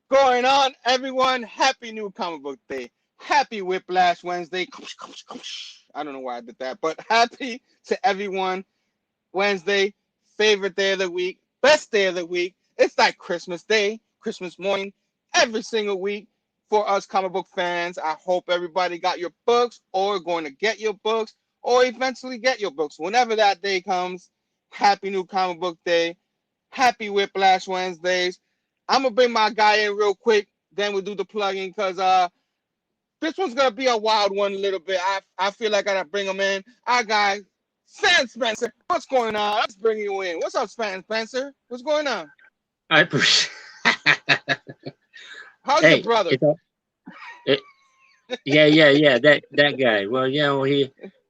going on, everyone? Happy new comic book day. Happy Whiplash Wednesday. I don't know why I did that, but happy to everyone. Wednesday, favorite day of the week, best day of the week. It's like Christmas Day, Christmas morning, every single week for us comic book fans. I hope everybody got your books or going to get your books or eventually get your books. Whenever that day comes, happy new comic book day. Happy Whiplash Wednesdays. I'm going to bring my guy in real quick. Then we'll do the plugging because this one's going to be a wild one a little bit. I feel like I got to bring him in. Our guy, Stan Spencer. What's going on? Let's bring you in. What's up, Stan Spencer? What's going on? I appreciate. How's your brother? Yeah. That guy. Well,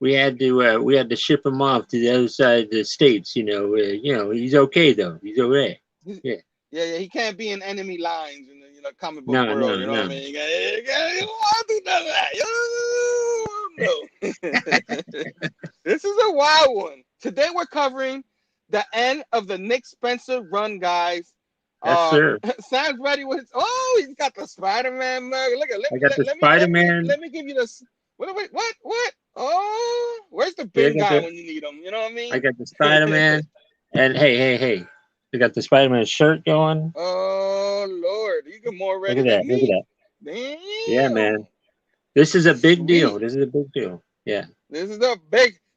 we had to ship him off to the other side of the states. He's okay though. He's all right. Yeah. Yeah. He can't be in enemy lines in the comic book world. You know what I mean? You can't do none of that. No. This is a wild one. Today we're covering the end of the Nick Spencer run, guys. Yes, sir. Sam's ready with his. Oh, he's got the Spider-Man mug. Look at. I got the Spider-Man. Let me give you this. What? Oh, where's the big guy when you need him? You know what I mean? I got the Spider-Man, and hey, we got the Spider-Man shirt going. Oh Lord, you get more ready. Look at that. Damn. Yeah, man. This is a big deal. Yeah. This is the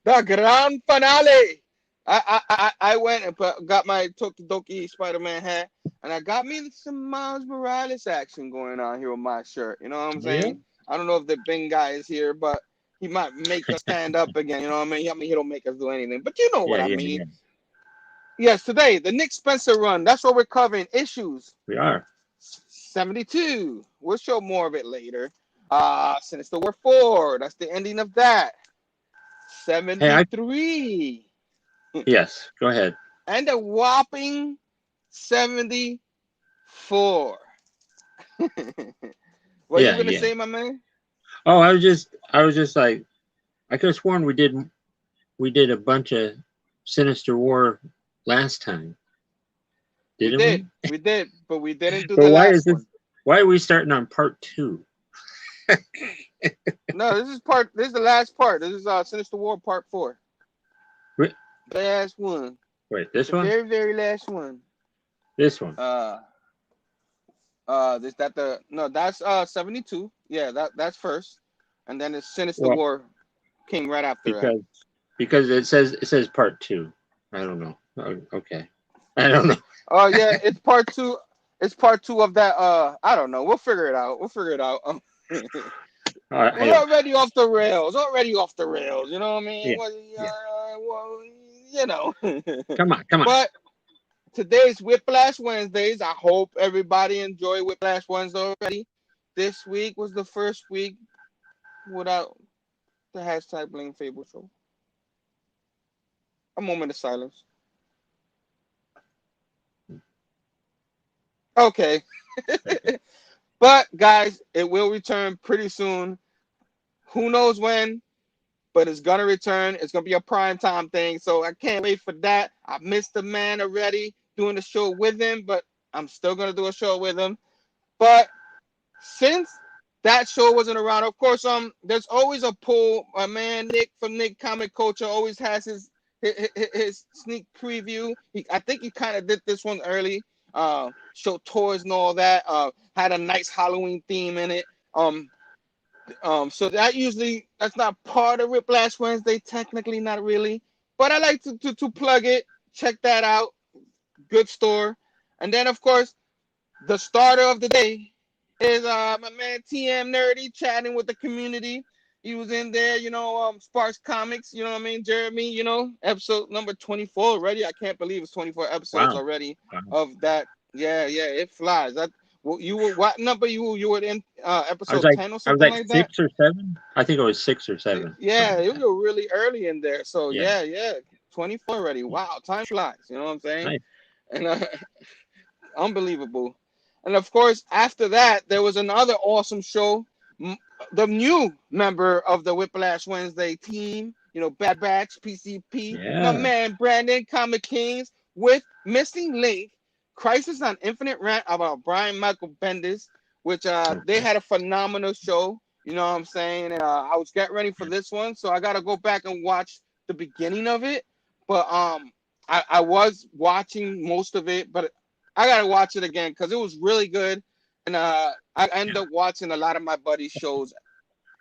grand finale. I went and got my Tokidoki Spider-Man hat, and I got me some Miles Morales action going on here with my shirt. You know what I'm saying? Yeah. I don't know if the big guy is here, but he might make us stand up again. You know what I mean? He don't make us do anything, but you know what I mean. Yeah. Yes, today, the Nick Spencer run. That's what we're covering. Issues. We are. 72. We'll show more of it later. Sinister War 4. That's the ending of that. 73. Yes, go ahead. And a whopping 74. What are you gonna say, my man? Oh, I was just like, I could have sworn we did a bunch of Sinister War last time. We did, but we didn't do the last one. Why are we starting on part 2? No, this is the last part. This is Sinister War part 4. The last one. Wait, this one? Very, very last one. This one. That's 72. Yeah, that's first. And then it's Sinister War came right after that. Because it says part 2. I don't know. Okay. I don't know. Oh yeah, it's part 2. It's part 2 of that. I don't know. We'll figure it out. We're already off the rails. You know what I mean? Come on. But today's Whiplash Wednesdays. I hope everybody enjoyed Whiplash Wednesday already. This week was the first week without the hashtag Blame Phable Show. A moment of silence. Okay. But guys, it will return pretty soon. Who knows when, but it's gonna return. It's gonna be a prime time thing, so I can't wait for that. I missed the man already doing the show with him, but I'm still gonna do a show with him. But since that show wasn't around, of course, there's always a poll. My man Nick from Nick Comic Culture always has his sneak preview. I think he kind of did this one early. Show toys and all that. Had a nice Halloween theme in it. So that's not part of Whiplash Wednesday, technically not really, but I like to plug it. Check that out. Good store. And then of course, the starter of the day is my man TM Nerdy chatting with the community. He was in there, Sparks Comics, you know what I mean? Jeremy, episode number 24 already. I can't believe it's 24 episodes already of that. Yeah, it flies. What number you were in episode 10 or something like that? 6 or 7? I think it was 6 or 7. Yeah, it was really early in there. So yeah. 24 already. Wow, time flies. You know what I'm saying? Nice. And unbelievable. And of course, after that, there was another awesome show. The new member of the Whiplash Wednesday team, Bad Batch, PCP, my man Brandon, Comic Kings, with Missing Link, Crisis on Infinite Rant about Brian Michael Bendis, which they had a phenomenal show. You know what I'm saying? And I was getting ready for this one, so I gotta go back and watch the beginning of it. But I was watching most of it, but I gotta watch it again because it was really good. And I end up watching a lot of my buddies' shows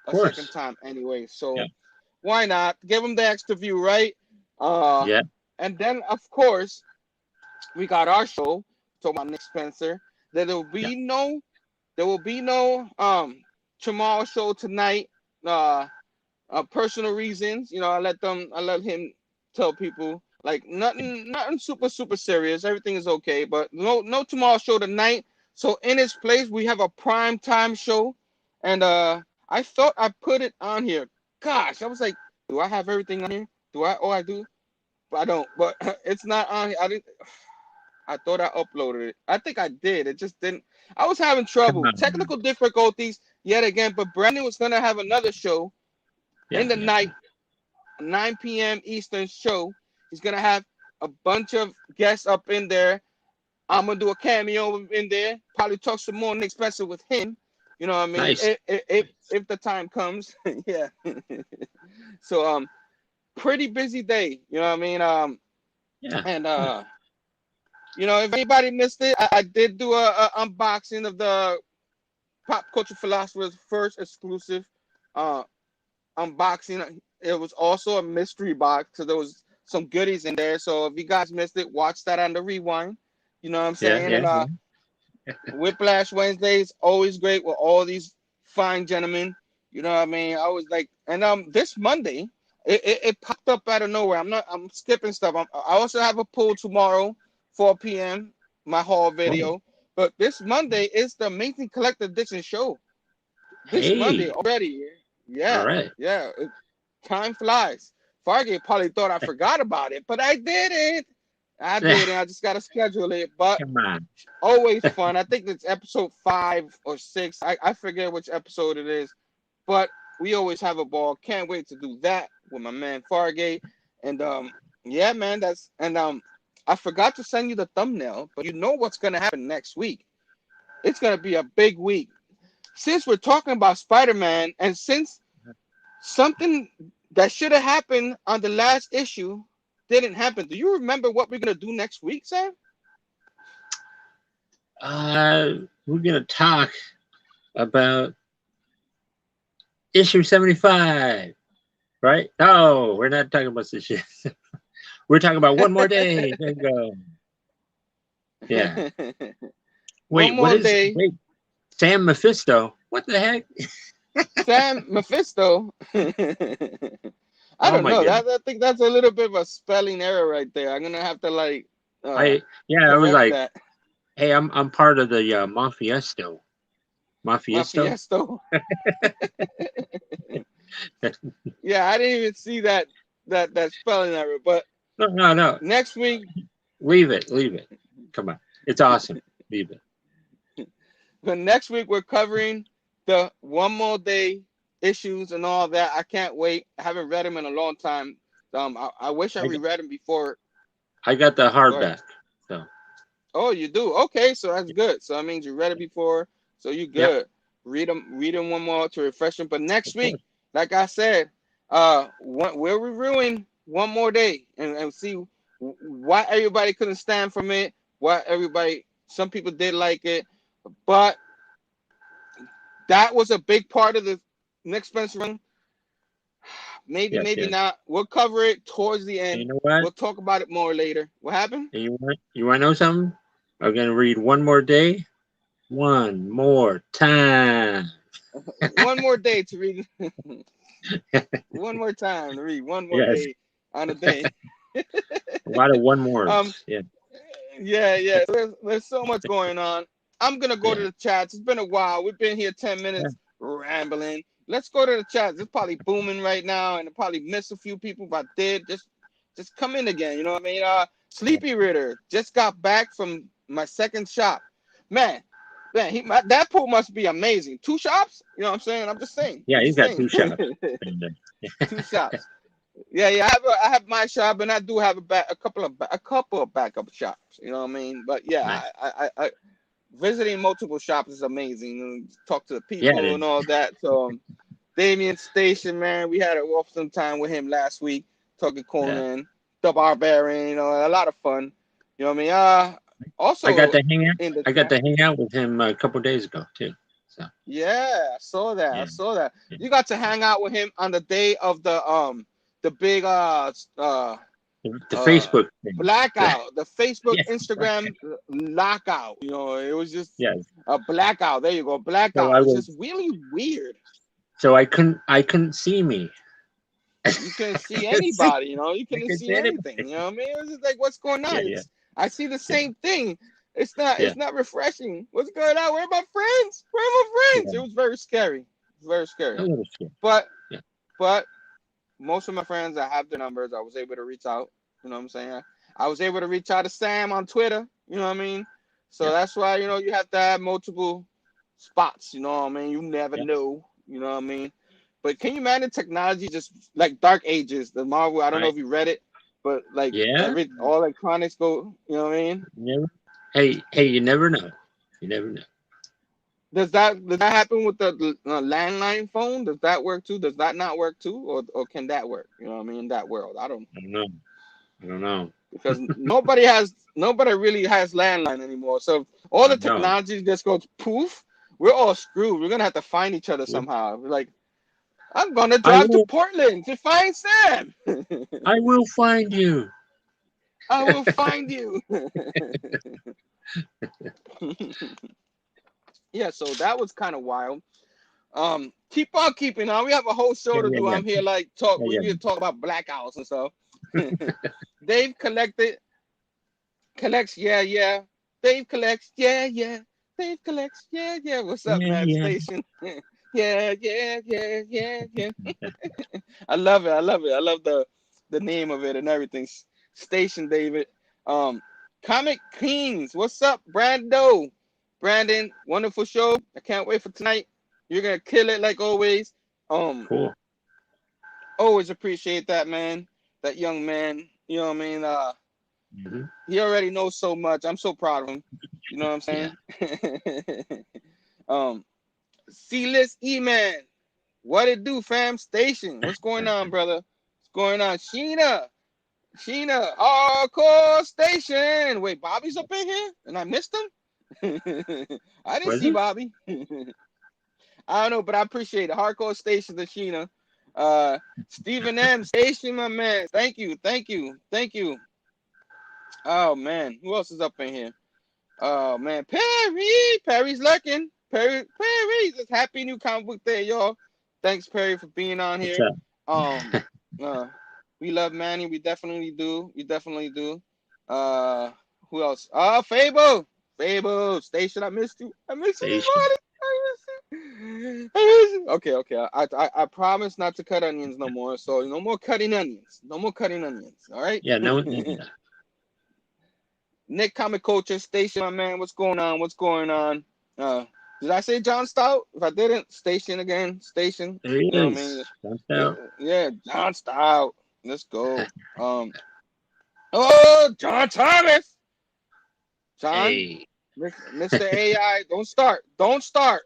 a second time anyway. So why not give them the extra view, right? Yeah. And then of course we got our show. Talking about Nick Spencer. There will be no Chamorro show tonight. Personal reasons, you know. I let him tell people, like, nothing super serious. Everything is okay, but no Chamorro show tonight. So in its place, we have a prime time show, and I thought I put it on here. Gosh, I was like, do I have everything on here? Do I? Oh, I do, but I don't. But it's not on here. I thought I uploaded it. I think I did. It just didn't. I was having trouble, technical difficulties yet again. But Brandon was gonna have another show in the night, 9 p.m. Eastern show. He's gonna have a bunch of guests up in there. I'm gonna do a cameo in there. Probably talk some more Nick Spencer with him. You know what I mean? Nice. If the time comes, yeah. So pretty busy day. You know what I mean? And you know, if anybody missed it, I did do a unboxing of the Pop Culture Philosopher's first exclusive unboxing. It was also a mystery box, so there was some goodies in there. So if you guys missed it, watch that on the rewind. You know what I'm saying? And Whiplash Wednesdays always great with all these fine gentlemen. You know what I mean? I was like, and this Monday, it popped up out of nowhere. I'm skipping stuff. I also have a pool tomorrow, 4 p.m. My haul video. But this Monday is the Amazing Collector Edition show. This Monday already. Yeah. All right. Yeah. Time flies. Fargate probably thought I forgot about it, but I didn't. I just got to schedule it. But Come on. Always fun. I think it's episode 5 or 6. I forget which episode it is. But we always have a ball. Can't wait to do that with my man Fargate. And yeah, man, I forgot to send you the thumbnail, but you know what's gonna happen next week. It's gonna be a big week. Since we're talking about Spider-Man, and since something that should have happened on the last issue didn't happen, do you remember what we're gonna do next week, Sam? We're gonna talk about issue 75, right? No, we're not talking about this shit. We're talking about One More Day. There you go. Yeah. Wait, wait, Sam Mephisto? What the heck? Sam Mephisto? I don't know. I think that's a little bit of a spelling error right there. I'm gonna have to like. I was like, that. Hey, I'm part of the Mafiesto. Mafiesto. Yeah, I didn't even see that spelling error, but no. Next week, leave it. Come on, it's awesome. Leave it. But next week we're covering the One More Day issues and all that. I can't wait. I haven't read them in a long time. I wish I reread them before. I got the hardback. So. Oh, you do? Okay, so that's good. So that means you read it before, so you good. Yep. Read them one more to refresh them. But next week, like I said, we're reviewing One More Day and see why everybody couldn't stand from it. Some people did like it, but that was a big part of the Nick Spencer run. Maybe not. We'll cover it towards the end. You know what? We'll talk about it more later. What happened? You want to know something? I'm gonna read One More Day, one more time. One more day to read. One more time to read. One more day on a day. A lot of one more. Yeah. There's so much going on. I'm gonna go to the chats. It's been a while. We've been here 10 minutes rambling. Let's go to the chats. It's probably booming right now, and I probably missed a few people, but I did. Just come in again. You know what I mean? Sleepy Ritter just got back from my second shop. Man, that pool must be amazing. 2 shops? You know what I'm saying? I'm just saying. Yeah, he's got 2 shops. 2 shops. Yeah, I have my shop, and I do have a couple of backup shops. You know what I mean? But yeah, Nice. I visiting multiple shops is amazing. And talk to the Yeah, it people and is. all that. So Damien Station, man, we had an awesome time with him last week. Talking Yeah. Conan, the Barbarian, you know, a lot of fun. You know what I mean? I got Also to hang out. in the I got chat. to hang out with him a couple days ago too. So Yeah, I saw that. I yeah, saw that. yeah. You got to hang out with him on the day of the big The Facebook thing. blackout, the Facebook Yeah. Instagram lockout. You know, it was just Yes. a blackout. There you go, So blackout. I It's was. just really weird. So I couldn't see me. You couldn't I see couldn't see. anybody. You know, you I couldn't couldn't see see anything. anybody. You know what I mean? It was just like, what's going Yeah, on? yeah, I see the yeah, same thing. It's yeah, not refreshing. What's going on? Where are my friends? Where are my yeah. friends? It was very scary. Very scary. A little shit. But Yeah, but most of my friends, I have their numbers. I was able to reach out. You know what I'm saying? I was able to reach out to Sam on Twitter. You know what I mean? So yeah, that's why, you know, you have to have multiple spots. You know what I mean? You never yeah. know. You know what I mean? But can you imagine technology just like Dark Ages, the Marvel? I don't know Right. if you read it, but like Yeah. all electronics go. You know what I mean? Never. Hey, you never know. You never know. Does that happen with the landline phone? Does that work too? Does that not work too, or can that work? You know what I mean? In that world, I don't. I don't know. I don't know. Because nobody really has landline anymore. So all I the don't. technology just goes poof. We're all screwed. We're gonna have to find each other Yeah. somehow. We're like, I'm gonna I drive to will. Portland to find Sam. I will find you. I will find you. Yeah, so that was kind of wild. Keep on keeping on. We have a whole show Yeah, to yeah, do. yeah, I'm here like talk. yeah, We yeah. need to talk about blackouts and stuff. Dave collects, yeah, yeah. Dave collects, yeah, yeah. Dave collects, yeah, yeah. What's up, Yeah, man? yeah. Station. Yeah, yeah, yeah, yeah, yeah. I love it. I love it. I love the name of it and everything. Station David. Comic Kings. What's up, Brando? Brandon, wonderful show. I can't wait for tonight. You're gonna kill it like always. Cool. Always appreciate that, man. That young man. You know what I mean? Hmm. He already knows so much. I'm so proud of him. You know what Yeah. I'm saying? C-list E-Man. What it do, fam? Station. What's going on, brother? What's going on? Sheena, hardcore station. Wait, Bobby's up in here? And I missed him? I didn't Was see it? Bobby. I don't know, but I appreciate it. Hardcore station to Sheena. Stephen M. Station, my man. Thank you. Oh man, who else is up in here? Oh man, Perry's lurking. Perry, just happy new comic book day, y'all. Thanks, Perry, for being on What's here. up? Uh, we love Manny. We definitely do. Who else? Phable, Station. I missed you. I missed you this Station. morning. I miss you. Okay. I promise not to cut onions no more. So no more cutting onions. All right. Yeah. No. Yeah. Nick Comic Culture Station, my man. What's going on? Did I say John Stout? If I didn't, Station again. Station. There he You know what I mean? is. That's out. Yeah, John Stout. Let's go. Oh, John Thomas. John, Hey. Mr. AI, don't start. All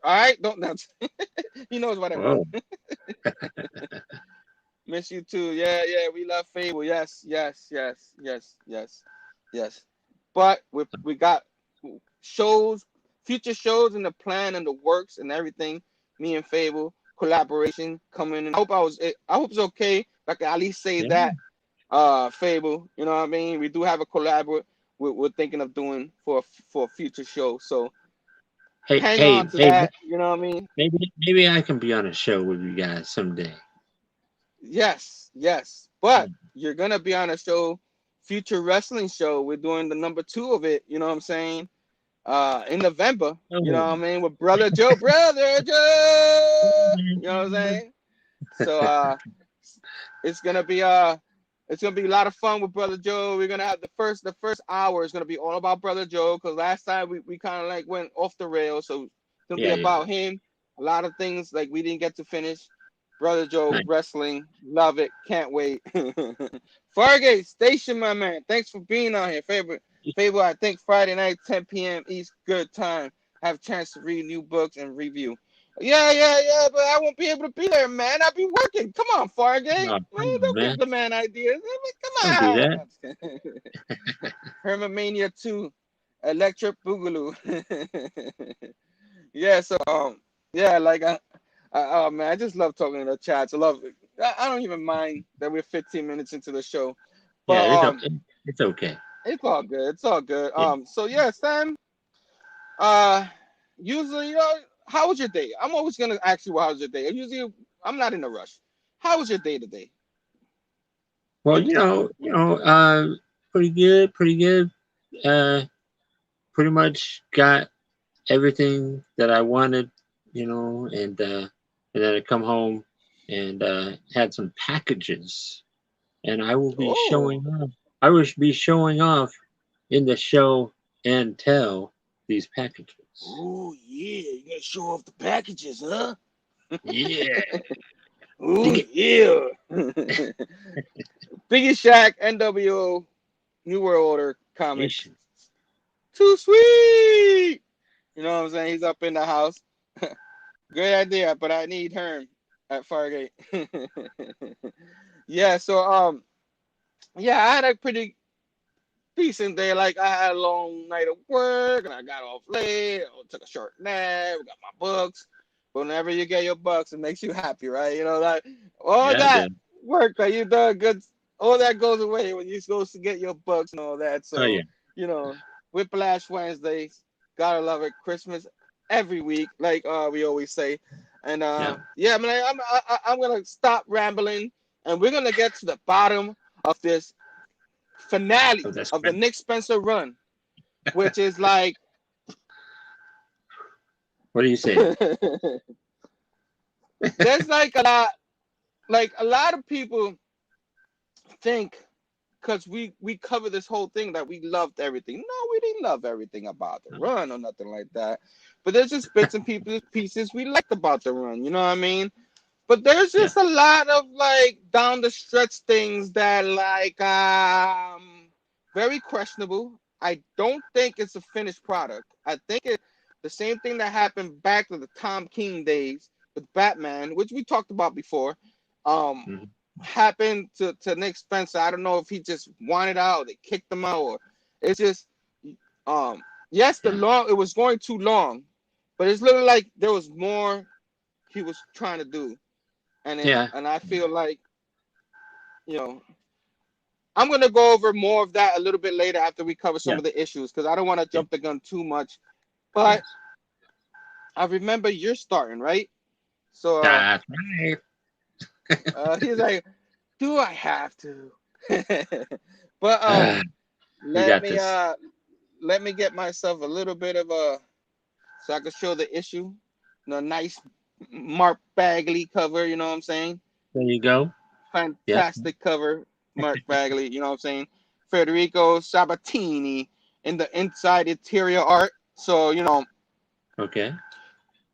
right, don't. He knows what I mean. Whoa. Miss you too. Yeah. We love Phable. Yes. But we got future shows in the plan and the works and everything. Me and Phable collaboration coming in. I hope it's okay if I can at least say Yeah. that. Phable, you know what I mean? We do have a collaborate we're thinking of doing for a future show. So hang on to that. You know what I mean? Maybe I can be on a show with you guys someday. Yes. But you're gonna be on a show, future wrestling show. We're doing the number 2 of it. You know what I'm saying? In November. Oh. You know what I mean? With Brother Joe. You know what I'm saying? So it's gonna be a lot of fun with Brother Joe. We're gonna have the first hour is gonna be all about Brother Joe, because last time we kind of like went off the rails. So it's gonna be about him. A lot of things like we didn't get to finish. Brother Joe Nice. Wrestling. Love it. Can't wait. Fargate Station, my man. Thanks for being on here. Phable, I think Friday night, 10 p.m. East, good time. Have a chance to read new books and review. Yeah, but I won't be able to be there, man. I'll be working. Come on, Fargate. Oh, Man, don't man. give the man ideas. Don't Come do on. that. Hermomania 2, Electric Boogaloo. Yeah, so yeah, like oh man, I just love talking to the chats. I love it. I don't even mind that we're 15 minutes into the show, Yeah, but it's okay. it's all good. It's all good. Yeah. So yeah, Sam. Usually, how was your day? I'm always gonna ask you how was your day. Usually, I'm not in a rush. How was your day today? Well, pretty good, pretty good. Pretty much got everything that I wanted, and then I come home and had some packages, and I will be Oh, showing off. I will be showing off in the show and tell these packages. oh yeah, you gotta show off the packages, huh? Yeah. Oh yeah. Biggie Shack, NWO, New World Order comics. Too sweet. You know what I'm saying? He's up in the house. Great idea, but I need Herm at Fargate. Yeah, so yeah, I had a pretty decent day. Like I had a long night of work and I got off late. I took a short nap, got my books. Whenever you get your bucks, it makes you happy, right? Like all Yeah, that dude. work that you done good, all that goes away when you're supposed to get your bucks and all that. Oh So, yeah. Whiplash Wednesdays, gotta love it. Christmas every week, like we always say. And Yeah. yeah, I'm gonna stop rambling and we're gonna get to the bottom of this finale Oh, that's of the great. Nick Spencer run, which is like What are you saying? there's like a lot of people think because we cover this whole thing that we loved everything. No, we didn't love everything about the run or nothing like that. But there's just bits and pieces we liked about the run. You know what I mean? But there's Yeah. just a lot of like down the stretch things that like very questionable. I don't think it's a finished product. I think it's the same thing that happened back to the Tom King days with Batman, which we talked about before. Mhm. Happened to Nick Spencer. I don't know if he just wanted out, or they kicked him out, or it's just yes, Yeah. it was going too long, but it's literally like there was more he was trying to do. Yeah. And I feel like, you know, I'm gonna go over more of that a little bit later after we cover some Yeah. of the issues because I don't want to Yeah. jump the gun too much. But Yes. I remember you're starting, right? So That's right. he's like, do I have to? But You let got me this. let me get myself a little bit of a so I can show the issue. Nice Mark Bagley cover, you know what I'm saying? There you go. Yeah. Fantastic cover, Mark Bagley, you know what I'm saying? Federico Sabatini in the inside interior art. So, Okay.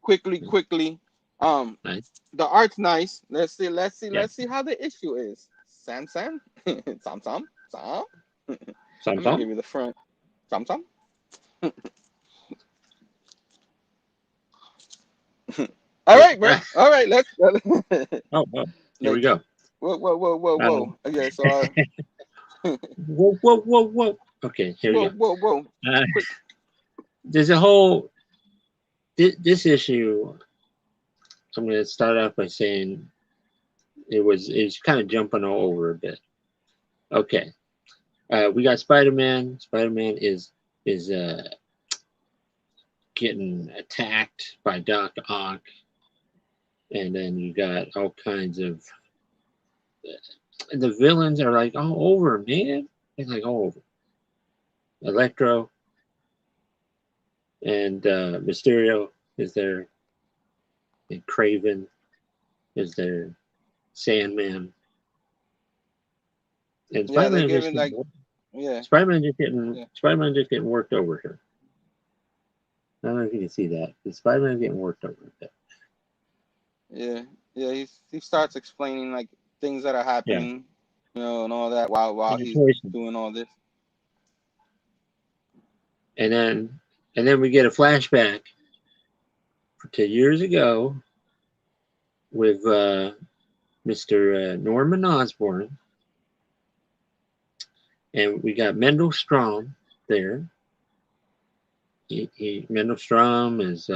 quickly. Nice. The art's nice. Let's Yeah. see how the issue is. Sam. Sam. Sam. Some I'm gonna some. give you the front. Sam. All right, bro. All right, let's Oh, well, here we like go. whoa. Okay, so Whoa. Okay, here we go. whoa. Uh, Quick. there's a whole this issue. I'm going to start off by saying it's kind of jumping all over a bit. Okay, we got Spider-Man. Spider-Man is getting attacked by Doc Ock, and then you got all kinds of the villains are like all over, man. They're like all over. Electro and Mysterio is there, and Craven is there, Sandman, and Yeah, they're Spider-Man just giving getting like yeah. Spider-Man just getting worked over here. I don't know if you can see that. Spider-Man getting worked over a bit. Yeah. he starts explaining like things that are Yeah. happening, and all that while And the he's choices. doing all this. And then we get a flashback to years ago with Mr. Norman Osborn, and we got Mendel Strom there. Mendel Strom is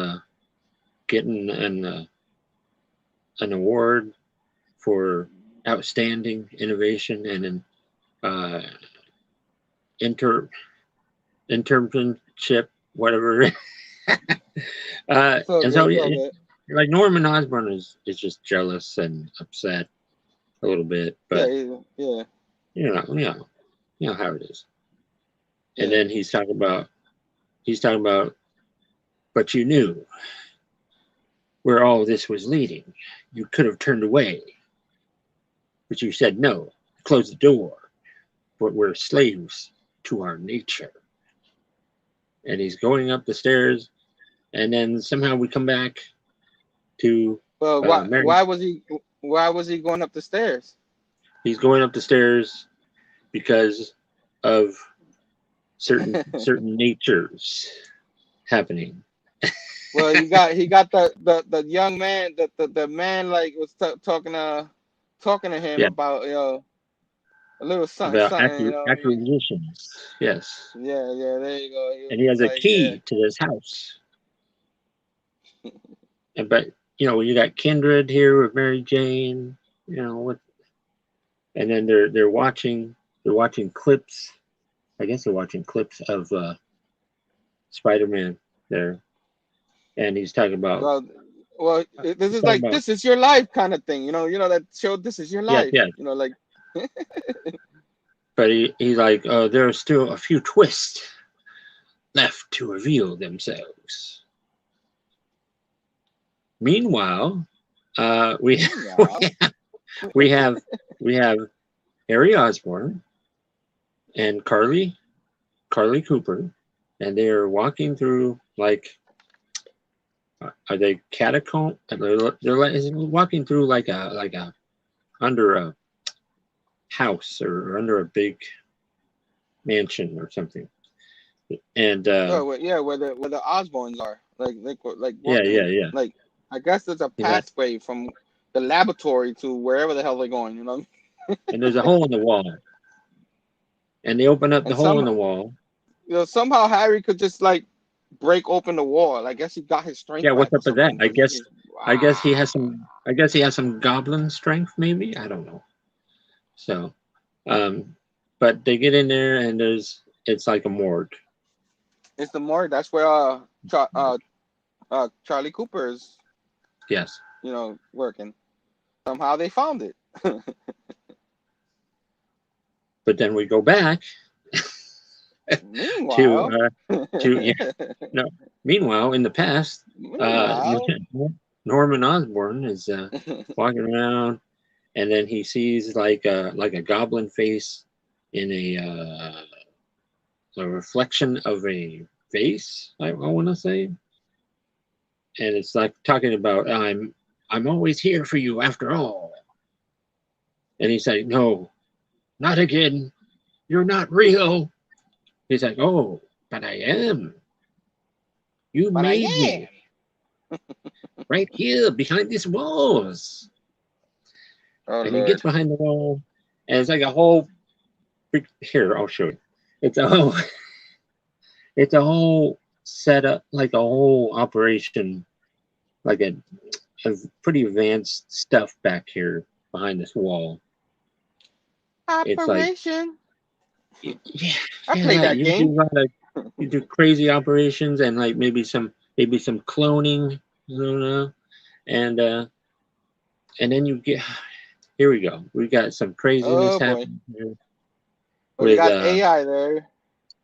getting an award for outstanding innovation and an internship, whatever. It's all And good. so, It's all good. like Norman Osborn is just jealous and upset a little bit, Yeah, but yeah, you know how it is. And yeah. then he's talking about, but you knew where all this was leading. You could have turned away, but you said no. Close the door. But we're slaves to our nature. And he's going up the stairs, and then somehow we come back to Well, Mary. why was he going up the stairs? He's going up the stairs because of certain natures happening. Well, he got the young man, the man like was talking to him Yeah, about a little something about something, acquisitions. Yes, yeah, there you go. He and he was has a like, yeah. key to this house. And but you got Kindred here with Mary Jane. What? And then they're watching clips. I guess they're watching clips of Spider-Man there, and he's talking about This is like this is your life kind of thing, that show. This is your yes, life, yes. like. But he's like, there are still a few twists left to reveal themselves. Meanwhile, we we have Harry Osborn and Carly Cooper, and they are walking through are they catacomb? They're walking through like a under a house or under a big mansion or something. And where the Osborns are, like walking, yeah. like I guess there's a pathway from the laboratory to wherever the hell they're going, And there's a hole in the wall, and they open up the hole in the wall. Somehow Harry could just like break open the wall. I guess he got his strength. Yeah, what's back up with that? I guess he has some. I guess he has some goblin strength, maybe. I don't know. So, but they get in there, and it's like a morgue. It's the morgue. That's where Charlie Cooper is. Yes. Working. Somehow they found it. But then we go back Meanwhile, Meanwhile, in the past, Norman Osborn is walking around, and then he sees like a goblin face in a reflection of a vase. I want to say, and it's like talking about I'm always here for you after all. And he's like, no, not again. You're not real. He's like, oh, but I am. You made me. Right here behind these walls. And Lord. He gets behind the wall, and it's like a whole. Here, I'll show you. It's a whole setup, like a whole operation, like a pretty advanced stuff back here behind this wall. Operation. It's like, I played that game. You do crazy operations and like maybe some cloning, I don't know, and then you get. Here we go. We got some craziness happening here. Well, you got AI there.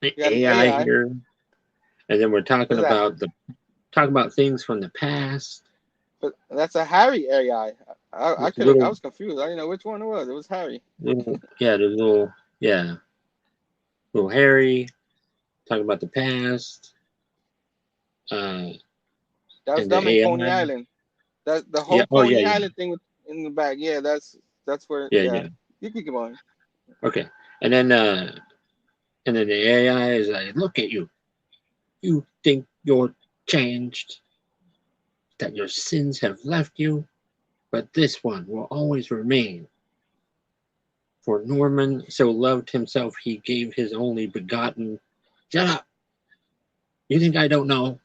AI here, and then we're talking about things from the past. But that's a Harry AI. I was confused. I didn't know which one it was. It was Harry. Little Harry talking about the past. That was done in Coney Island. That the Yeah. whole Oh Coney yeah, yeah, Island thing with in the back. Yeah, that's where. yeah, Yeah, yeah. you keep going. Okay. And then the AI is like, look at you. You think you're changed, that your sins have left you, but this one will always remain. For Norman so loved himself, he gave his only begotten. Shut up! You think I don't know?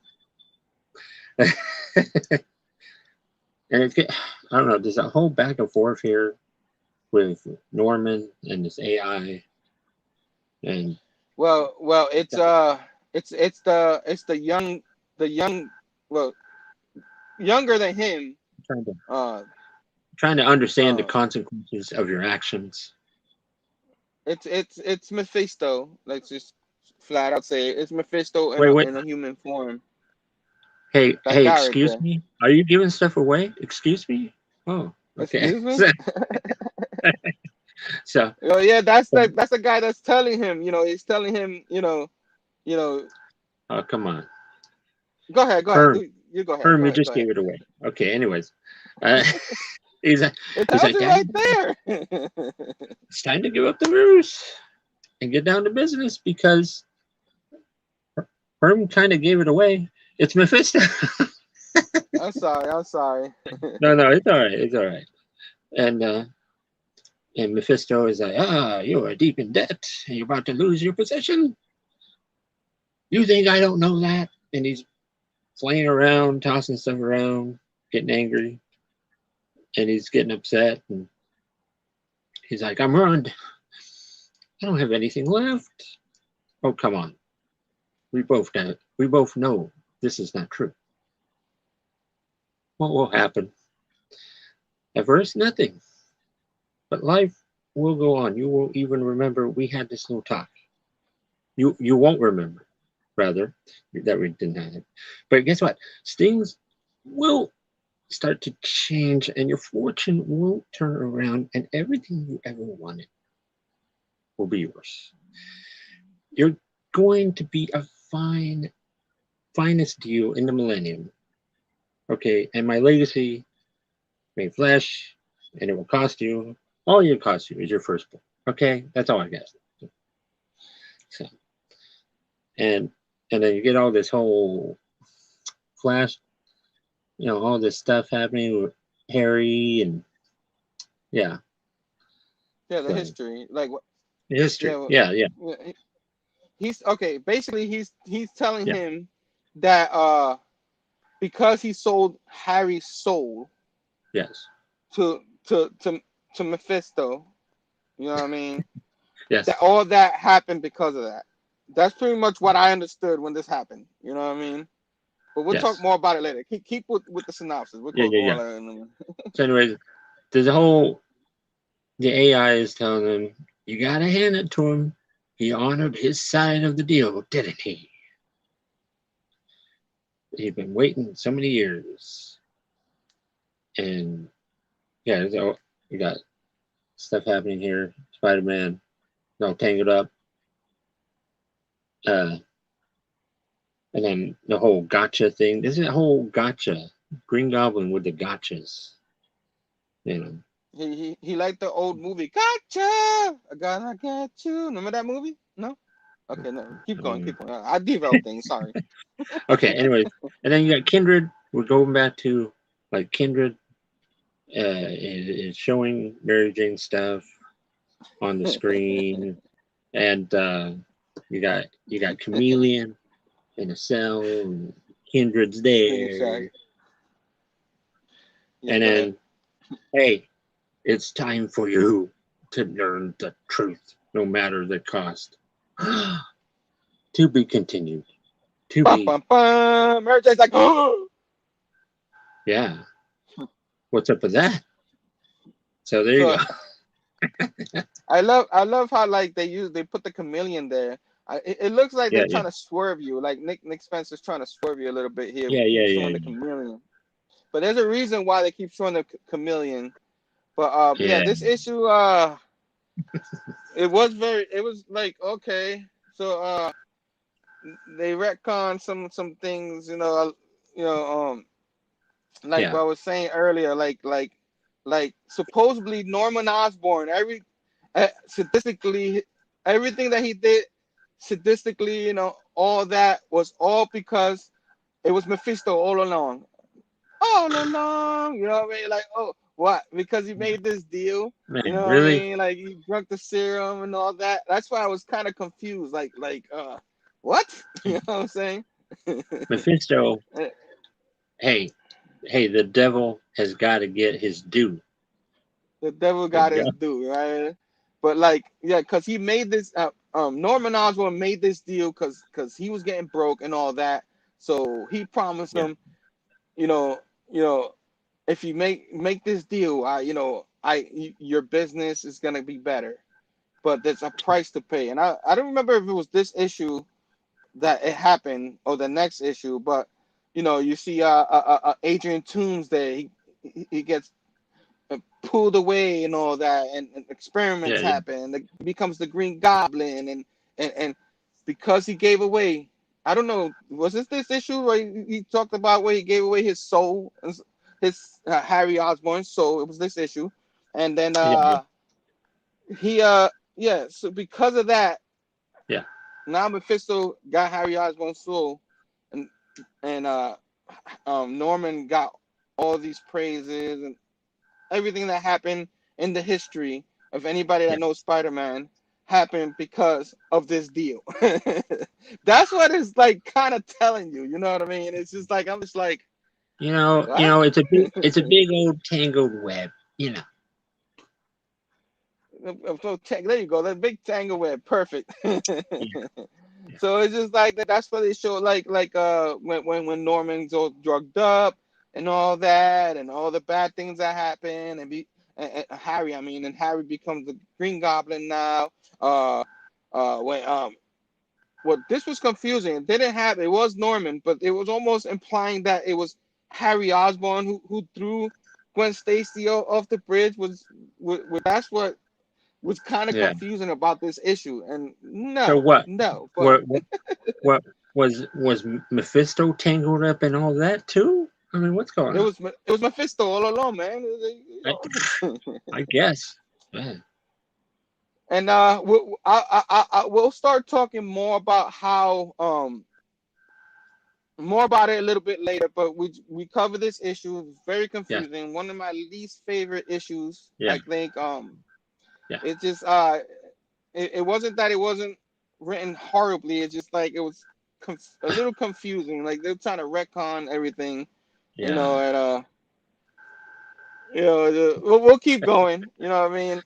And I don't know. There's a whole back and forth here with Norman and this AI, and Well, it's the young, well, younger than him. trying to Uh, trying to understand the uh, consequences of your actions. it's Mephisto. Let's just flat out say it's Mephisto Wait, wait. in a human form. Hey, That hey, guy right excuse there. me. Are you giving stuff away? Excuse me. Oh, okay. Excuse me. So, Oh yeah, that's the guy that's telling him. He's telling him. You know. oh, come on, Go ahead. Go ahead. Herm. You go ahead. Herm, Go you ahead. Go just ahead. gave it away. Okay. Anyways, uh, he's like, It he's tells like, you Dad, right there. it's time to give up the ruse and get down to business because Herm kind of gave it away. It's Mephisto. I'm sorry. I'm sorry. No, no, it's all right. It's all right. And and Mephisto is like, you are deep in debt and you're about to lose your position. You think I don't know that? And he's flaying around, tossing stuff around, getting angry, and he's getting upset. And he's like, I'm ruined. I don't have anything left. Oh, come on. We both know. We both know this is not true. What will happen? At first, nothing. But life will go on. You will even remember we had this little talk. You won't remember, rather, that we didn't have it. But guess what? Things will start to change, and your fortune will turn around, and everything you ever wanted will be yours. You're going to be a finest deal in the millennium. Okay, and my legacy may flash, and it will cost you. All it cost you is your firstborn. Okay, that's all I guess. So, and and then you get all this whole flash, all this stuff happening with Harry, and yeah. Yeah, the So history. Like what? history. Yeah. Yeah, yeah, He's okay. Basically, he's telling yeah. him that because he sold Harry's soul Yes, to to to to Mephisto. You know what I mean? yes, That all that happened because of that. That's pretty much what I understood when this happened. You know what I mean? But we'll talk yes. more about it later. Keep with the synopsis. We'll Yeah, go yeah, all yeah. that in a minute. So anyways, there's a whole the AI is telling him, you gotta hand it to him. He honored his side of the deal, didn't he? He'd been waiting so many years. And yeah, so we got stuff happening here. Spider-Man, all tangled up. Uh, and then the whole gotcha thing. This is a whole gotcha. Green Goblin with the gotchas. You know. He liked the old movie. Gotcha! I got you. Remember that movie? No? Okay, no. Keep going. Um, Keep going. I derailed things. Sorry. okay, anyways. And then you got Kindred. We're going back to like Kindred is showing Mary Jane stuff on the screen. And you got Chameleon in a cell, and Kindred's Radio Shack. there. Yeah, And go ahead. then, hey, it's time for you to learn the truth, no matter the cost. To be continued. To Bum, be, bum, bum. Mary Jane's like, oh! yeah. What's up with that? So there you So go. I love how like they put the chameleon there. It looks like Yeah, they're yeah, trying to swerve you. Like Nick Spencer's trying to swerve you a little bit here. yeah, Keep yeah, showing yeah, the chameleon, but there's a reason why they keep showing the chameleon. But yeah, yeah. this issue it was like okay, so they retcon some things, you know, like what I was saying earlier, like supposedly Norman Osborn, statistically, everything that he did, statistically, all that was all because it was Mephisto all along. All along, you know what I mean? Like, oh, what? Because he made this deal, Man, you know what I really? mean? Like he drunk the serum and all that. That's why I was kind of confused. What? You know what I'm saying? Mephisto. Hey, the devil has got to get his due. The devil got his due, right? But because he made this. Norman Osborn made this deal because he was getting broke and all that. So he promised him, you know, if you make this deal, your business is gonna be better. But there's a price to pay, and I don't remember if it was this issue that it happened or the next issue, but you see Adrian Toomes there. He gets pulled away and all that, and experiments happen. He becomes the Green Goblin, and because he gave away, I don't know, was this issue where he talked about where he gave away his soul, his Harry Osborn's soul? It was this issue, and then so because of that, now Mephisto got Harry Osborn's soul, and Norman got all these praises and everything that happened in the history of anybody that knows Spider-Man happened because of this deal. That's what it's like kind of telling you, you know what I mean? It's just like, I'm just like, it's a big old tangled web, So there you go, that big tangle web, perfect. So it's just like that. That's what they show, when Norman's all drugged up and all that, and all the bad things that happen, and Harry becomes the Green Goblin now. This was confusing. It was Norman, but it was almost implying that it was Harry Osborn who threw Gwen Stacy off the bridge. That's what was kind of confusing about this issue. And So what? No. But what was Mephisto tangled up in all that too? I mean, what's going on? It was Mephisto all along, man. I guess. Yeah. And we'll start talking more about how more about it a little bit later. But we cover this issue. It's very confusing. One of my least favorite issues. I think. It just it wasn't that it wasn't written horribly. It's just like it was a little confusing. Like they're trying to retcon everything. And we'll keep going. You know what I mean?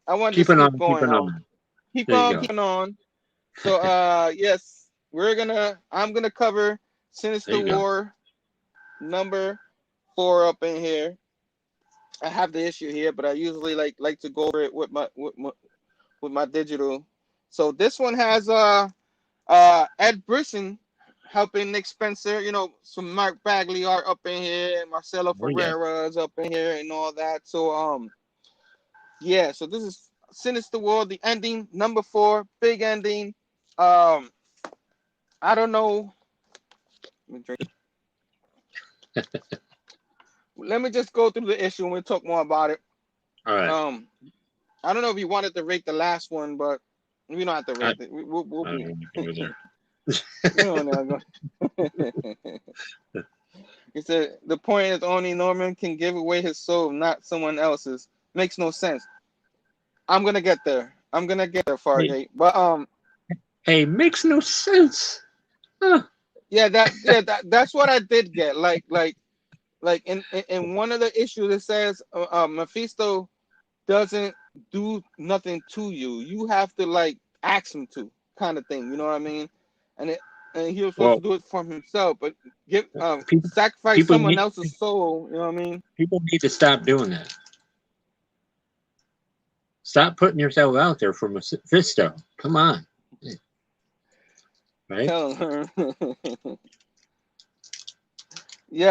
I want to keep going. Keep on. So yes, I'm gonna cover Sinister War number 4 up in here. I have the issue here, but I usually like to go over it with my digital. So this one has Ed Brisson helping Nick Spencer, some Mark Bagley art up in here, and Marcelo Ferreira's up in here and all that. So so this is Sinister War, the ending, number 4, big ending. I don't know. Let me drink. Let me just go through the issue and we'll talk more about it. All right. I don't know if you wanted to rate the last one, but we don't have to rate it. We'll be. He said the point is only Norman can give away his soul, not someone else's. Makes no sense. I'm gonna get there, Fargate. But hey, makes no sense. Huh. That's what I did get. Like in one of the issues it says Mephisto doesn't do nothing to you. You have to ask him to, kind of thing. You know what I mean? And he was supposed to do it for himself, but sacrifice someone else's soul. You know what I mean? People need to stop doing that. Stop putting yourself out there for Mephisto. Come on. Right? Tell him.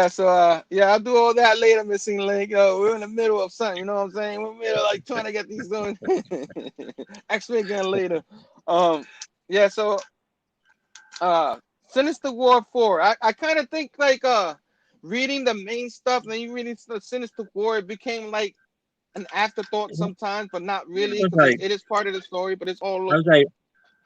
So I'll do all that later, Missing Link. We're in the middle of something, you know what I'm saying? We're in the middle trying to get these done. Actually again later. Sinister War 4. I kind of think reading the main stuff, and then you reading the Sinister War, it became like an afterthought sometimes, but not really, because it is part of the story, but it's all. I was like,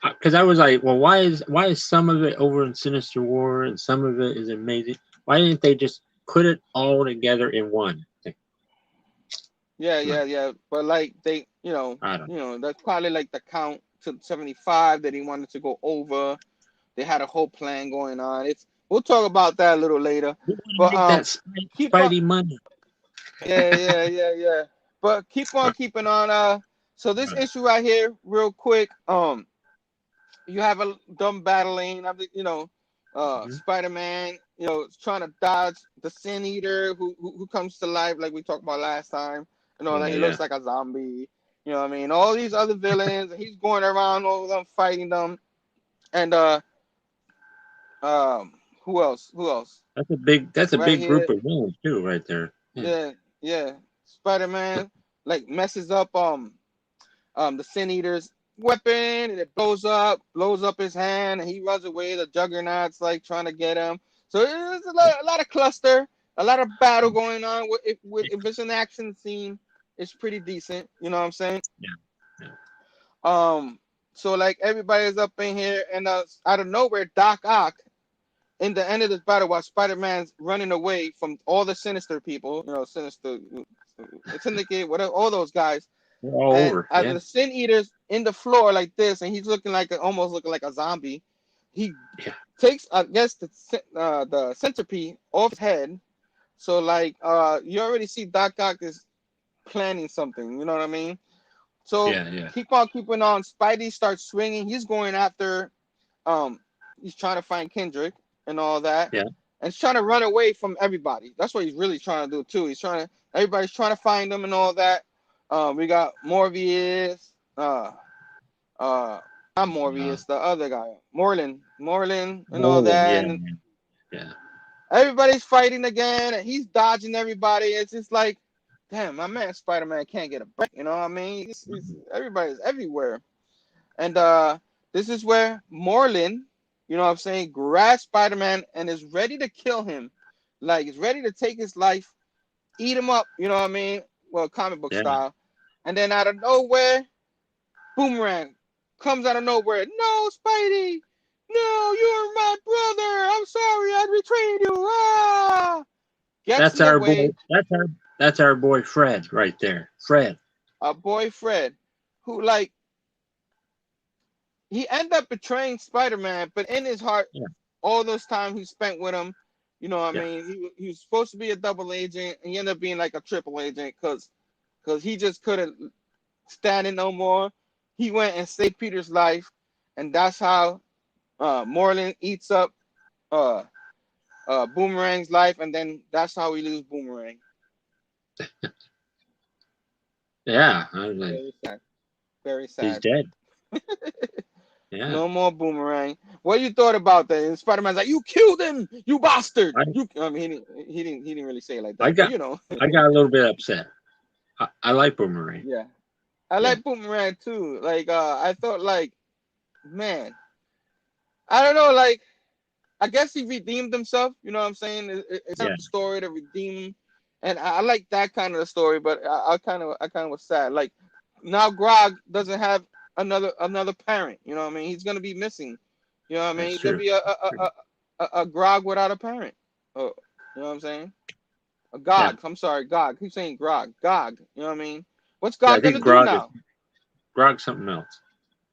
because I was like, well, why is some of it over in Sinister War and some of it is amazing? Why didn't they just put it all together in one thing? Yeah. But like they, that's probably like the count to 75 that he wanted to go over. They had a whole plan going on. We'll talk about that a little later. But make that Spidey money. Yeah. But keep on keeping on. So this issue right here, real quick. You have a dumb battling of Spider-Man, trying to dodge the Sin Eater who comes to life like we talked about last time. That he looks like a zombie. You know what I mean? All these other villains, and he's going around all of them fighting them. And who else? That's a big group of villains too, right there. Yeah. Spider-Man like messes up the Sin Eater's weapon, and it blows up his hand, and he runs away. The Juggernaut's like trying to get him. So there's a lot of cluster, a lot of battle going on. If it's an action scene, it's pretty decent. You know what I'm saying? Yeah. So like everybody's up in here, and out of nowhere, Doc Ock, in the end of this battle, while Spider-Man's running away from all the Sinister people, Sinister, Syndicate, whatever, all those guys. All over. The Sin Eater's in the floor like this, and he's almost looking like a zombie. He takes, I guess, the centipede off his head. So like, you already see Doc Ock is planning something. You know what I mean? So keep on keeping on. Spidey starts swinging. He's going after. He's trying to find Kendrick and all that. Yeah. And he's trying to run away from everybody. That's what he's really trying to do too. Everybody's trying to find him and all that. We got Morbius, not Morbius, the other guy, Morlin, and all that. Yeah. Everybody's fighting again, and he's dodging everybody. It's just like, damn, my man Spider-Man can't get a break. You know what I mean? Everybody's everywhere. And this is where Morlin, you know what I'm saying, grabs Spider-Man and is ready to kill him. Like, he's ready to take his life, eat him up, you know what I mean? Well, comic book style. And then out of nowhere, Boomerang comes out of nowhere. No, Spidey! No, you're my brother! I'm sorry, I betrayed you! Ah! That's our boy. That's our boy Fred right there. Fred. Our boy Fred, who like he ended up betraying Spider-Man, but in his heart, all those time he spent with him, you know what I mean? He was supposed to be a double agent, and he ended up being like a triple agent because he just couldn't stand it no more. He went and saved Peter's life, and that's how Morlin eats up Boomerang's life, and then that's how we lose Boomerang. Yeah, I was like, very sad. He's dead. Yeah. No more Boomerang. What you thought about that? And Spider-Man's like, "You killed him, you bastard!" I mean, he didn't really say it like that. I got a little bit upset. I like Boomerang. Yeah, I like Boomerang too. Like, I thought, like, man, I don't know, like, I guess he redeemed himself. You know what I'm saying? It's not a story to redeem him, and I like that kind of a story. But I kind of was sad. Like, now Grog doesn't have another parent. You know what I mean? He's gonna be missing. You know what I mean? He's gonna be a Grog without a parent. Oh, you know what I'm saying? A Gog. I'm sorry, Gog. Keep saying Grog. Gog. You know what I mean? What's Gog gonna do now? Grog's something else.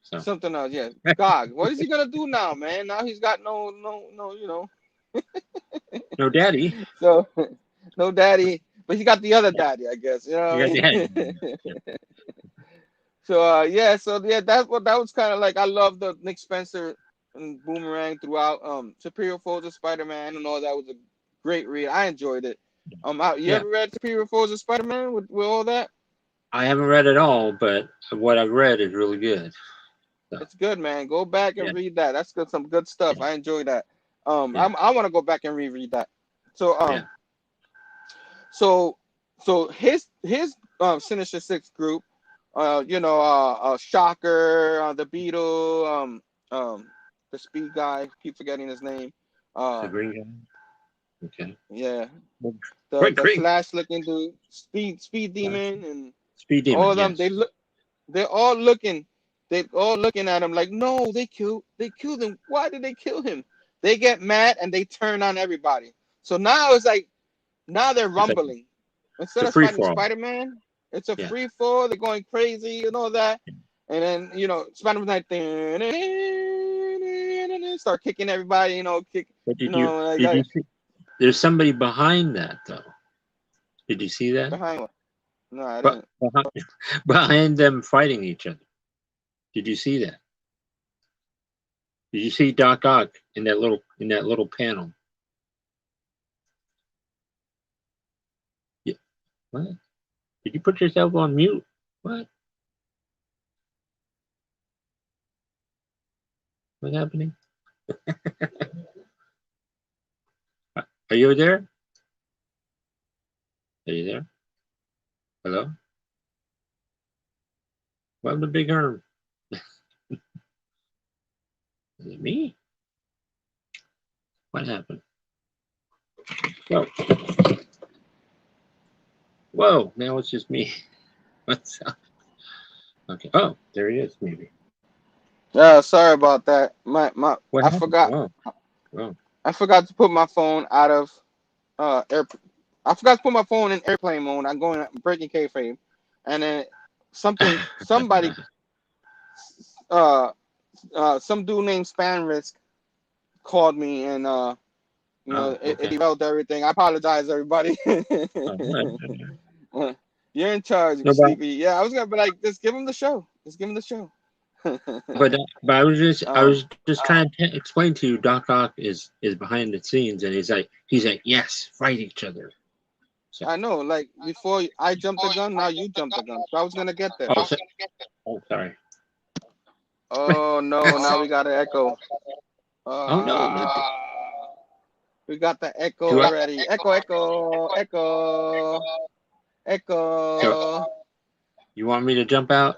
So. Something else, yeah. Gog. What is he gonna do now, man? Now he's got no, you know. No daddy. So, no daddy, but he got the other daddy, I guess. You know. What I mean? So that was kind of like, I love the Nick Spencer and Boomerang throughout. Superior Foes of Spider-Man and all that was a great read. I enjoyed it. You ever read Superior Foes of Spider-Man with all that? I haven't read it all, but what I've read is really good. So. It's good, man. Go back and read that. That's good, some good stuff. I enjoy that. I want to go back and reread that. So so his Sinister Six group, Shocker, the Beetle, the Speed guy, keep forgetting his name. The Green guy. Okay. Yeah. Boy The Greco. Flash looking dude, Speed Demon, and Speed all Demon. of them. Yes. They're all looking. They're all looking at him like, no, they killed him. Why did they kill him? They get mad and they turn on everybody. So now it's like, now they're It's like rumbling. Instead it's a of free fighting for all. Spider-Man, it's a Yeah. free fall. They're going crazy and all that. And then, Spider-Man's like, start kicking everybody, But like did you see? There's somebody behind that though. Did you see that? behind what? No, I But didn't. behind them fighting each other. Did you see that? Did you see Doc Ock in that little panel? Yeah. What? Did you put yourself on mute? What? What's happening? Are you there? Are you there? Hello? What happened to Big Herm? Is it me? What happened? Whoa. Whoa, now it's just me. What's up? Okay. Oh, there he is, maybe. Yeah, sorry about that. What I happened? forgot. Whoa. Whoa. I forgot to put my phone out of air. I forgot to put my phone in airplane mode. I'm breaking kayfabe, and then somebody, uh, some dude named Span Risk called me, and Oh, it okay. derailed everything. I apologize, everybody. Oh, You're in charge, no, Sleepy. Yeah, I was gonna be like, just give him the show. Just give him the show. but I was um, just trying to explain to you. Doc Ock is behind the scenes, and he's like, yes, fight each other. So, I know, like before I jumped the gun, now you jumped the gun. So I was gonna get there. oh, sorry. Oh no, now we got an echo. Oh no, We got the echo do I? already. Echo, echo, echo, echo. You want me to jump out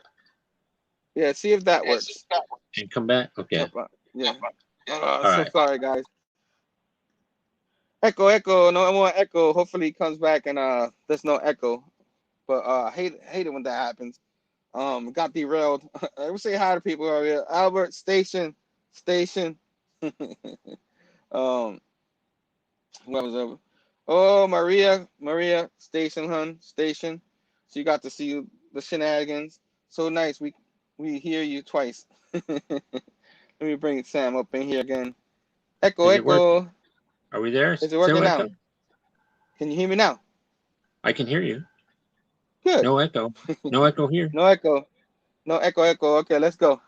Yeah, see if that works. and come back? Okay. Jump out. Yeah. All So right. sorry, guys. Echo, echo, no more echo. Hopefully he comes back and there's no echo. But hate it when that happens. Got derailed. I would say hi to people over here. Albert, station. um, what was over? Oh, Maria, station, hun, station. So you got to see the shenanigans. So nice. We hear you twice. Let me bring Sam up in here again. Echo, Is it working? echo. Are we there? Is it working now? Echo? Can you hear me now? I can hear you. Good. No echo. No echo here. No echo. No echo, echo. Okay, let's go.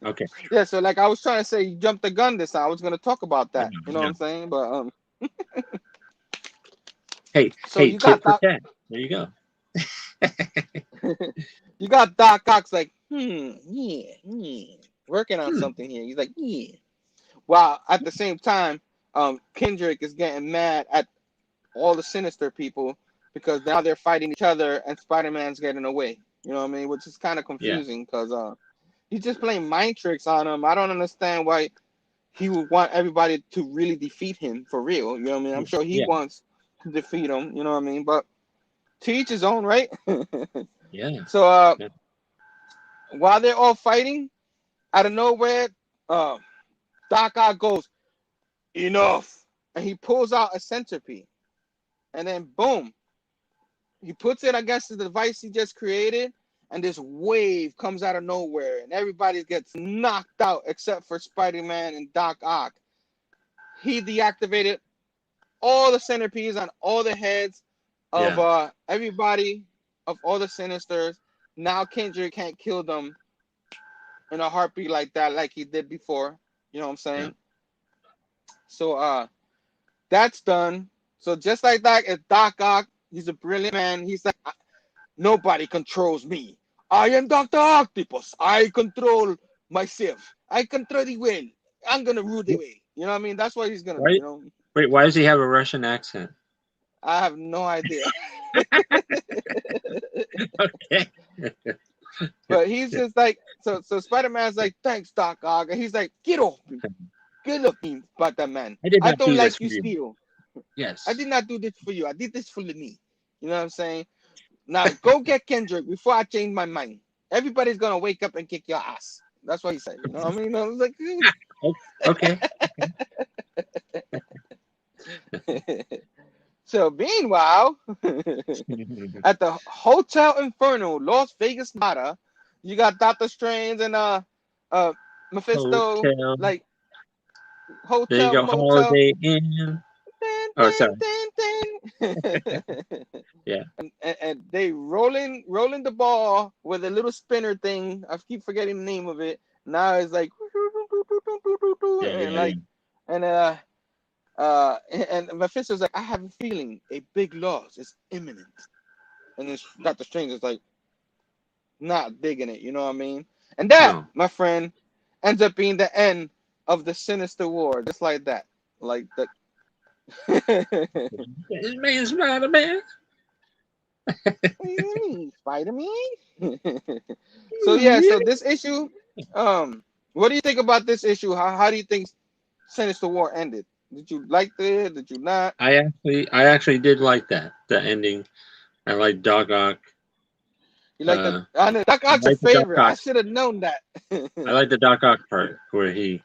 Okay. Yeah, so like I was trying to say, you jumped the gun this time. I was gonna talk about I that. know. You know what I'm saying? But Hey, so you tit got for Doc. tat. There you go. You got Doc Cox like, yeah, working on something here. He's like, yeah. While at the same time, Kendrick is getting mad at all the Sinister people because now they're fighting each other and Spider-Man's getting away. You know what I mean? Which is kind of Yeah. confusing because he's just playing mind tricks on him. I don't understand why he would want everybody to really defeat him for real. You know what I mean? I'm sure he Yeah. wants to defeat him. You know what I mean? But to each his own, right? Yeah. So Yeah. while they're all fighting, out of nowhere, Doc Ock goes, enough, and he pulls out a centipede, and then boom, he puts it against the device he just created, and this wave comes out of nowhere, and everybody gets knocked out except for Spider-Man and Doc Ock. He deactivated all the centipedes on all the heads of everybody, of all the Sinisters. Now Kendrick can't kill them in a heartbeat like that, like he did before. You know what I'm saying? Yeah. So that's done. So just like that, it's Doc Ock. He's a brilliant man. He's like, nobody controls me. I am Dr. Octopus. I control myself. I control the wind. I'm gonna rule the way. You know what I mean? That's what he's gonna do. Why? You know? Wait. Why does he have a Russian accent? I have no idea. Okay. But he's just like, so Spider-Man's like, thanks, Doc Ock. And he's like, get off me. Get off me, Spider-Man. I did I not don't do this like for you you. still. Yes. I did not do this for you. I did this for me. You know what I'm saying? Now go get Kendrick before I change my mind. Everybody's gonna wake up and kick your ass. That's what he said. You know what I mean? I was like, Okay. So meanwhile, at the Hotel Inferno, Las Vegas, Nevada, you got Doctor Strange and Mephisto, Hotel. like There you hotel go. motel. Holiday Inn. Dun, Oh, dun, sorry. dun, dun. Yeah. And they rolling the ball with a little spinner thing. I keep forgetting the name of it. Now it's like and Yeah. like and and Mephisto's like, I have a feeling a big loss is imminent. And it's Doctor Strange is like not digging it, you know what I mean? And that, No. my friend, ends up being the end of the Sinister War, just like that. Like that. This man's Spider-Man. What do you mean, Spider-Man? So yeah, so this issue, what do you think about this issue? How do you think Sinister War ended? Did you like it? Did you not? I actually did like that. The ending. I like Doc Ock. You like the? Uh, I know Doc I Ock's a like the Doc favorite. I Ock. should have known that. I like the Doc Ock part where he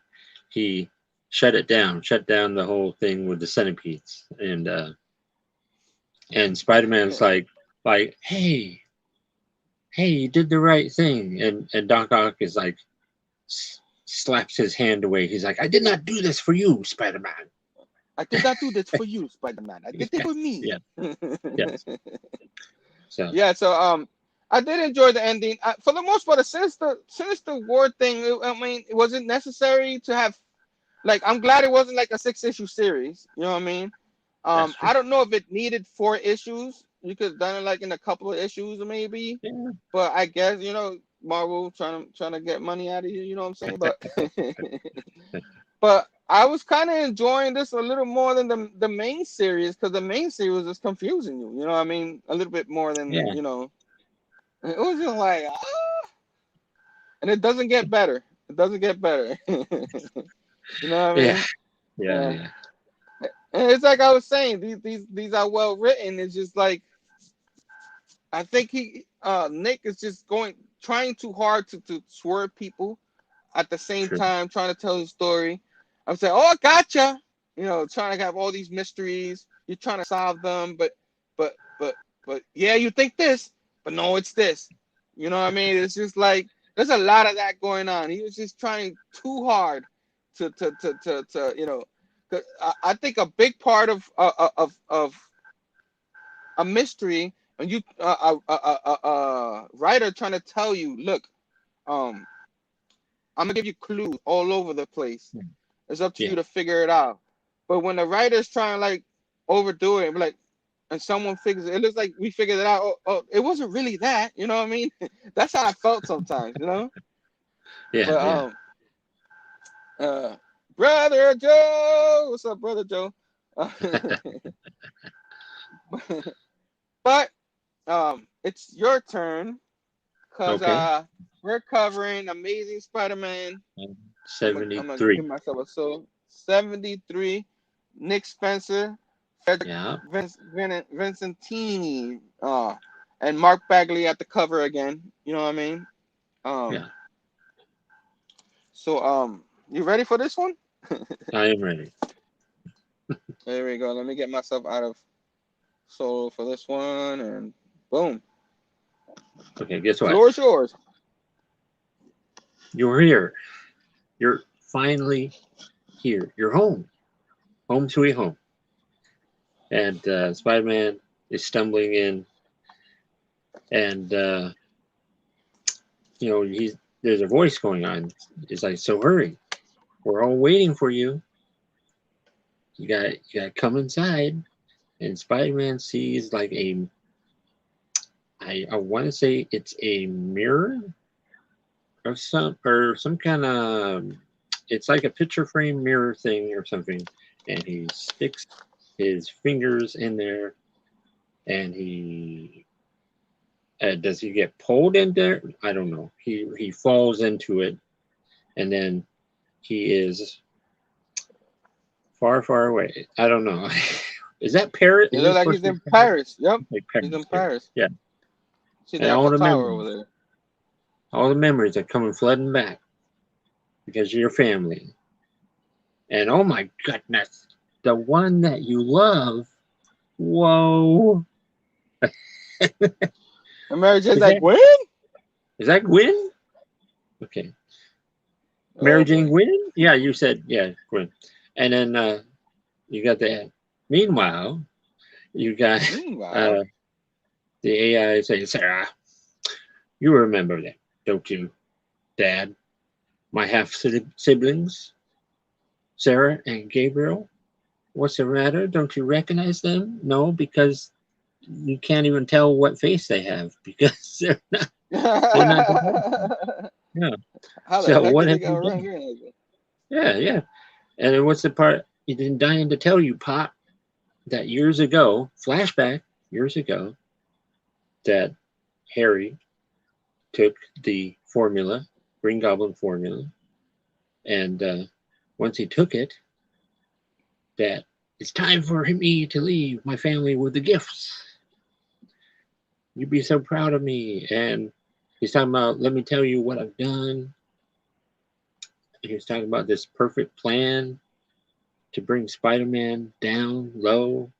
shut down the whole thing with the centipedes, and Spider-Man's like, hey, you did the right thing, and Doc Ock is like, slaps his hand away. He's like, I did not do this for you, Spider-Man. I did not do this for you, Spider-Man. I did it for me. Yeah. Yes. So Yeah, so I did enjoy the ending. For the most part, the Sinister War thing. I mean, it wasn't necessary to have. Like, I'm glad it wasn't like a 6-issue series. You know what I mean? that's true. I don't know if it needed 4 issues. You could have done it like in a couple of issues, maybe. Yeah. But I guess Marvel trying to get money out of you. You know what I'm saying? But but I was kind of enjoying this a little more than the main series, because the main series is confusing you. You know what I mean? A little bit more than Yeah. It was just like, and it doesn't get better. It doesn't get better. You know what I mean? Yeah. And it's like I was saying, these are well written. It's just like, I think Nick is just trying too hard to swerve people at the same True. time, trying to tell his story. I'm saying, oh, I gotcha. Trying to have all these mysteries. You're trying to solve them, but yeah, you think this, but no, it's this. You know what I mean? It's just like there's a lot of that going on. He was just trying too hard to. 'Cause I think a big part of a mystery, and you writer trying to tell you, look, I'm gonna give you clues all over the place. It's up to you to figure it out. But when the writer's trying to like overdo it, and someone figures it looks like we figured it out. Oh, it wasn't really that. You know what I mean? That's how I felt sometimes. Yeah. But Brother Joe, what's up, Brother Joe? But it's your turn, because we're covering Amazing Spider-Man 73. I'm gonna give myself a 73. Nick Spencer, Frederick Vincentini, and Mark Bagley at the cover again. You know what I mean? So you ready for this one? I am ready. There we go. Let me get myself out of solo for this one, and boom. Okay, guess what? Floor is yours. You're here. You're finally here. You're home. Home sweet home. And Spider-Man is stumbling in, and there's a voice going on. It's like, so hurry. We're all waiting for you. You got to come inside. And Spider-Man sees like I want to say it's a mirror of some kind of, it's like a picture frame mirror thing or something, and he sticks his fingers in there, and he does he get pulled in there? I don't know. He falls into it, and then he is far away. I don't know. Is that Paris? It looks like he's in Paris. Yep. Like He's in Paris. Yeah. See the Eiffel Tower over there. All the memories are coming flooding back because of your family. And oh my goodness, the one that you love. Whoa. And Mary Jane's like, Gwen? Is that Gwen? Okay. Mary Jane Gwen? Yeah, you said, yeah, Gwen. And then you got the, meanwhile, you got the AI saying, Sarah, you remember that, don't you, Dad? My half-siblings, Sarah and Gabriel. What's the matter? Don't you recognize them? No, because you can't even tell what face they have because they're not. They're not. Yeah. How the heck what have you done? Yeah. And then what's the part you didn't dying to tell you, Pop, that years ago, flashback years ago, that Harry took the formula, Green Goblin formula, and once he took it, that it's time for me to leave my family with the gifts. You'd be so proud of me. And he's talking about, let me tell you what I've done. He was talking about this perfect plan to bring Spider-Man down low.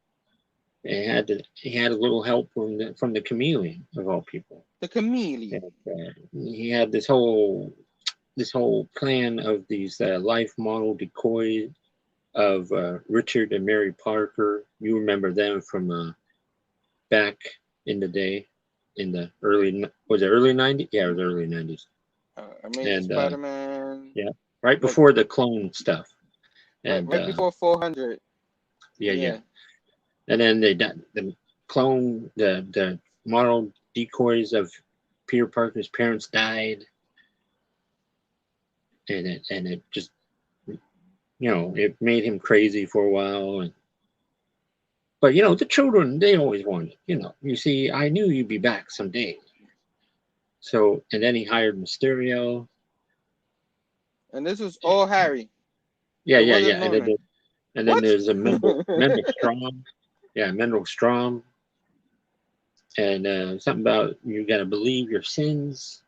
And he had a little help from the chameleon of all people. The chameleon. And, he had this whole plan of these life model decoys of Richard and Mary Parker. You remember them from back in the day, in the early, was it early 90s? Yeah, it was early 90s. Amazing Spider-Man. Yeah, right before the clone stuff. And right before 400. Yeah. And then the clone, the model decoys of Peter Parker's parents died. And it just, it made him crazy for a while. But, the children, they always wanted, you see, I knew you'd be back someday. So, and then he hired Mysterio. And this was all Harry. Yeah. And then there's a Mendel Strom. Yeah, Mendel Strom. And something about you got to believe your sins.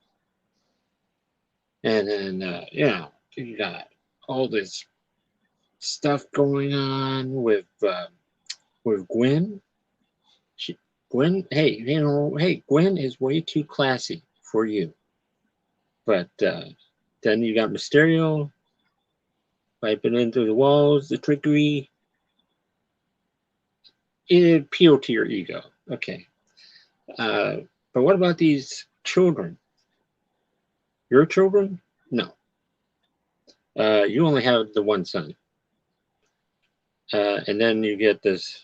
And then, you got all this stuff going on with Gwen. Gwen is way too classy for you. But then you got Mysterio piping in through the walls, the trickery. It appealed to your ego. Okay. But what about these children? Your children? No. You only have the one son. And then you get this.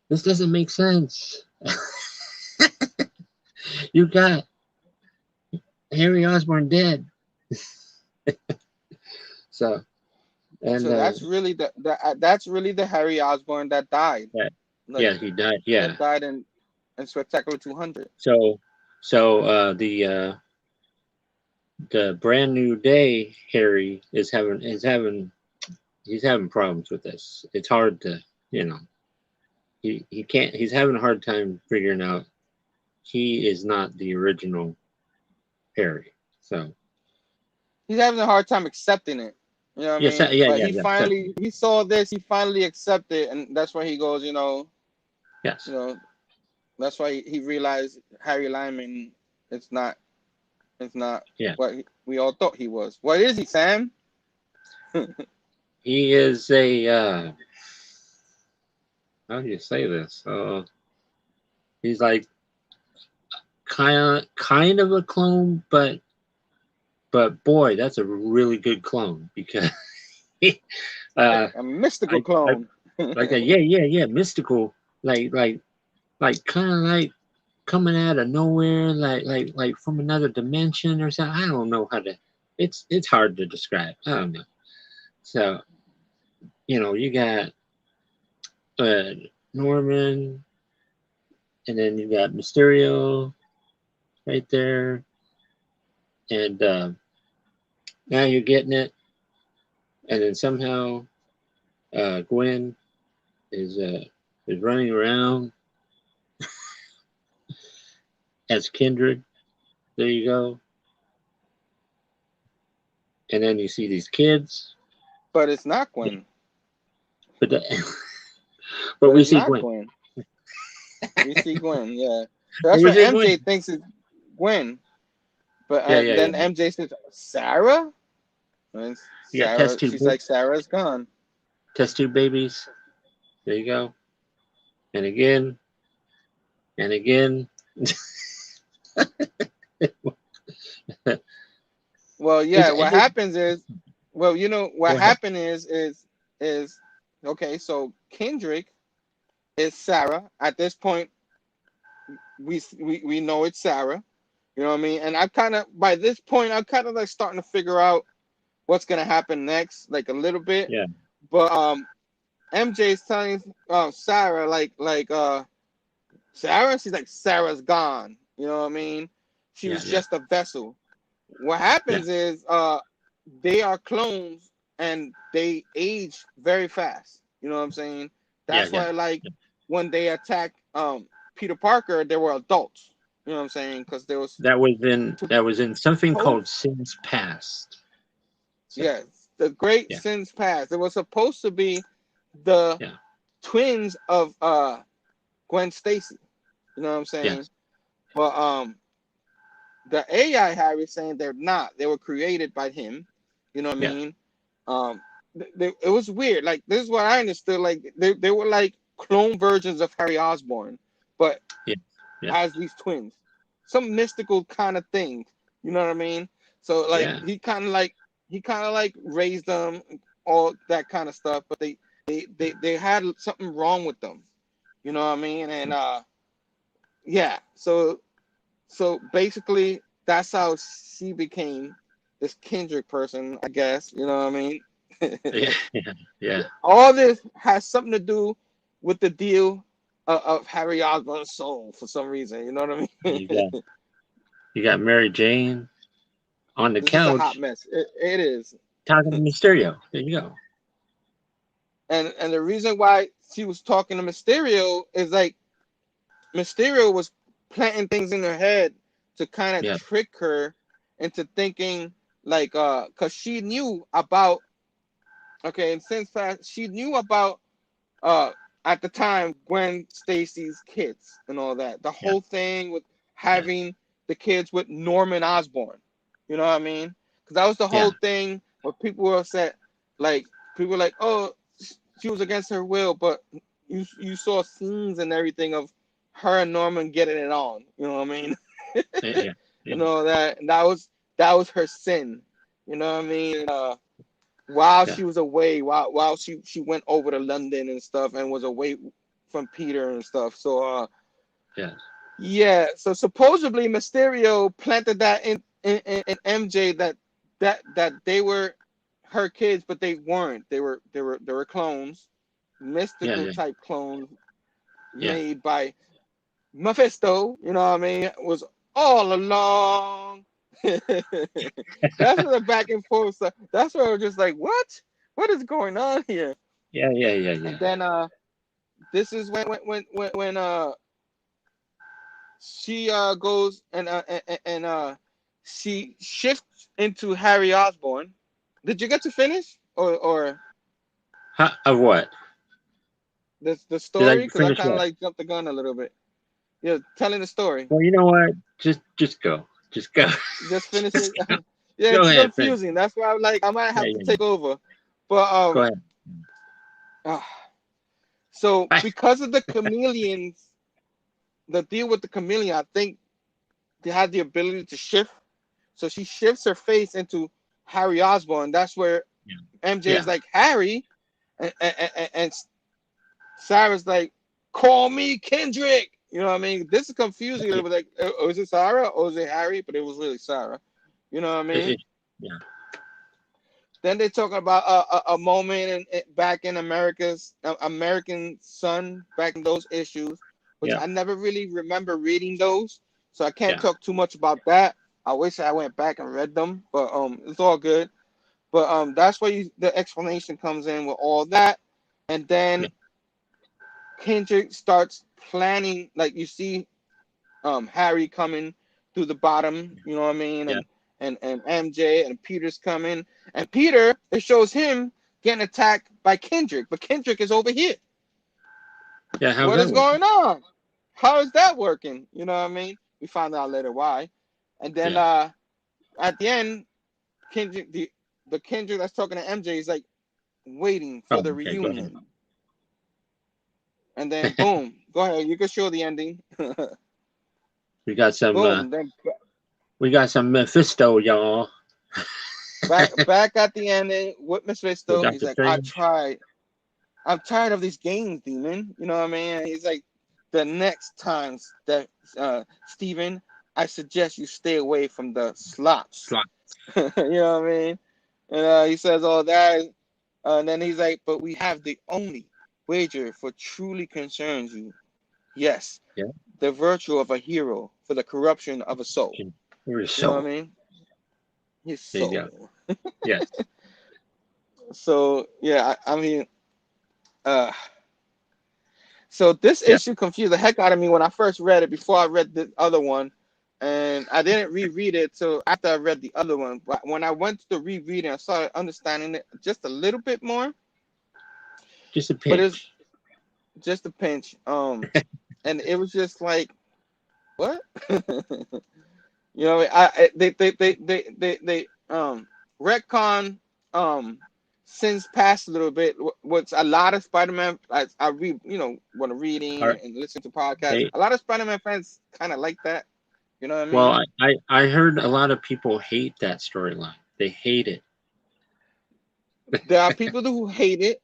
This doesn't make sense. You got Harry Osborn dead. So that's really the Harry Osborn that died. He died. Yeah, that died in Spectacular 200. So the Brand New Day Harry is having problems with this. It's hard to he can't. He's having a hard time figuring out he is not the original Harry. So he's having a hard time accepting it. You know what I mean? But he saw this, he finally accepted, and that's why he goes, Yes. That's why he realized Harry Lyman is not what we all thought he was. What is he, Sam? He is a how do you say this? He's like kind of a clone, but boy, that's a really good clone because a mystical clone. Like a mystical, like kind of like coming out of nowhere, like from another dimension or something. I don't know how to. It's hard to describe. I don't know. So, you got Norman, and then you got Mysterio right there, and now you're getting it, and then somehow Gwen is is running around as Kendrick. There you go. And then you see these kids. But it's not Gwen. But but we it's see not Gwen. We see Gwen, yeah. That's what MJ Gwen. thinks it's Gwen. But then MJ says, Sarah? And you got Sarah, she's like, Sarah's gone. Test tube babies. There you go. And again. And again. Well, yeah, what happens is, well, you know, what happened is okay, so Kendrick is Sarah. At this point, we know it's Sarah. You know what I mean? And I kind of, by this point, I'm kind of like starting to figure out what's gonna happen next, like a little bit. Yeah. But MJ's telling Sarah like Sarah, she's like, Sarah's gone. You know what I mean? She was just a vessel. What happens is they are clones and they age very fast. You know what I'm saying? That's why like when they attack Peter Parker, they were adults. You know what I'm saying? Because there was that was in something called Sins Past. So, yes, the Great Sins Past. It was supposed to be the twins of Gwen Stacy. You know what I'm saying? But the AI Harry saying they're not. They were created by him. You know what I mean? It was weird. Like, this is what I understood. Like, they were like clone versions of Harry Osborn, but as these twins. Some mystical kind of thing. You know what I mean? So like he kind of like raised them, all that kind of stuff, but they had something wrong with them. You know what I mean? And so basically that's how she became this Kendrick person, I guess. You know what I mean? All this has something to do with the deal of Harry Osborn's soul for some reason. You know what I mean? You got Mary Jane on the couch. Is a hot mess. It is. Talking to Mysterio. There you go. And the reason why she was talking to Mysterio is like Mysterio was planting things in her head to kind of trick her into thinking like because she knew about and since she knew about at the time Gwen Stacy's kids and all that. The whole thing with having the kids with Norman Osborn. You know what I mean? Because that was the whole thing where people were upset. Like, people were like, oh, she was against her will, but you saw scenes and everything of her and Norman getting it on. You know what I mean? You know, that was her sin. You know what I mean? While she was away, while she went over to London and stuff and was away from Peter and stuff. So so supposedly Mysterio planted that in MJ that they were her kids, but they weren't. They were clones, mystical type clones made by Mephisto. You know what I mean? It was all along. That's the back and forth stuff. That's where I was just like, what is going on here? And then this is when she goes and she shifts into Harry Osborn. Did you get to finish or of what? The story? Because I kind of like jumped the gun a little bit. Yeah, telling the story. Well, you know what? Just go. Just go. Just finish it. It's confusing. That's why I'm like, I might have to take over. But go ahead. So because of the chameleons, the deal with the chameleon, I think they had the ability to shift. So she shifts her face into Harry Osborn. That's where MJ is like, Harry, and Sarah's like, call me Kendrick. You know what I mean? This is confusing. It was like, oh, is it Sarah or is it Harry? But it was really Sarah. You know what I mean? Then they're talking about a moment back in American Son, back in those issues, which I never really remember reading those. So I can't talk too much about that. I wish I went back and read them, but it's all good. But that's where the explanation comes in with all that. And then Kendrick starts planning, like you see Harry coming through the bottom, you know what I mean, Yeah. and MJ and Peter's coming, and Peter, it shows him getting attacked by Kendrick, but Kendrick is over here. Yeah. How's What that is working? going on? How is that working? You know what I mean? We found out later why. And then Yeah. at the end, Kendrick, the Kendrick that's talking to MJ is like waiting for Oh, the okay. Go ahead. reunion. And then boom, go ahead, you can show the ending. We got some. Boom, then We got some Mephisto, y'all. back at the ending with Miss With Fisto, he's Doctor like, I Strange. tried. I'm tired of these games, demon. You know what I mean? He's like, the next time that Steven, I suggest you stay away from the slots. Slot. You know what I mean? And he says all that. And then he's like, but we have the only wager for truly concerns you. Yes, Yeah. the virtue of a hero for the corruption of a soul. Your You know what I soul. mean? His There you soul. go. Yes. So yeah, I mean, uh, so this Yeah. issue confused the heck out of me when I first read it before I read the other one, and I didn't reread it till after I read the other one. But when I went to rereading, I started understanding it just a little bit more. Just a But it's pinch. just a pinch. And it was just like, what? You know, they retcon since past a little bit. What's a lot of Spider-Man, I read, you know, when I'm reading All right. and listen to podcasts, Hey, a lot of Spider-Man fans kind of like that. You know what I well, mean? I heard a lot of people hate that storyline. They hate it. There are people who hate it.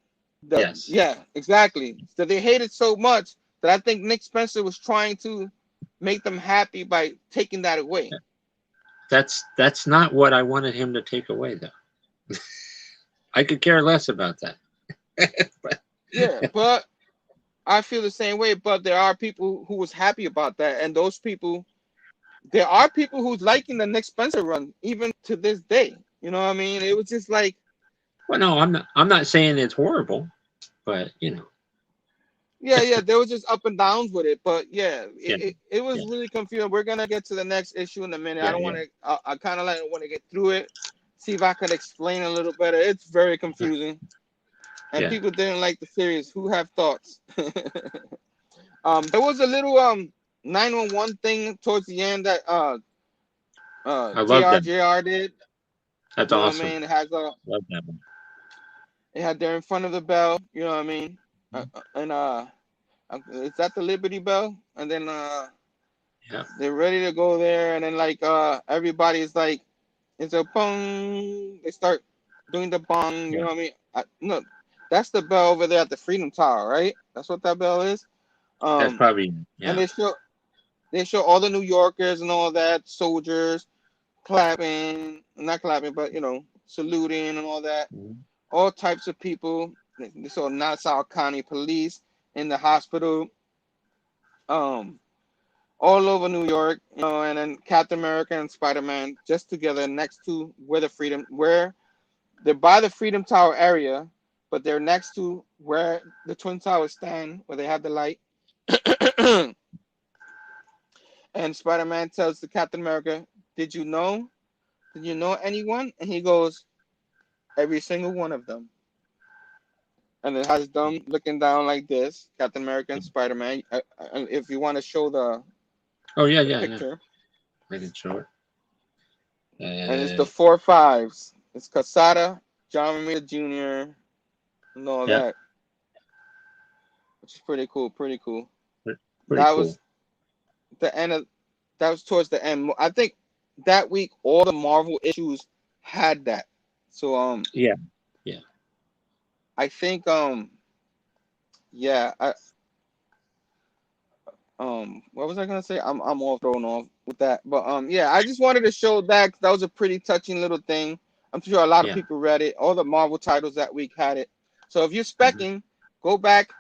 Yes. Yeah, exactly. So they hate it so much that I think Nick Spencer was trying to make them happy by taking that away. That's not what I wanted him to take away, though. I could care less about that. But Yeah, but I feel the same way. But there are people who was happy about that, and those people, there are people who's liking the Nick Spencer run even to this day. You know what I mean? It was just like, well, no, I'm not. I'm not saying it's horrible, but yeah, there was just up and downs with it. But yeah, yeah, it was yeah, really confusing. We're gonna get to the next issue in a minute. I yeah, don't yeah. want to. I kind of like want to get through it, see if I could explain a little better. It's very confusing, and Yeah. people didn't like the series. Who have thoughts? There was a little 911 thing towards the end that I love that. JR did. That's You know what I awesome. mean? It has Love that one. it had there in front of the bell. You know what I mean? And it's at the Liberty Bell, and then Yeah, they're ready to go there, and then like everybody's like, it's a bong. They start doing the bong. You yeah. know what I mean? No, that's the bell over there at the Freedom Tower, right? That's what that bell is. That's Um, probably and yeah, they show all the New Yorkers and all that soldiers clapping, not clapping, but you know, saluting and all that. mhm, All types of people. They saw Nassau County Police in the hospital. Um, all over New York, you know, and then Captain America and Spider-Man just together next to where they're by the Freedom Tower area, but they're next to where the Twin Towers stand, where they have the light. And Spider-Man tells the Captain America, "Did you know? Did you know anyone?" And he goes, "Every single one of them." And it has them looking down like this, Captain America and Spider-Man. If you want to show oh yeah, the yeah, yeah. picture, I can show it. and it's the Uh, 4 5s. It's Casada, John Romita Jr., and all yeah, that, which is pretty cool. Pretty cool. pretty That cool. was the end of. That was towards the end. I think that week all the Marvel issues had that. So Yeah, yeah, I think yeah, what was I gonna say? I'm all thrown off with that. But yeah, I just wanted to show that 'cause that was a pretty touching little thing. I'm sure a lot of yeah. people read it. All the Marvel titles that week had it. So if you're Mhm, specking, go back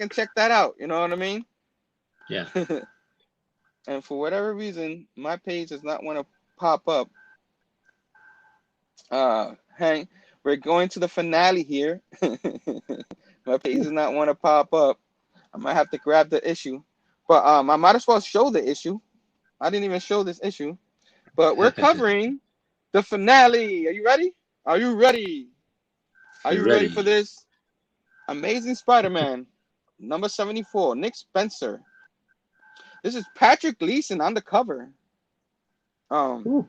and check that out. You know what I mean? yeah. And for whatever reason, my page does not want to pop up. Hang, we're going to the finale here. My page does not want to pop up. I might have to grab the issue, but I might as well show the issue. I didn't even show this issue, but we're covering the finale. Are you ready? Are you ready? Are You're you ready for ready. this? Amazing Spider-Man, number 74, Nick Spencer. This is Patrick Gleason on the cover. Ooh.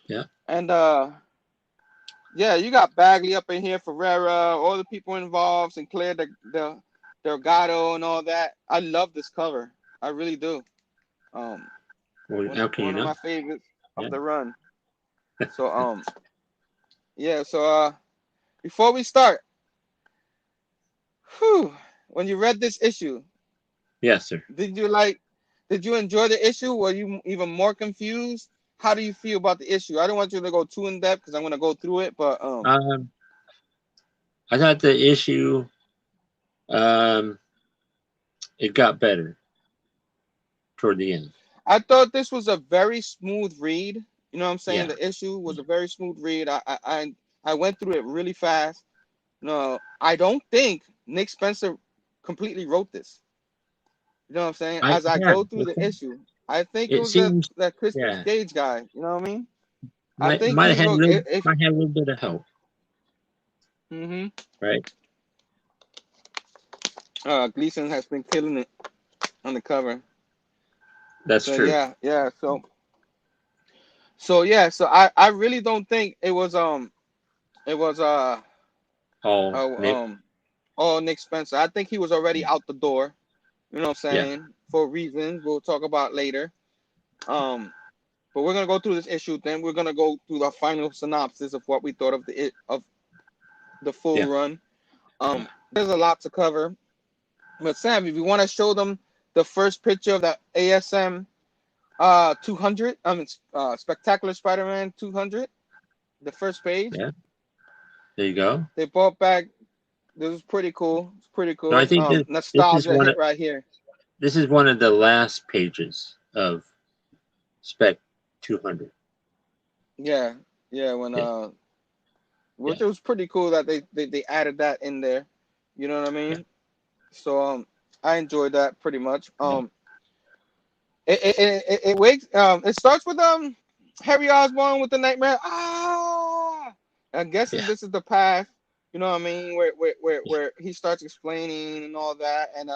Yeah. And yeah, you got Bagley up in here, Ferreira, all the people involved, Sinclair, the Delgado, and all that. I love this cover. I really do. Well, how can you One of my not? favorites of Yeah. the run. So yeah. So before we start, when you read this issue, Yes, sir. did you enjoy the issue? Were you even more confused? How do you feel about the issue? I don't want you to go too in depth because I'm gonna go through it, but I thought the issue it got better toward the end. I thought this was a very smooth read. You know what I'm saying? Yeah. The issue was a very smooth read. I went through it really fast. No, I don't think Nick Spencer completely wrote this. You know what I'm saying? As I Yeah, go through the issue, I think it it was that seems Christopher yeah. Gage guy. You know what I mean? I Might think might he have had a wrote little if. might have a little bit of help, right? Gleason has been killing it on the cover. That's So true. yeah. So yeah. So I really don't think it was All Nick. all Nick Spencer. I think he was already out the door. You know what I'm Yeah. saying? For reasons we'll talk about later. But we're gonna go through this issue. Then we're gonna go through the final synopsis of what we thought of the full Yeah. run. Yeah. There's a lot to cover. But Sam, if you want to show them the first picture of the ASM 200, Spectacular Spider-Man 200, the first page. Yeah. There you go. They brought back. This is pretty cool. It's pretty So I cool. think this is Nostalgia hit right here. this is one of the last pages of Spec 200. Yeah, when Yeah. which Yeah. was pretty cool that they added that in there. You know what I Yeah. mean? So I enjoyed that pretty much. Yeah. It wakes it starts with Harry Osborn with the nightmare. I'm guessing Yeah. this is the path. You know what I mean? Where he starts explaining and all that, and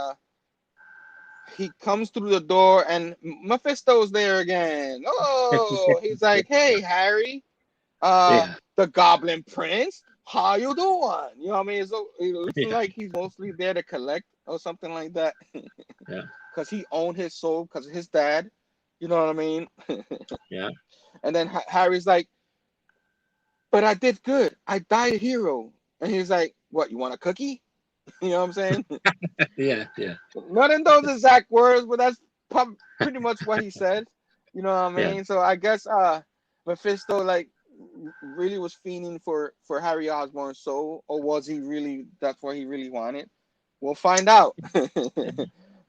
he comes through the door and Mephisto's there again. Oh, he's like, "Hey, Harry, Yeah. the Goblin Prince, how you doing?" You know what I mean? So it looks Yeah. like he's mostly there to collect or something like that. Yeah. Because he owned his soul because of his dad. You know what I mean? Yeah. And then Harry's like, "But I did good. I died a hero." And he's like, "What, you want a cookie?" You know what I'm saying? Yeah. Yeah. Not in those exact words, but that's pretty much what he said. You know what I Yeah. mean? So I guess Mephisto like really was fiending for Harry Osborn's soul, or was he really? That's what he really wanted. We'll find out.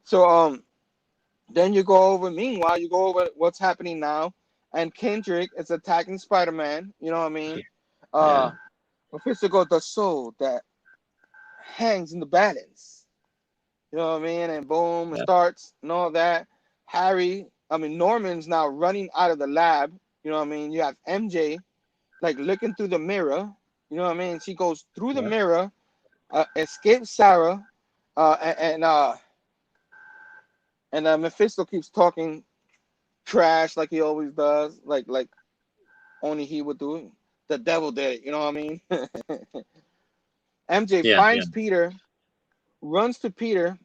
So then you go over. Meanwhile, you go over what's happening now, and Kendrick is attacking Spider-Man. You know what I mean? Yeah. Mephisto goes, "The soul that hangs in the balance." You know what I mean? And boom, it Yeah. starts and all that. Norman's now running out of the lab. You know what I mean? You have MJ like looking through the mirror. You know what I mean? She goes through the Yeah. mirror, escapes Sarah, and Mephisto keeps talking trash like he always does, like only he would do. The devil did it. You know what I mean? MJ Yeah. Yeah. finds Peter, runs to Peter,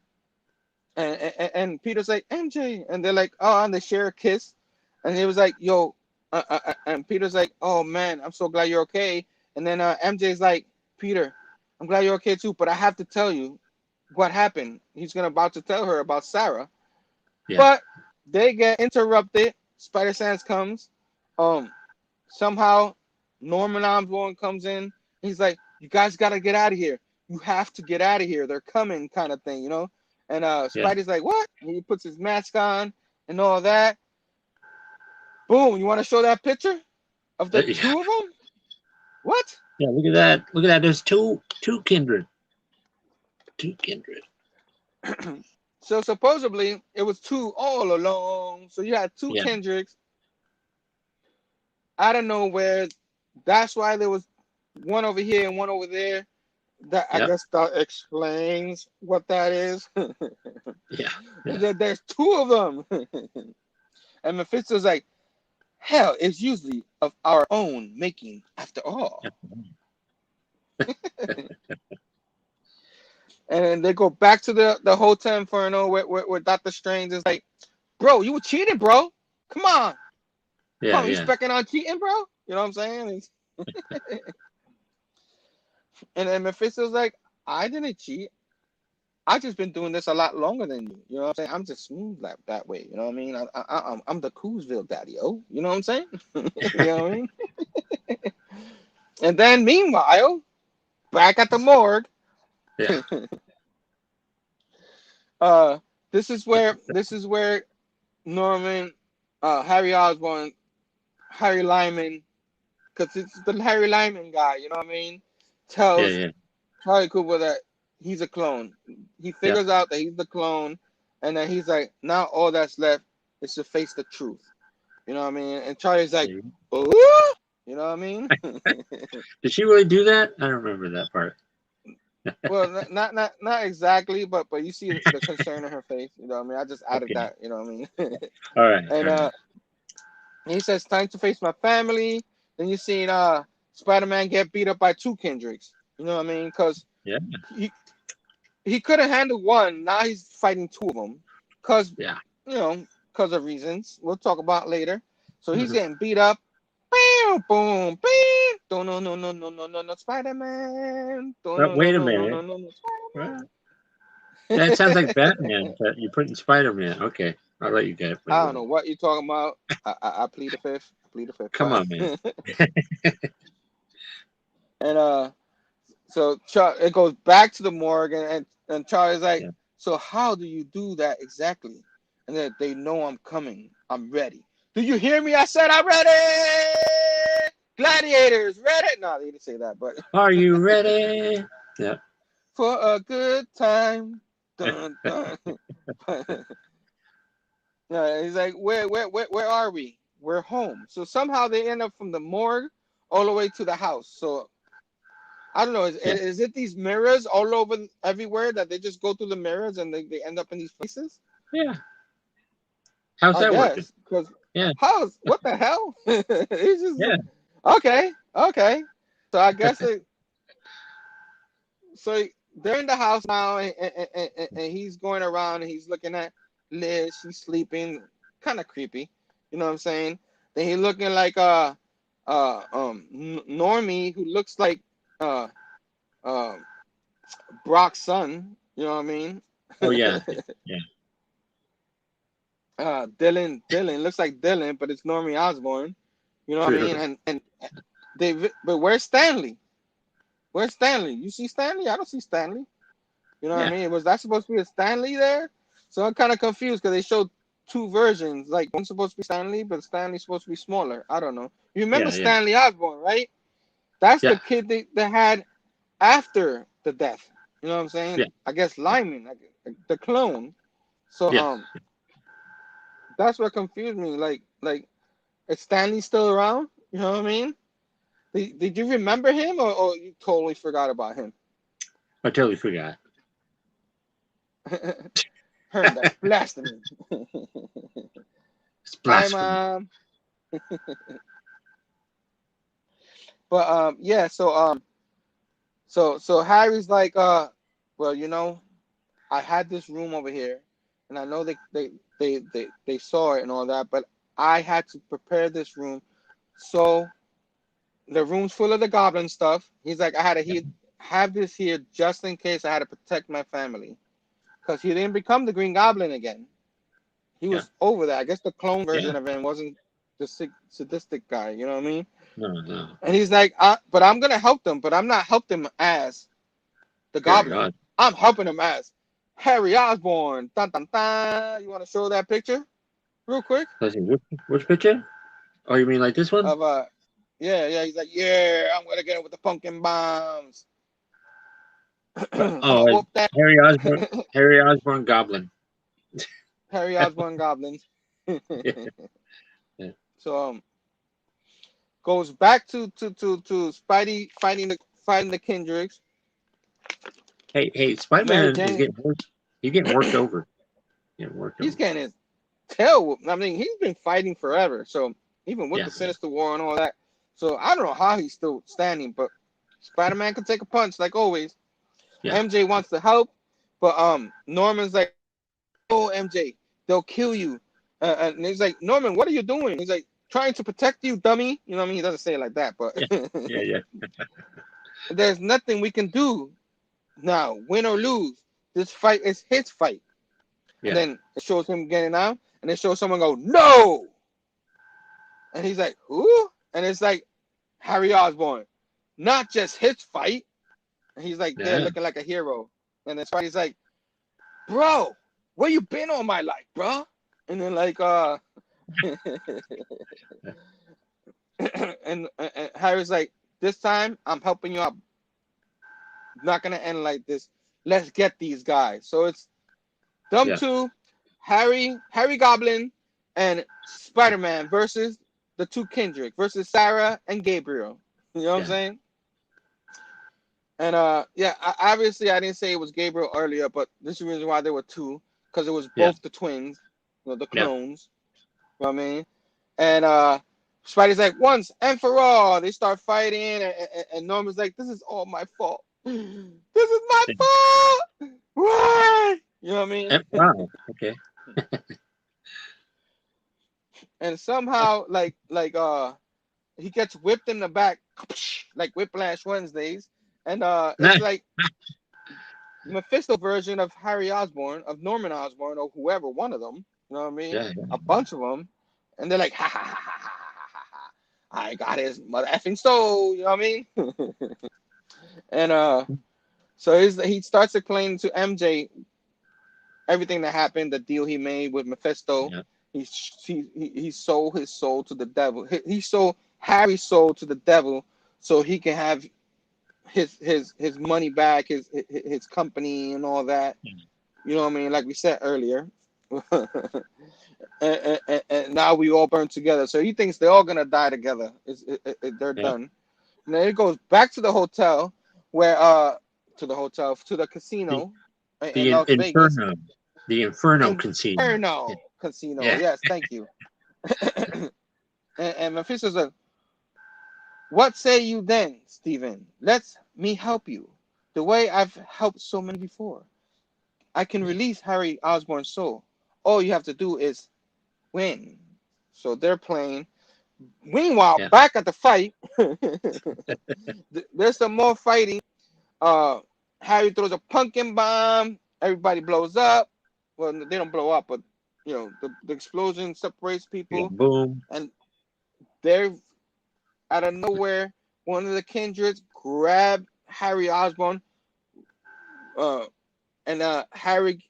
and Peter's like, "MJ," and they're like, "Oh," and they share a kiss, and he was like, "Yo," and Peter's like, "Oh man, I'm so glad you're okay," and then MJ's like, "Peter, I'm glad you're okay too, but I have to tell you what happened." He's about to tell her about Sarah, Yeah. but they get interrupted. Spider-Sense comes, somehow Norman Osborn comes in. He's like, "You guys gotta get out of here. You have to get out of here. They're coming," kind of thing, you know. And Yeah. Spidey's like, "What?" And he puts his mask on and all that. Boom! You want to show that picture of the Yeah. two of them? What? Yeah. Look at that. Look at that. There's two Kindred. Two Kindred. So supposedly it was two all along. So you had two Yeah. Kendricks out of nowhere. That's why there was one over here and one over there. That I Yep. guess that explains what that is. Yeah. Yeah. There's two of them. And Mephisto's like, hell, it's usually of our own making after all. And then they go back to the Hotel Inferno where Doctor Strange is like, bro, you were cheating, bro. Come on. Yeah. Come on, you Yeah. specking on cheating, bro? You know what I'm saying? And then Mephisto's like, I didn't cheat. I just been doing this a lot longer than you. You know what I'm saying? I'm just smooth that way. You know what I mean? I'm the Coolsville daddy, oh. You know what I'm saying? You know what I mean? And then meanwhile, back at the morgue, Yeah. this is where Norman, Harry Osborn, Harry Lyman, because it's the Harry Lyman guy. You know what I mean? Yeah. Tells Yeah. Charlie Cooper that he's a clone. He Yeah. figures out that he's the clone, and then he's like, now all that's left is to face the truth. You know what I mean? And Charlie's like, oh, you know what I mean? Did she really do that? I don't remember that part. Well, not exactly, but you see the concern in her face. You know what I mean? I just added Okay. that. You know what I mean? All right. And All right. he says, time to face my family. Then you seen Spider-Man get beat up by two Kendricks. You know what I mean? Because Yeah. he couldn't handle one. Now he's fighting two of them. Because, Yeah. you know, because of reasons we'll talk about later. So he's getting beat up. Boom, boom, boom. No, Spider-Man. But wait a No, minute. Spider-Man. That sounds like Batman, but you're putting Spider-Man. Okay, I'll let you get it. I don't know what you're talking about. I plead the fifth. Come on, man. And so it goes back to the morgue, and Charlie's like, Yeah. so how do you do that exactly? And then they know I'm coming. I'm ready. Do you hear me? I said I'm ready. Gladiators, ready? No, they didn't say that, but Are you ready? Yeah. for a good time. Dun, dun. No, he's like, where are we? We're home. So somehow they end up from the morgue all the way to the house. So I don't know. Is it these mirrors all over everywhere that they just go through the mirrors and they end up in these places? Yeah. How's I that working? guess. Because Yeah. what the hell? It's just Yeah. okay. So I guess so they're in the house now, and he's going around and he's looking at Liz. She's sleeping, kind of creepy. You know what I'm saying? Then he's looking like Normie, who looks like uh uh Brock's son. You know what I mean? Oh yeah. Yeah. Dylan looks like Dylan, but it's Normie Osborn. You know what I True. mean? And but where's Stanley? Where's Stanley? You see Stanley? I don't see Stanley. You know what I mean? Was that supposed to be a Stanley there? So I'm kind of confused because they showed two versions. Like one's supposed to be Stanley, but Stanley's supposed to be smaller. I don't know. You remember Yeah. Stanley Osborn, right? That's the Yeah. kid they had after the death. You know what I'm saying? Yeah. I guess Lyman, like the clone. So Yeah. that's what confused me. Like is Stanley still around? You know what I mean? Did you remember him or you totally forgot about him? I totally forgot. Herm, that's blasphemy. It's Hi, blasphemy. Mom. But yeah, so Harry's like, well, you know, I had this room over here, and I know they saw it and all that, but I had to prepare this room, so the room's full of the goblin stuff. He's like, I had to have this here just in case I had to protect my family, because he didn't become the Green Goblin again. He was over that. I guess the clone version of him wasn't the sadistic guy. You know what I mean? No. And he's like, but I'm gonna help them, but I'm not helping them as the Goblin. I'm helping him as Harry Osborn. Dun, dun, dun. You want to show that picture real quick? Let's see, which picture? Oh, you mean like this one? Of yeah. He's like, yeah, I'm gonna get him with the pumpkin bombs. Oh, Whoop that. Harry Osborn Goblin. Harry Osborn Goblins. Yeah. So goes back to Spidey fighting the Kendricks. Hey, Mary Spider-Man is Jane. getting worked over. He's getting his tail whooped. I mean, he's been fighting forever. So even with Yeah. the Sinister War and all that. So I don't know how he's still standing, but Spider-Man can take a punch like always. Yeah. MJ wants to help, but Norman's like, "Oh, MJ, they'll kill you." And he's like, "Norman, what are you doing?" He's like, "Trying to protect you, dummy." You know what I mean? He doesn't say it like that, but Yeah. there's nothing we can do now, win or lose. This fight is his fight. Yeah. And then it shows him getting out, and it shows someone go, "No!" And he's like, "Who?" And it's like Harry Osborn, not just his fight. And he's like there looking like a hero. And then Spidey's like, "Bro, where you been all my life, bro?" And then like and Harry's like, "This time I'm helping you out. Not gonna end like this. Let's get these guys." So it's them two, Harry Goblin, and Spider-Man versus the two Kendrick versus Sarah and Gabriel. You know what I'm saying? And obviously I didn't say it was Gabriel earlier, but this is the reason why there were two, because it was both the twins, the clones. You know what I mean? And Spidey's like, "Once and for all." They start fighting, and Norman's like, "This is all my fault. This is my fault. Why?" You know what I mean? Wow. Okay. And somehow, like he gets whipped in the back, like Whiplash Wednesdays, and it's like Mephisto version of Harry Osborn, of Norman Osborn, or whoever, one of them. You know what I mean? Yeah. A bunch of them, and they're like, "Ha ha ha ha ha ha ha! I got his mother effing soul." You know what I mean? And so he starts explaining to MJ everything that happened, the deal he made with Mephisto. Yeah. He sold his soul to the devil. He sold Harry's soul to the devil so he can have his money back, his company and all that. You know what I mean? Like we said earlier. and now we all burn together. So he thinks they're all gonna die together. They're done. And then it goes back to the hotel, where to the casino in Las Vegas. The Inferno Casino. Inferno Casino. Yeah. Yes, thank you. and Mephisto's like, "What say you then, Stephen? Let me help you. The way I've helped so many before. I can release Harry Osborn's soul. All you have to do is win." So they're playing. Meanwhile, back at the fight, there's some more fighting. Harry throws a pumpkin bomb. Everybody blows up. Well, they don't blow up, but the explosion separates people. Yeah, boom. And they're out of nowhere. One of the Kendricks grab Harry Osborn. And Harry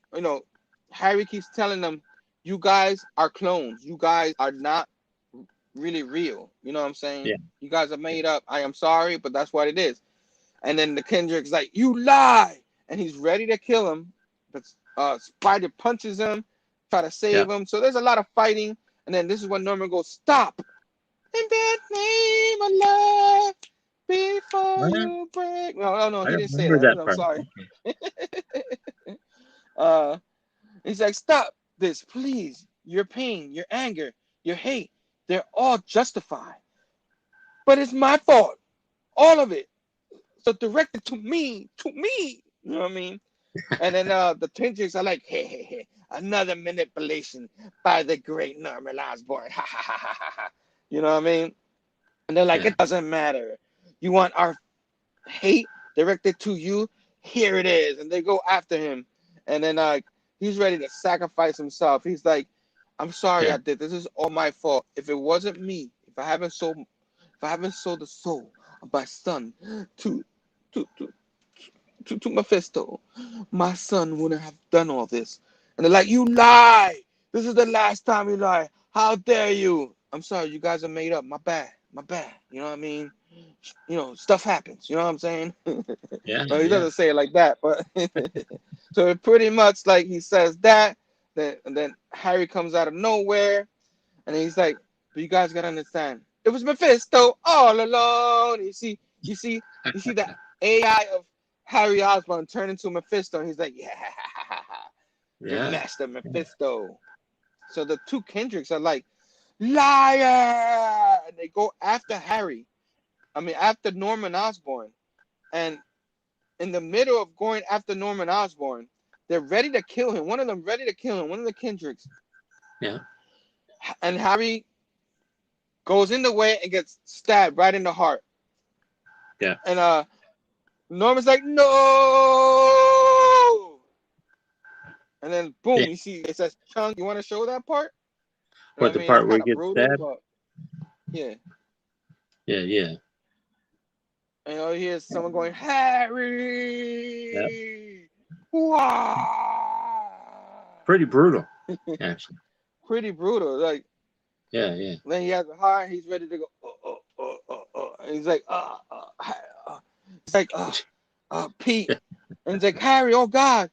keeps telling them, "You guys are clones. You guys are not really real." You know what I'm saying? Yeah. You guys are made up. I am sorry, but that's what it is. And then the Kendrick's like, "You lie!" And he's ready to kill him, but Spider punches him, try to save him. So there's a lot of fighting. And then this is when Norman goes, "Stop! In the name of love, before you break." No, he didn't say that. I'm sorry. He's like, "Stop this, please. Your pain, your anger, your hate, they're all justified. But it's my fault. All of it. So direct it to me. You know what I mean?" And then the Kendricks are like, hey, another manipulation by the great Norman Osborn. Ha ha ha ha ha. You know what I mean? And they're like, "It doesn't matter. You want our hate directed to you? Here it is." And they go after him. And then he's ready to sacrifice himself. He's like, "I'm sorry I did. This is all my fault. If it wasn't me, if I haven't sold the soul of my son to Mephisto, my son wouldn't have done all this." And they're like, "You lie. This is the last time you lie. How dare you?" "I'm sorry, you guys are made up. My bad. You know what I mean?" stuff happens. You know what I'm saying? Yeah, No, he yeah. doesn't say it like that, but so it pretty much like he says that. And then Harry comes out of nowhere, and he's like, "But you guys gotta understand, it was Mephisto all alone." You see the AI of Harry Osborn turn into Mephisto, and he's like, "Yeah, you're Yeah. Master Mephisto." So the two Kendricks are like, "Liar!" And they go after Harry. I mean, after Norman Osborn, and in the middle of going after Norman Osborn, they're ready to kill him. One of them ready to kill him. One of the Kendricks. Yeah. And Harry goes in the way and gets stabbed right in the heart. Yeah. And Norman's like, "No!" And then boom, Yeah. you see it says Chunk. You want to show that part? You know What, what I the mean? It's part where kind he of gets brutal, stabbed? but yeah. Yeah, yeah. And you hear someone going, Yeah. "Harry!" Wow. Pretty brutal, actually. Pretty brutal. Like, Yeah, yeah. then he has a heart. He's ready to go. And he's like, He's like, Pete. And he's like, "Harry, oh God,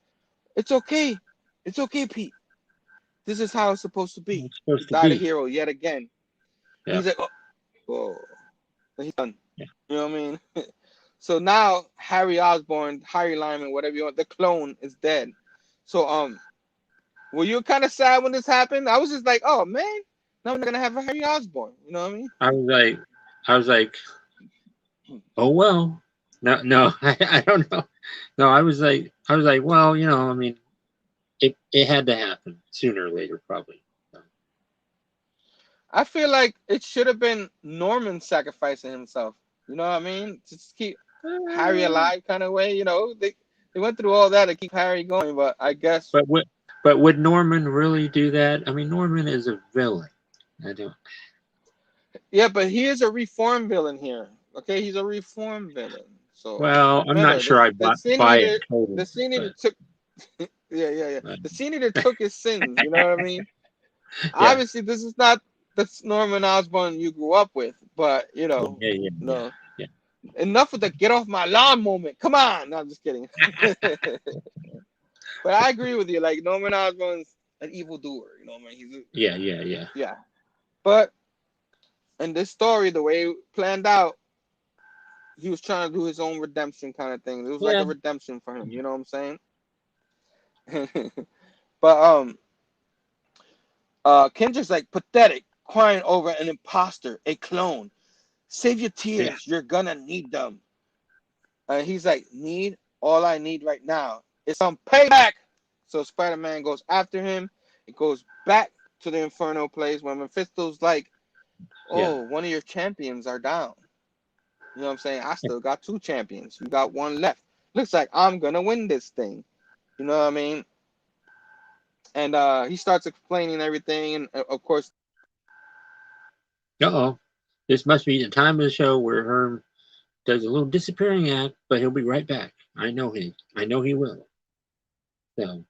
it's okay. It's okay, Pete. This is how it's supposed to be." It's supposed He's to not a be. hero yet again. Yeah. He's like, oh. And he's done. Yeah. You know what I mean? So now Harry Osborn, Harry Lyman, whatever you want, the clone is dead. So were you kind of sad when this happened? I was just like, oh man, now we're not gonna have a Harry Osborn. You know what I mean? I was like, oh well. No, no, I don't know. No, I was like, well, I mean, it had to happen sooner or later, probably. So. I feel like it should have been Norman sacrificing himself. You know what I mean? Just keep Harry alive, kind of way. They went through all that to keep Harry going, but I guess. But would Norman really do that? I mean, Norman is a villain. I don't. Yeah, but he is a reformed villain here. Okay, he's a reformed villain. So Well, I'm not remember, sure I the scene buy eater, it totally. the scene eater But, took. Yeah. The scene eater took his sins. You know what I mean? yeah. Obviously, this is not the Norman Osborn you grew up with, but Yeah. no. Enough with the "get off my lawn" moment. Come on, no, I'm just kidding. But I agree with you. Like, Norman Osborn's an evildoer. You know what I mean? Yeah. But in this story, the way it planned out, he was trying to do his own redemption kind of thing. It was like Yeah. a redemption for him. You know what I'm saying? But Kendrick's like, "Pathetic, crying over an imposter, a clone. Save your Yeah. tears. You're gonna need them." And he's like, all I need right now is some payback. So Spider-Man goes after him. It goes back to the Inferno place when Mephisto's like, "Oh, one of your champions are down." You know what I'm saying? I still got 2 champions. You got 1 left. Looks like I'm gonna win this thing. You know what I mean? And he starts explaining everything, and of course. Uh-oh. This must be the time of the show where Herm does a little disappearing act, but he'll be right back. I know he will. So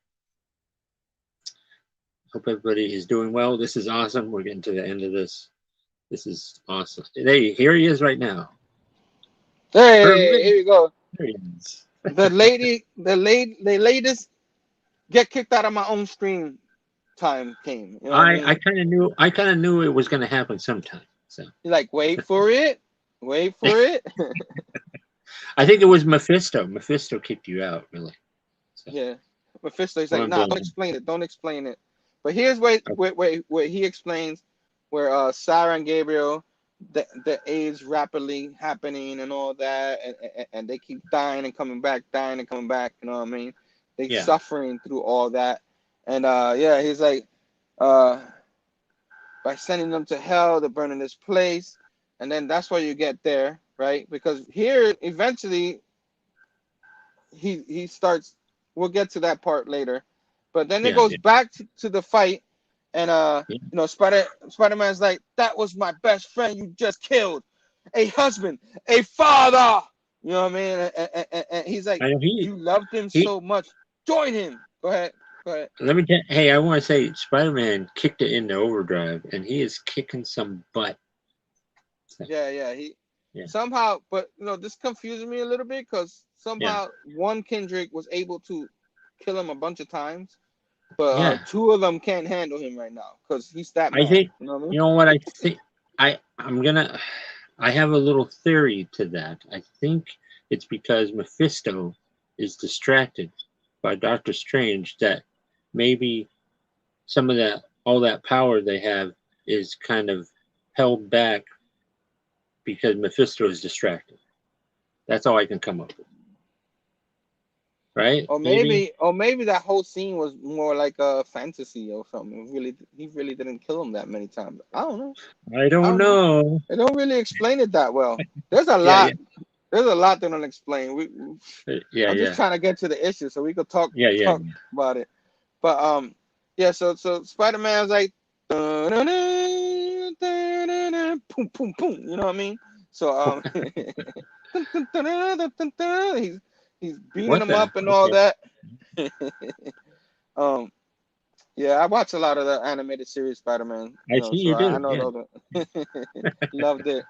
hope everybody is doing well. This is awesome. We're getting to the end of this. This is awesome. Hey, here he is right now. Hey, here you go. There he is. The latest get kicked out of my own stream time came. You know what I mean? I kind of knew it was going to happen sometime. So You're like, wait for it. I think it was Mephisto. Mephisto kicked you out, really. So. Yeah, Mephisto's like, "Nah, don't explain it." But here's where he explains where Sarah and Gabriel, the age rapidly happening and all that, and they keep dying and coming back. You know what I mean? They suffering through all that, and he's like, by sending them to hell, they're burning this place, and then that's why you get there, right? Because here eventually he starts. We'll get to that part later, but then it goes back to the fight, and Spider-Man's like, "That was my best friend you just killed, a husband, a father." You know what I mean? And he's like, "You loved him so much, join him." Go ahead. Let me tell. Hey, I want to say Spider-Man kicked it into overdrive, and he is kicking some butt. So. Yeah. somehow, but this confuses me a little bit because somehow one Kendrick was able to kill him a bunch of times, but two of them can't handle him right now because he's that I mad. think You know what I mean? you know what I think. I have a little theory to that. I think it's because Mephisto is distracted by Doctor Strange that maybe some of all that power they have is kind of held back because Mephisto is distracted. That's all I can come up with. Right? Or maybe that whole scene was more like a fantasy or something. He really didn't kill him that many times. I don't know. I don't know. They don't really explain it that well. There's a lot. There's a lot they don't explain. I'm just trying to get to the issue so we could talk about it. But so Spider-Man's like boom boom boom. You know what I mean? So he's beating him up and all that. I watch a lot of the animated series Spider-Man. I see you do. I know loved it.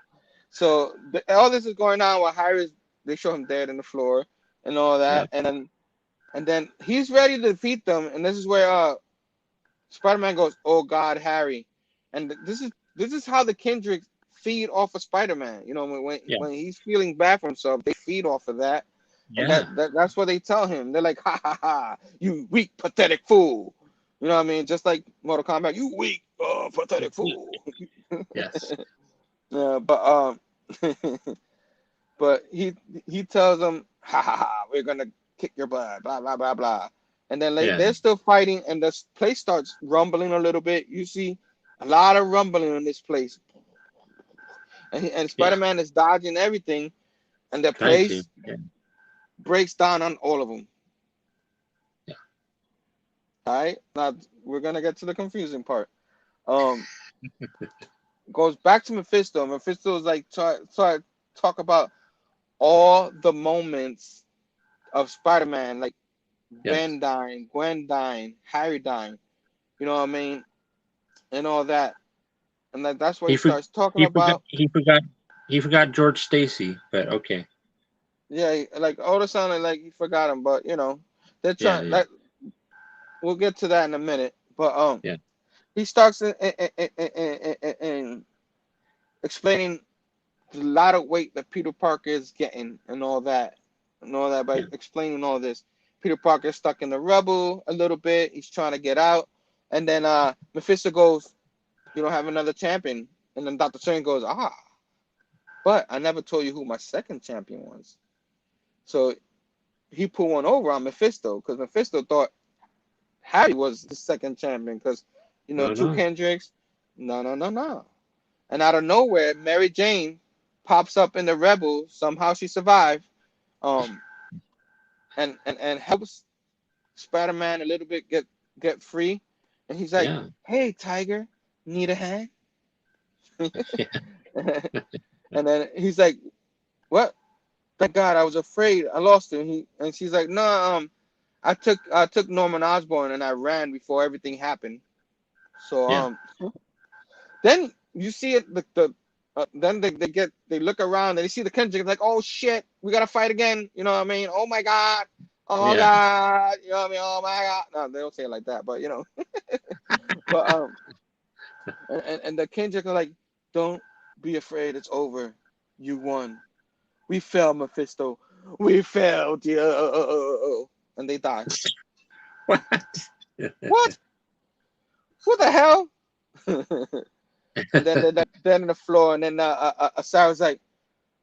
So all this is going on while Harry's. They show him dead in the floor and all that, and then he's ready to defeat them. And this is where Spider-Man goes, "Oh God, Harry!" And this is how the Kendricks feed off of Spider-Man. When he's feeling bad for himself, they feed off of that. And that's what they tell him. They're like, "Ha ha ha! You weak, pathetic fool!" You know what I mean? Just like Mortal Kombat, you weak, pathetic fool. Yes. But he tells them, "Ha ha ha! We're gonna kick your butt." Blah blah blah blah. And then they're still fighting, and the place starts rumbling a little bit. You see a lot of rumbling in this place, and Spider-Man is dodging everything, and the place breaks down on all of them. Yeah. All right, now we're gonna get to the confusing part. Goes back to Mephisto. Mephisto is like try talk about all the moments of Spider-Man, like Ben dying, Gwen dying, Harry dying. You know what I mean, and all that. And that's what he starts talking about. He forgot George Stacy, but okay. Yeah, like all the sounded like he forgot him, but they're trying. Like, we'll get to that in a minute. But he starts in explaining the lot of weight that Peter Parker is getting and all that by explaining all this. Peter Parker is stuck in the rubble a little bit. He's trying to get out, and then Mephisto goes, "You don't have another champion," and then Dr. Strange goes, "But I never told you who my second champion was." So he put one over on Mephisto because Mephisto thought Harry was the second champion because two Kendricks. No. And out of nowhere, Mary Jane pops up in the Rebel. Somehow she survived, and helps Spider-Man a little bit get free. And he's like, "Hey, Tiger, need a hand?" And then he's like, "What? Thank God, I was afraid I lost him." And she's like, "No, I took Norman Osborn and I ran before everything happened." So then you see it. Then they look around and they see the Kendrick like, "Oh shit, we gotta fight again." You know what I mean? Oh my God. Oh God. You know what I mean? Oh my God. No, they don't say it like that, but But and the Kendrick are like, "Don't be afraid. It's over. You won. We failed, Mephisto. We failed you." And they die. What? What? What the hell? And then they're on the floor, and then Sarah's like,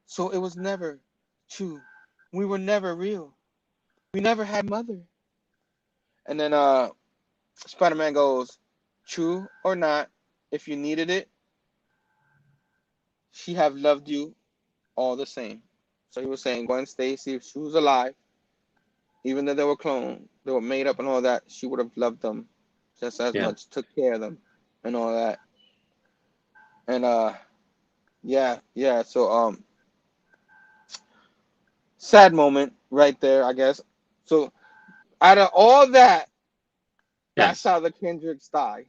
"So it was never true. We were never real. We never had mother." And then Spider-Man goes, "True or not, if you needed it, she have loved you all the same." So he was saying Gwen Stacy, if she was alive, even though they were cloned, they were made up and all that, she would have loved them just as much, took care of them and all that. And so sad moment right there, I guess. So out of all that, that's how the Kendricks die.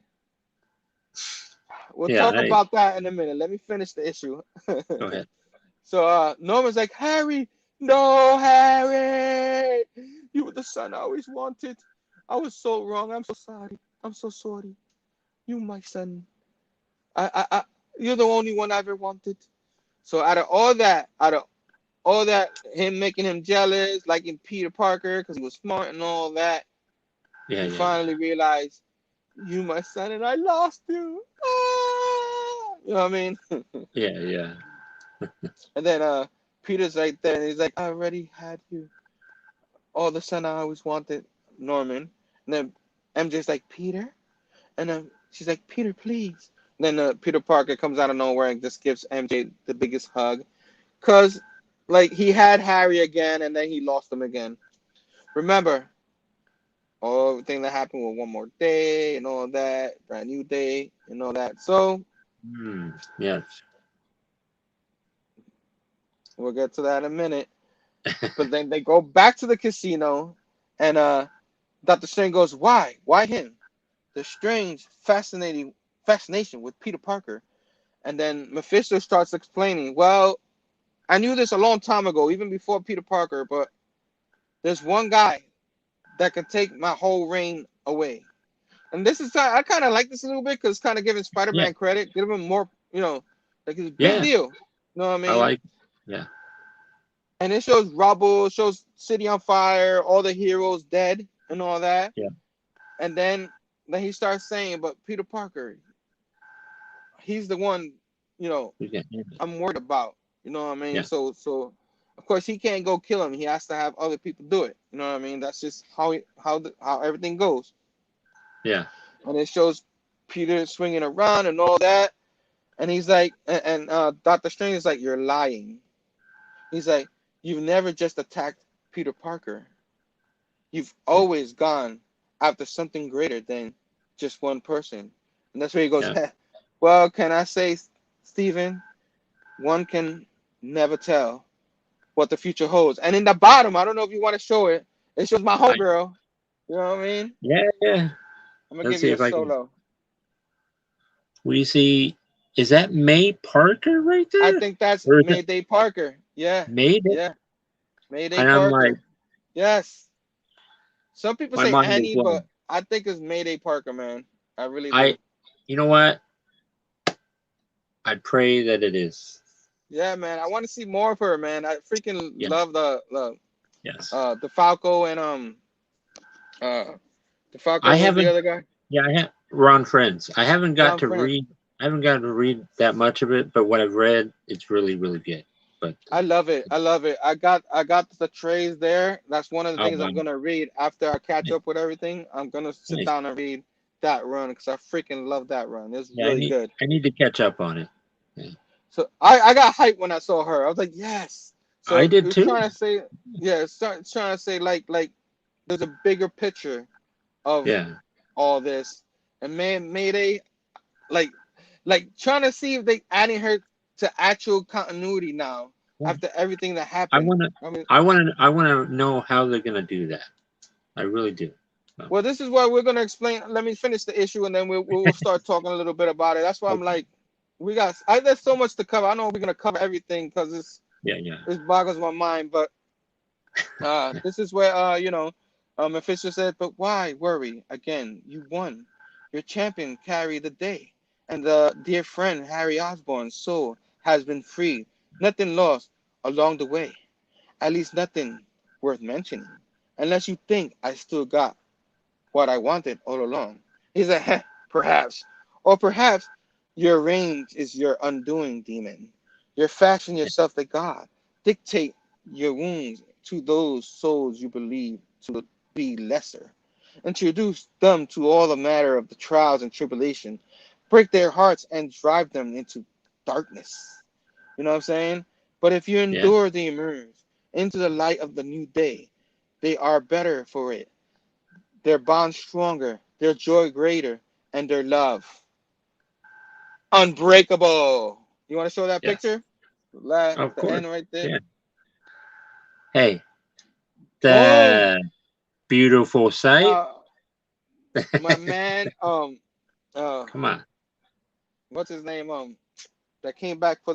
We'll talk about that in a minute. Let me finish the issue. Go ahead. So Norman's like, Harry, no, Harry, you were the son I always wanted. I was so wrong. I'm so sorry. I'm so sorry. You, my son. I you're the only one I ever wanted. So out of all that, him making him jealous, liking Peter Parker because he was smart and all that, Yeah, he yeah, finally realized, you, my son, and I lost you. Ah! You know what I mean? yeah, yeah. And then Peter's right there, and he's like, I already had you. Oh, the son I always wanted, Norman. And then MJ's like, Peter? And then she's like, Peter, please. And then Peter Parker comes out of nowhere and just gives MJ the biggest hug. Because, like, he had Harry again, and then he lost him again. Remember, everything that happened with One More Day and all that, Brand New Day and all that. So, Yes. we'll get to that in a minute. But then they go back to the casino, and Dr. Strange goes, why? Why him? The strange, fascination with Peter Parker. And then Mephisto starts explaining, well, I knew this a long time ago, even before Peter Parker, but there's one guy that can take my whole reign away. And this is, I kind of like this a little bit because it's kind of giving Yeah, Spider-Man credit, give him more, like it's a big yeah. deal. You know what I I mean? like. Yeah, And it shows rubble, shows city on fire, all the heroes dead and all that. yeah, And then he starts saying, but Peter Parker, he's the one, yeah, I'm worried about. You know what I mean? yeah, So of course he can't go kill him. He has to have other people do it. You know what I mean? That's just how everything goes. yeah, And it shows Peter swinging around and all that. And he's like, and Doctor Strange is like, you're lying. He's like, you've never just attacked Peter Parker. You've always gone after something greater than just one person. And that's where he goes, yeah. well, can I say, Stephen, one can never tell what the future holds. And in the bottom, I don't know if you want to show it, it shows my I, homegirl. You know what I mean? yeah, yeah. I'm going to Let's give see you a if I can. solo. We see. Is that May Parker right I there, think that's or is it Mayday Parker. Yeah, May? yeah. Mayday And I'm like, Parker. Yes. Some people my say mind is Annie, blown. but I think it's Mayday Parker, man. I really do. I, you know what? I pray that it is. Yeah, man. I want to see more of her, man. I freaking Yeah. love Yes. the Falco and the Falco. I What was the haven't. other guy? Yeah, I have. We're on Friends. I haven't got Ron to Friend. read. I haven't gotten to read that much of it, but what I've read, it's really, really good. But I love it. I love it. I got the trays there. That's one of the oh things wow, I'm gonna read after I catch nice, up with everything. I'm gonna sit nice. down and read that run because I freaking love that run. It's Yeah, really good. I need to catch up on it. Yeah. So I got hyped when I saw her. I was like, yes. I So did it's too. trying to say, yeah, it's trying to say like there's a bigger picture of Yeah, all this, and man, Mayday like trying to see if they adding her to actual continuity now yeah. after everything that I happened. wanna, I mean, I wanna know how they're gonna do that. I really do. So, well, this is what we're gonna explain. Let me finish the issue, and then we'll start talking a little bit about it. That's why I'm okay. like, there's so much to cover. I know we're gonna cover everything because Yeah, yeah, it boggles my mind, but this is where Mephisto said, but why worry again? You won. Your champion carried the day, and the dear friend Harry Osborn's soul has been freed. Nothing lost along the way. At least nothing worth mentioning, unless you think I still got what I wanted all along. He said, perhaps. Or perhaps your range is your undoing, demon. Your fashion yourself the god. Dictate your wounds to those souls you believe to be lesser. Introduce them to all the matter of the trials and tribulation. Break their hearts and drive them into darkness. You know what I'm saying? But if you yeah, endure the emerge into the light of the new day, they are better for it, their bond stronger, their joy greater, and their love unbreakable. You want to show that yes. picture? The Of course. end right there. Yeah. Hey, Boom. the beautiful sight. Uh, my man. Come on. What's his name? That came back for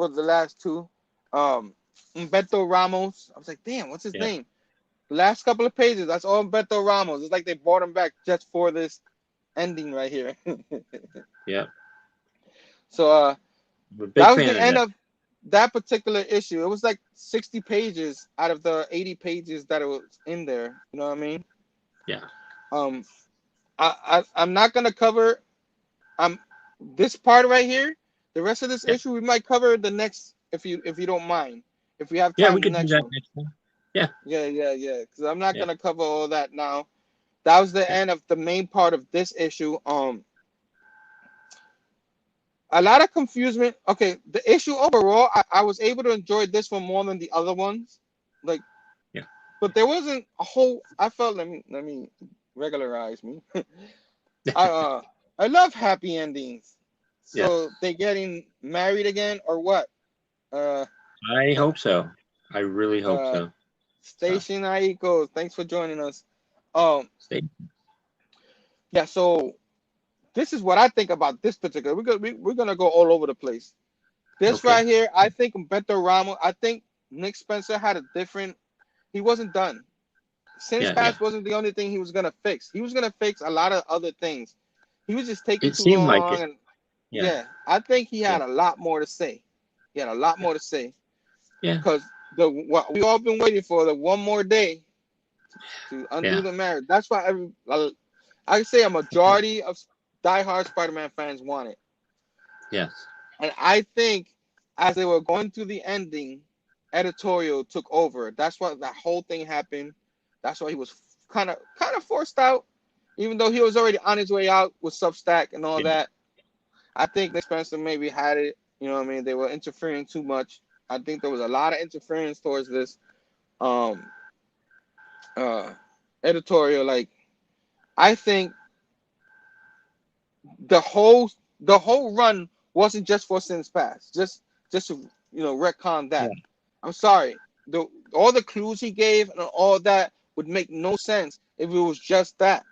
the last two. Humberto Ramos. I was like, damn, what's his Yeah. name? Last couple of pages, that's all Humberto Ramos. It's like they brought him back just for this ending right here. Yeah. So I'm a big that was fan the of end that. of that particular issue. It was like 60 pages out of the 80 pages that it was in there. You know what I mean? Yeah. Um, I'm not gonna cover this part right here. The rest of this Yeah. issue we might cover the next if you don't mind. If we have Yeah, we time the could do next that one. next time. Yeah. Yeah. Because I'm not Yeah. gonna cover all that now. That was the Yeah. end of the main part of this issue. A lot of confusion. Okay, the issue overall, I was able to enjoy this one more than the other ones. Like, Yeah. but there wasn't a whole. I felt let me regularize me. I love happy endings. Yeah. So they getting married again or what? Uh, I hope so. I really hope uh, so. So Station Aiko, thanks for joining us. Um, stay. yeah. So this is what I think about this particular. We're gonna go all over the place. This Okay. right here, I think Beto Ramos. I think Nick Spencer had a different. He wasn't done. Since Yeah. Yeah. Past wasn't the only thing he was gonna fix. He was gonna fix a lot of other things. He was just taking It too seemed like long, it. and Yeah. yeah, I think he Yeah. had a lot more to say. He had a lot Yeah. more to say Yeah. because the what we all been waiting for, the one more day to undo Yeah. the marriage. That's why I would say a majority of diehard Spider-Man fans want it. Yes. And I think as they were going through the ending, editorial took over. That's why that whole thing happened. That's why he was kind of forced out, even though he was already on his way out with Substack and all Yeah. that. I think Nick Spencer maybe had it. You know what I mean? They were interfering too much. I think there was a lot of interference towards this um uh editorial. Like I think the whole the whole run wasn't just for Sins Past. Just to retcon Yeah. that. I'm sorry. The all the clues he gave and all that would make no sense if it was just that.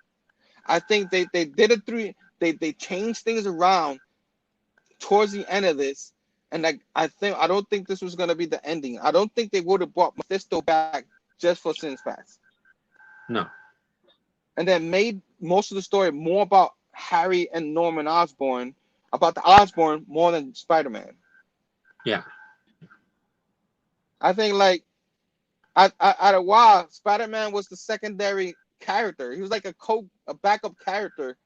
I think they did it through they changed things around towards the end of this, and I don't think this was gonna be the ending. I don't think they would have brought Mephisto back just for Sins Past, No. and then made most of the story more about Harry and Norman Osborn, about the Osborn more than Spider-Man. Yeah. I think like at a while, Spider-Man was the secondary character. He was like a backup character.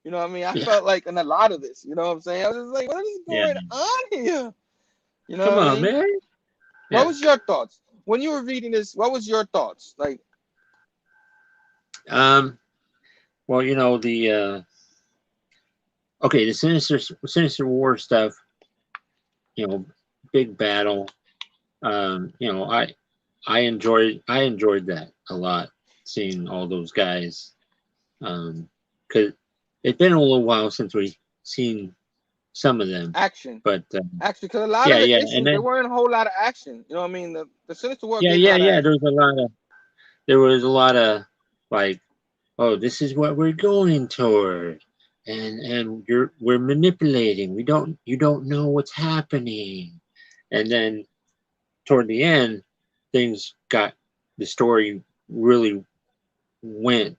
You know what I mean? I Yeah. felt like in a lot of this. You know what I'm saying? I was just like, what is Yeah. going on here? You know Come what I on, mean? man. What Yeah. was your thoughts when you were reading this? What was your thoughts? Like, Um. Well, the okay, the Sinister War stuff. Big battle. I enjoyed that a lot. Seeing all those guys. Because it's been a little while since we've seen some of them. action, But because a lot of yeah, the yeah, and issues there then weren't a whole lot of action. You know what I mean? The Sinister War yeah, gave a yeah, lot of yeah. action. There was a lot of like, oh, this is what we're going toward, and we're manipulating. You don't know what's happening, and then toward the end, things got the story really went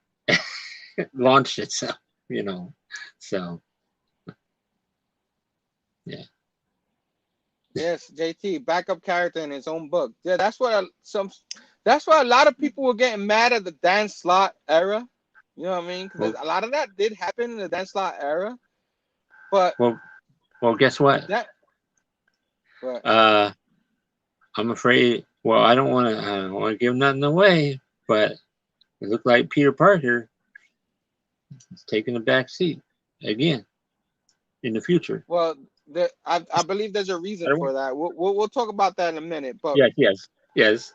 launched itself. You know, so yeah, Yes, JT, backup character in his own book. Yeah, that's why a lot of people were getting mad at the Dan Slott era. You know what I mean? Because well, a lot of that did happen in the Dan Slott era. But well, well. Guess what? that, but Uh, I'm afraid. Well, I don't want to give nothing away, but it looked like Peter Parker is taking a back seat again in the future. well, I believe there's a reason I don't. for that. We'll talk about that in a minute. But Yes, yes, yes.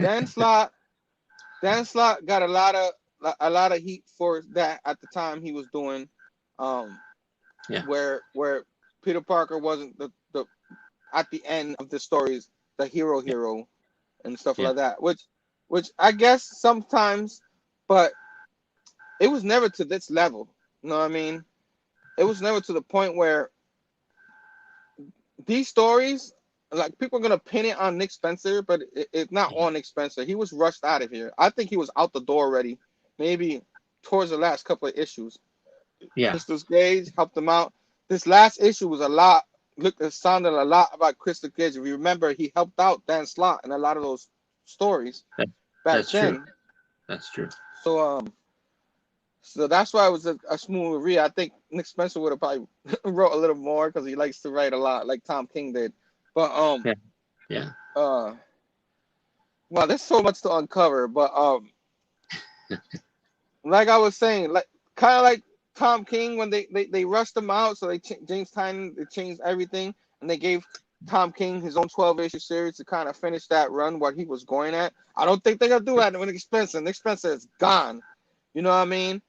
Dan Slott, Dan Slott got a lot of heat for that at the time he was doing, um, Yeah, where Peter Parker wasn't the at the end of the stories the yeah, hero and stuff yeah, like that. Which I guess sometimes, but it was never to this level. You know what I mean? It was never to the point where these stories, like people are gonna pin it on Nick Spencer, but it's not on Nick Spencer. He was rushed out of here. I think he was out the door already, maybe towards the last couple of issues. Yeah. Crystal Gage helped him out. This last issue was a lot. Look, it sounded a lot about Crystal Gage. If you remember, he helped out Dan Slott in a lot of those stories back that's then. True. That's true. So that's why it was a smooth read. I think Nick Spencer would have probably wrote a little more because he likes to write a lot, like Tom King did. But yeah. Well, there's so much to uncover. But like I was saying, like kind of like Tom King when they rushed him out, so James Tynion, they changed everything, and they gave Tom King his own 12-issue series to kind of finish that run what he was going at. I don't think they're gonna do that with Nick Spencer. Nick Spencer is gone. You know what I mean?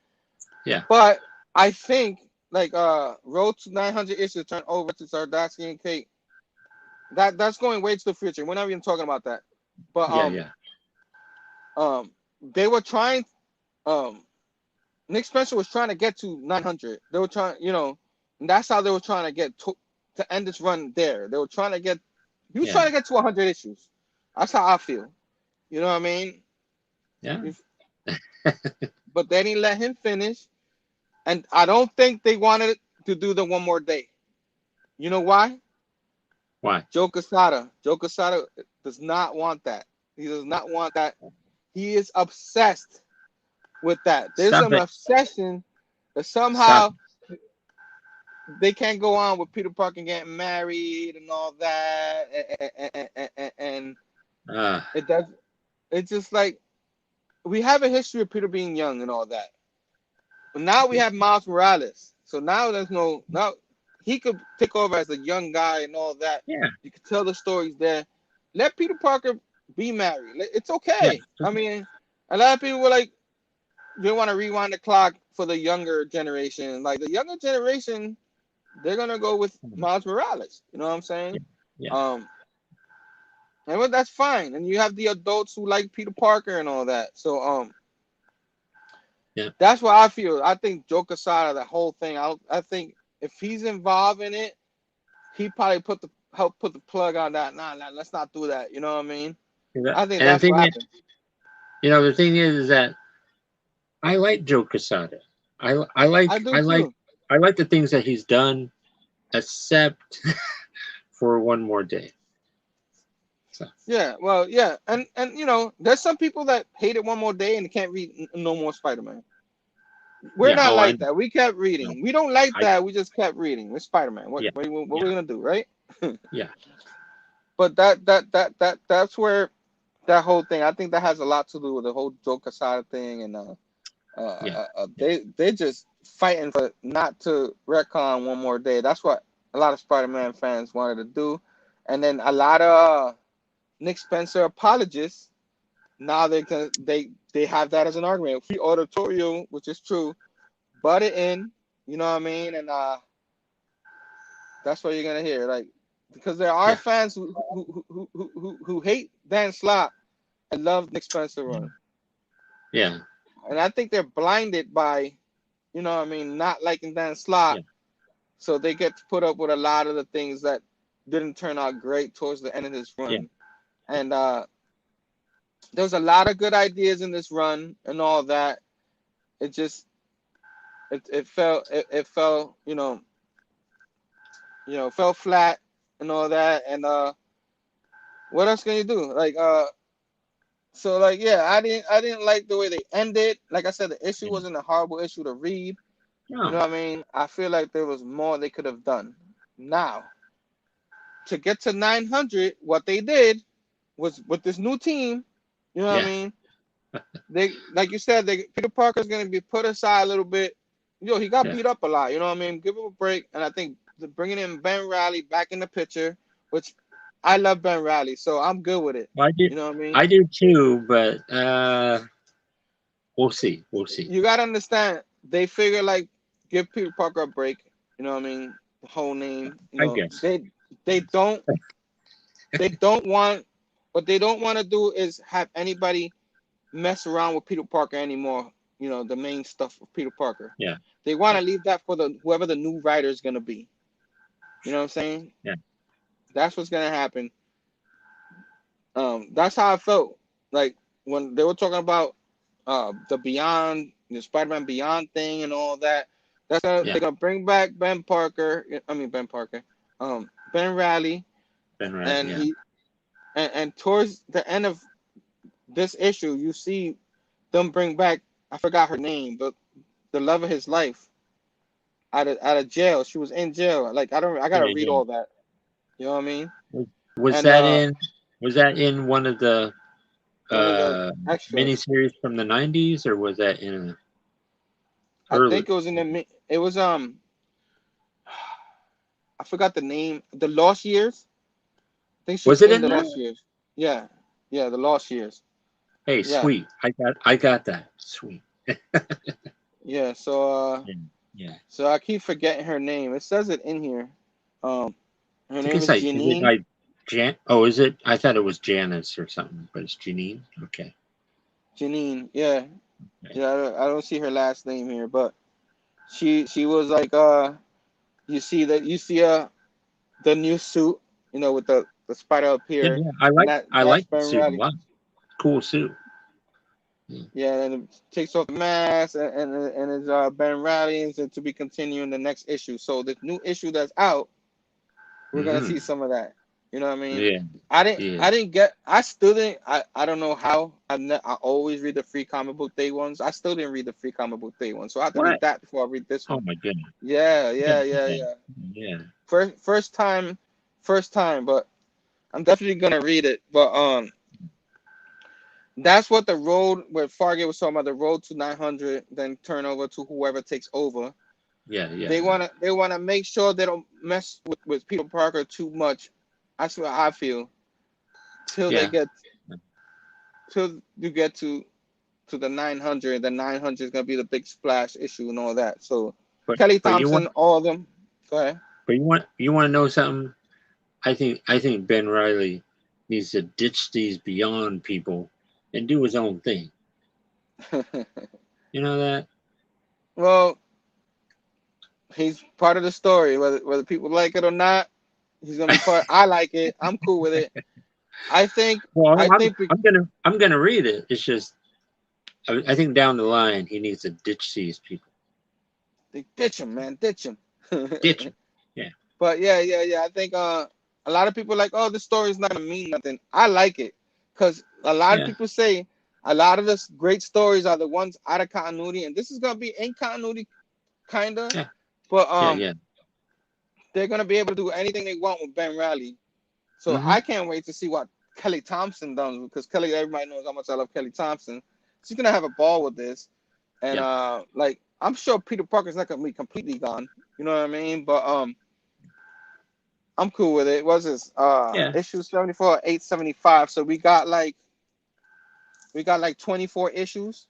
Yeah. But I think like Road to 900 issues turn over to Sardasky and Kate. That's going way to the future. We're not even talking about that. But they were trying. Nick Spencer was trying to get to 900. They were trying, and that's how they were trying to get to end this run there. They were trying to get. He was trying to get to 100 issues. That's how I feel. You know what I mean? Yeah. But they didn't let him finish, and I don't think they wanted to do the one more day. You know why? Why? Joe Quesada. Joe Quesada does not want that. He does not want that. He is obsessed with that. There's an obsession that somehow they can't go on with Peter Parker getting married and all that, and it does. It's just like we have a history of Peter being young and all that, but now we have Miles Morales. So now now he could take over as a young guy and all that. Yeah, you could tell the stories there. Let Peter Parker be married. It's okay. Yeah. I mean, a lot of people were like, they want to rewind the clock for the younger generation. Like the younger generation, they're gonna go with Miles Morales. You know what I'm saying? Yeah. And that's fine. And you have the adults who like Peter Parker and all that. So that's what I feel. I think Joe Quesada, that whole thing. I think if he's involved in it, he probably help put the plug on that. Nah, let's not do that. You know what I mean? I think that's what happened. The thing is that I like Joe Quesada. I like the things that he's done, except for One More Day. So. Yeah, well, yeah, and there's some people that hated One More Day and can't read no more Spider-Man. We're not like that. We kept reading. No, we don't like that. We just kept reading. It's Spider-Man. What we're gonna do, right? Yeah. But that's where that whole thing. I think that has a lot to do with the whole Joe Quesada thing, and they just fighting for not to retcon One More Day. That's what a lot of Spider-Man fans wanted to do, and then a lot of Nick Spencer apologists. Now they have that as an argument. Free editorial, which is true, butt it in. You know what I mean? And that's what you're gonna hear, like, because there are fans who hate Dan Slott and love Nick Spencer run. Yeah. And I think they're blinded by, you know what I mean, not liking Dan Slott. Yeah. So they get to put up with a lot of the things that didn't turn out great towards the end of this run. Yeah. And there was a lot of good ideas in this run and all that. It just it fell fell flat and all that. And what else can you do? Like so like I didn't like the way they ended. Like I said, the issue wasn't a horrible issue to read. No. You know what I mean? I feel like there was more they could have done. Now, to get to 900, what they did was with this new team. You know what I mean? They, like you said, Peter Parker's gonna be put aside a little bit. He got beat up a lot. You know what I mean? Give him a break. And I think bringing in Ben Reilly back in the picture, which I love Ben Reilly, so I'm good with it. Well, you know what I mean? I do too, but we'll see. We'll see. You gotta understand, they figure like give Peter Parker a break. You know what I mean? The whole name. I guess they don't want. What they don't want to do is have anybody mess around with Peter Parker anymore. You know, the main stuff of Peter Parker. Yeah. They want to leave that for whoever the new writer is gonna be. You know what I'm saying? Yeah. That's what's gonna happen. That's how I felt. Like when they were talking about the Beyond, the Spider-Man Beyond thing and all that. They're gonna bring back Ben Parker. I mean Ben Parker. Ben Riley. Ben Riley, And yeah. and towards the end of this issue, you see them bring back. I forgot her name, but the love of his life out of jail. She was in jail. Like I gotta read all that. You know what I mean? Was that in one of the miniseries from the 90s, or was that in I think it was in the it was I forgot the name. The Lost Years. I think she was in the Lost Years. Yeah, the Lost Years. Hey, sweet. I got that. Sweet. Yeah, so so I keep forgetting her name. It says it in here. Her name is Janine. Is it? I thought it was Janice or something, but it's Janine. Okay. Janine, yeah. Okay. Yeah, I don't see her last name here, but she was like you see the new suit, you know, with the spider up here. Yeah, I like the suit a lot. Cool suit. Yeah, and it takes off the mask, and it's Ben Riley, and to be continued in the next issue. So the new issue that's out, we're gonna see some of that. You know what I mean? Yeah. I still didn't. I don't know how. I always read the free comic book day ones. I still didn't read the free comic book day one, so I have to read that before I read this one. Oh my goodness. Yeah. First time, but I'm definitely gonna read it. But that's what the road where Fargate was talking about, the road to 900, then turn over to whoever takes over. Yeah. They wanna make sure they don't mess with Peter Parker too much. That's what I feel. Till you get to the 900, the 900 is gonna be the big splash issue and all that. So Kelly Thompson, all of them. Go ahead. But you want to know something? I think Ben Riley needs to ditch these Beyond people and do his own thing. You know that? Well, he's part of the story, whether people like it or not. He's gonna be part. I like it. I'm cool with it. I think. Well, I'm gonna read it. It's just, I think down the line he needs to ditch these people. They ditch him, man. Ditch him. Ditch him. Yeah. But yeah. I think a lot of people are like, oh, this story is not gonna mean nothing. I like it because a lot of people say a lot of the great stories are the ones out of continuity, and this is gonna be in continuity, kinda. Yeah. But they're gonna be able to do anything they want with Ben Riley. So I can't wait to see what Kelly Thompson does, because everybody knows how much I love Kelly Thompson. She's gonna have a ball with this, and like I'm sure Peter Parker's not gonna be completely gone. You know what I mean? But I'm cool with it. What's this? Issue 74, 875. So we got like 24 issues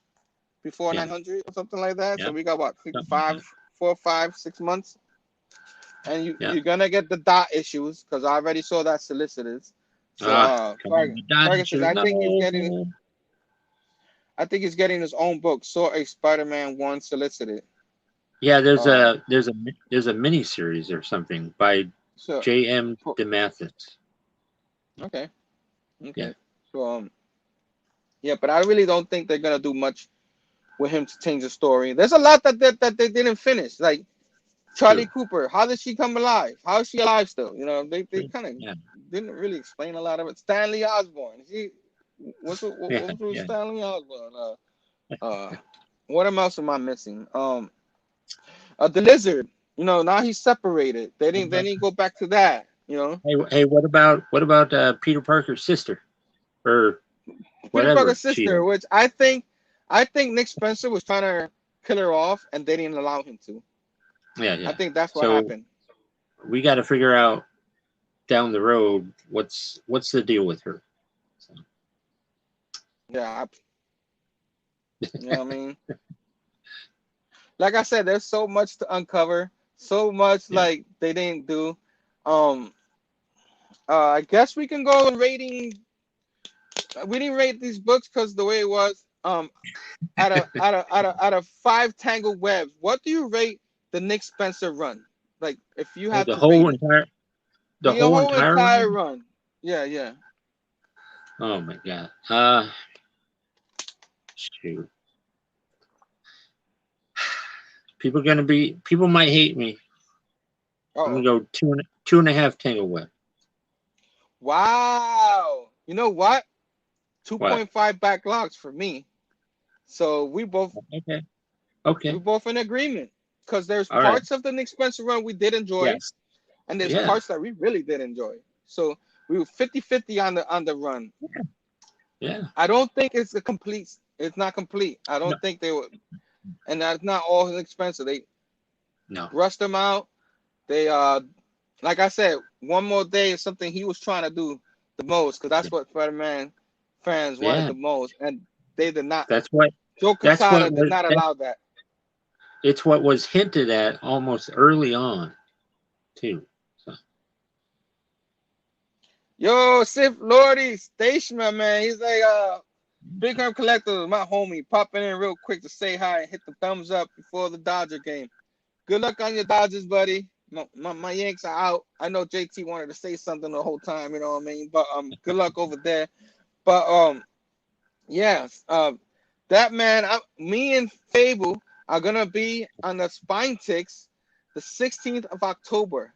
before 900 or something like that. So we got what, 4, 5, 6 months. And you're gonna get the dot issues, because I already saw that solicitors. So Fergus says, I think he's getting his own book. Saw a Spider-Man 1 solicited. Yeah, there's a mini series or something by J.M. DeMatteis. Okay. Yeah. So but I really don't think they're gonna do much with him to change the story. There's a lot that they didn't finish. Like Charlie Cooper, how did she come alive? How is she alive still? You know, they kind of didn't really explain a lot of it. Stanley Osborn. What's with Stanley Osborn? What else am I missing? The Lizard. You know, now he's separated. They didn't go back to that. You know. Hey, what about Peter Parker's sister, or whatever? Peter Parker's sister, which I think Nick Spencer was trying to kill her off, and they didn't allow him to. Yeah. I think that's what happened. We got to figure out down the road what's the deal with her. So. Yeah. You know what I mean? Like I said, there's so much to uncover, so much like they didn't do. I guess we can go and rating. We didn't rate these books because the way it was. Out of 5 tangled webs, what do you rate the Nick Spencer run? Like, if you have the whole entire the whole entire run? run. Yeah, yeah. Oh my god. Shoot. People might hate me. I'm gonna go two and a half Tangle Web. Wow. You know what? What? 2.5 backlogs for me. So we both Okay. in agreement. Because there's All right. parts of the Nick Spencer run we did enjoy, Yes. and there's Yeah. parts that we really did enjoy. So we were 50-50 on the run. Yeah. I don't think it's not complete. I don't think they would, and that's not all Nick Spencer. They rushed them out. They like I said, one more day is something he was trying to do the most, because that's what Spider-Man fans wanted the most, and they did not. That's what Joe Quesada did not allow that. It's what was hinted at almost early on, too. So. Yo, Sif Lordy, Station, my man. He's like, Big Herm Collector, my homie, popping in real quick to say hi and hit the thumbs up before the Dodger game. Good luck on your Dodgers, buddy. My Yanks are out. I know JT wanted to say something the whole time, you know what I mean? But good luck over there. But yeah, that man, me and Phable are gonna be on the Spine Ticks the 16th of October.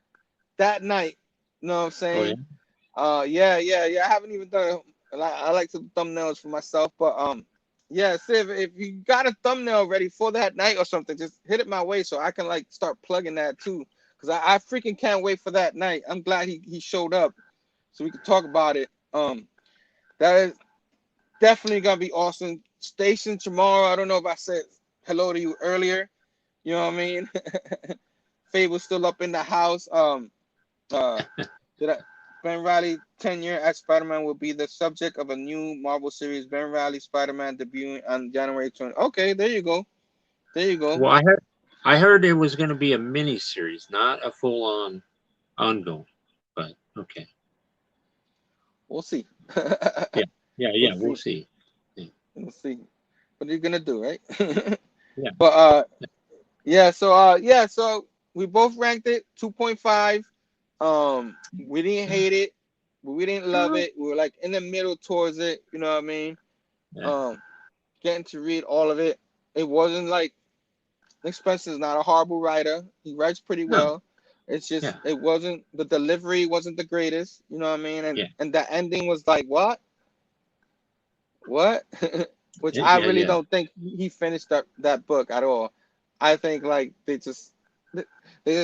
That night. You know what I'm saying? Oh, yeah. Yeah. I haven't even done it. I like to do thumbnails for myself, but yeah, Siv, if you got a thumbnail ready for that night or something, just hit it my way so I can like start plugging that too. Cause I freaking can't wait for that night. I'm glad he showed up so we could talk about it. That is definitely gonna be awesome. Station tomorrow. I don't know if I said hello to you earlier. You know what I mean? Fable's still up in the house. Ben Reilly tenure as Spider-Man will be the subject of a new Marvel series. Ben Reilly Spider-Man debuting on January 20. Okay, there you go. Well, I heard it was going to be a mini series, not a full-on ongoing. But okay, we'll see. We'll see. We'll see. What are you gonna do, right? Yeah. But so we both ranked it 2.5. We didn't hate it, but we didn't love it. We were like in the middle towards it, you know what I mean? Yeah. Getting to read all of it. It wasn't like Nick Spencer's not a horrible writer. He writes pretty well. It's just it wasn't, the delivery wasn't the greatest, you know what I mean? And the ending was like, what? Which I really don't think he finished that book at all. I think like they just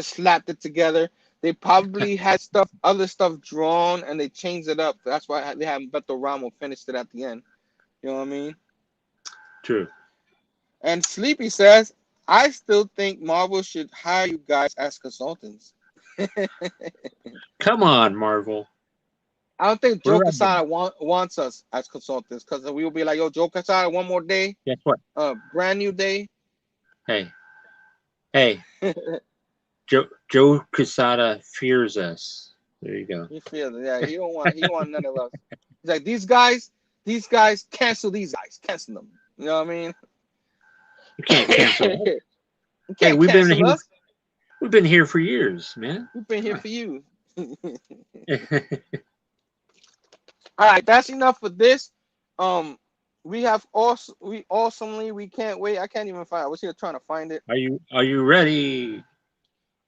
slapped it together. They probably had other stuff drawn, and they changed it up. That's why they had Beto Ramo finished it at the end. You know what I mean? True. And Sleepy says, I still think Marvel should hire you guys as consultants. Come on, Marvel. I don't think Joe Quesada wants us as consultants, because we will be like, yo, Joe Quesada, one more day. Guess what? Brand new day. Hey. Joe Quesada fears us. There you go. He feels it. Yeah, he want none of us. He's like, these guys, cancel these guys. Cancel them. You know what I mean? You can't cancel us. We've been here for years, man. We've been here for you. All right, that's enough for this. We can't wait. I can't even find it. I was here trying to find it. Are you ready?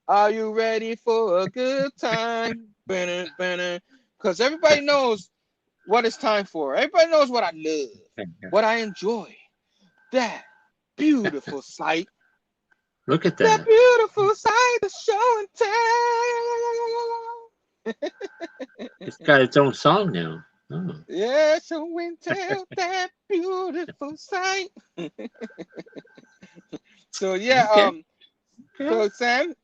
Are you ready for a good time? Because everybody knows what it's time for. Everybody knows what I love, what I enjoy. That beautiful sight. Look at that. That beautiful sight, the show and tell. It's got its own song now. Oh. Yeah, show and tell, that beautiful sight. So yeah, so Sam,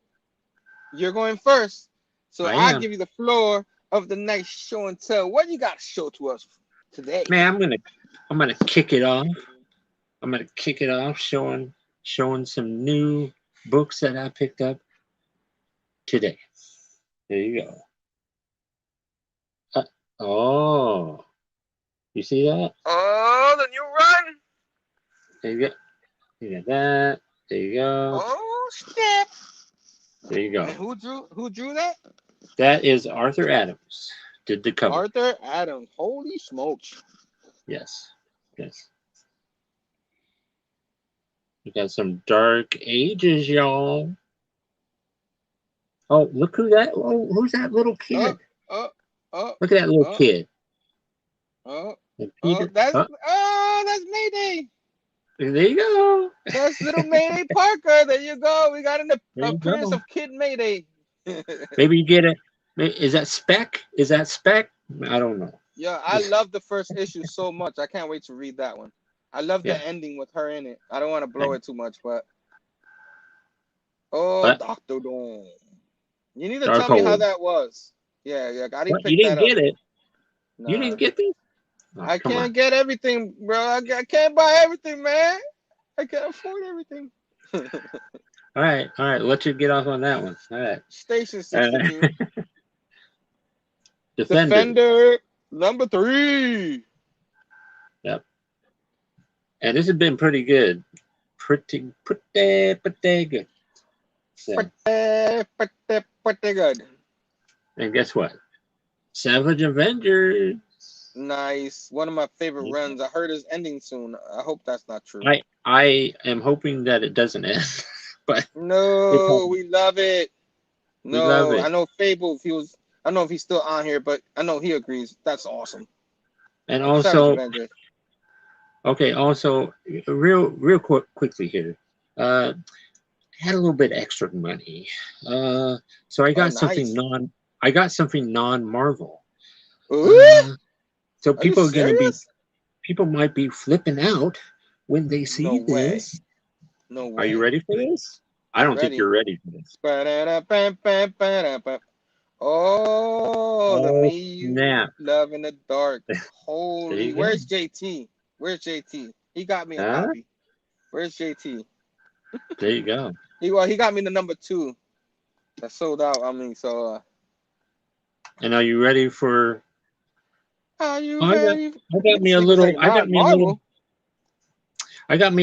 you're going first. So I'll give you the floor of the next show and tell. What you got to show to us today? Man, I'm gonna kick it off. I'm gonna kick it off showing some new books that I picked up today. There you go. Oh, you see that? Oh, the new run. There you go. You got that. There you go. Oh, snap. There you go. And who drew that? That is Arthur Adams. Did the cover. Arthur Adams. Holy smokes. Yes. Yes. We got some Dark Ages, y'all. Oh, look who that. Oh, who's that little kid? Look at that little kid. Peter. That's Mayday. There you go. That's little Mayday Parker. There you go. We got an appearance of Kid Mayday. Maybe you get it. Is that Spec? Is that Spec? I don't know. Yeah, I love the first issue so much. I can't wait to read that one. I love the ending with her in it. I don't want to blow it too much, but Dr. Doom. You need to tell me how that was. Yeah. I didn't pick that up. You didn't get it. Nah. You didn't get this? Oh, I can't get everything, bro. I can't buy everything, man. I can't afford everything. All right. Let you get off on that one. All right. Station 62. Defender number 3. Yep. And this has been pretty good. Pretty good. So. Pretty good. And guess what? Savage Avengers. Nice. One of my favorite runs. I heard it's ending soon. I hope that's not true. I am hoping that it doesn't end. But no, we love it. No, we love it. I know Phable, I don't know if he's still on here, but I know he agrees. That's awesome. And also, okay, also real quickly here. Had a little bit extra money. So I got something non-Marvel. So people might be flipping out when they see this. No way. Are you ready for this? I don't think you're ready for this. Oh, the Me snap. Love in the Dark. Holy, where's JT? Where's JT? He got me a copy. Where's JT? There you go. He got me the number 2. That sold out. I mean, so. And are you ready for? Are you ready? I got me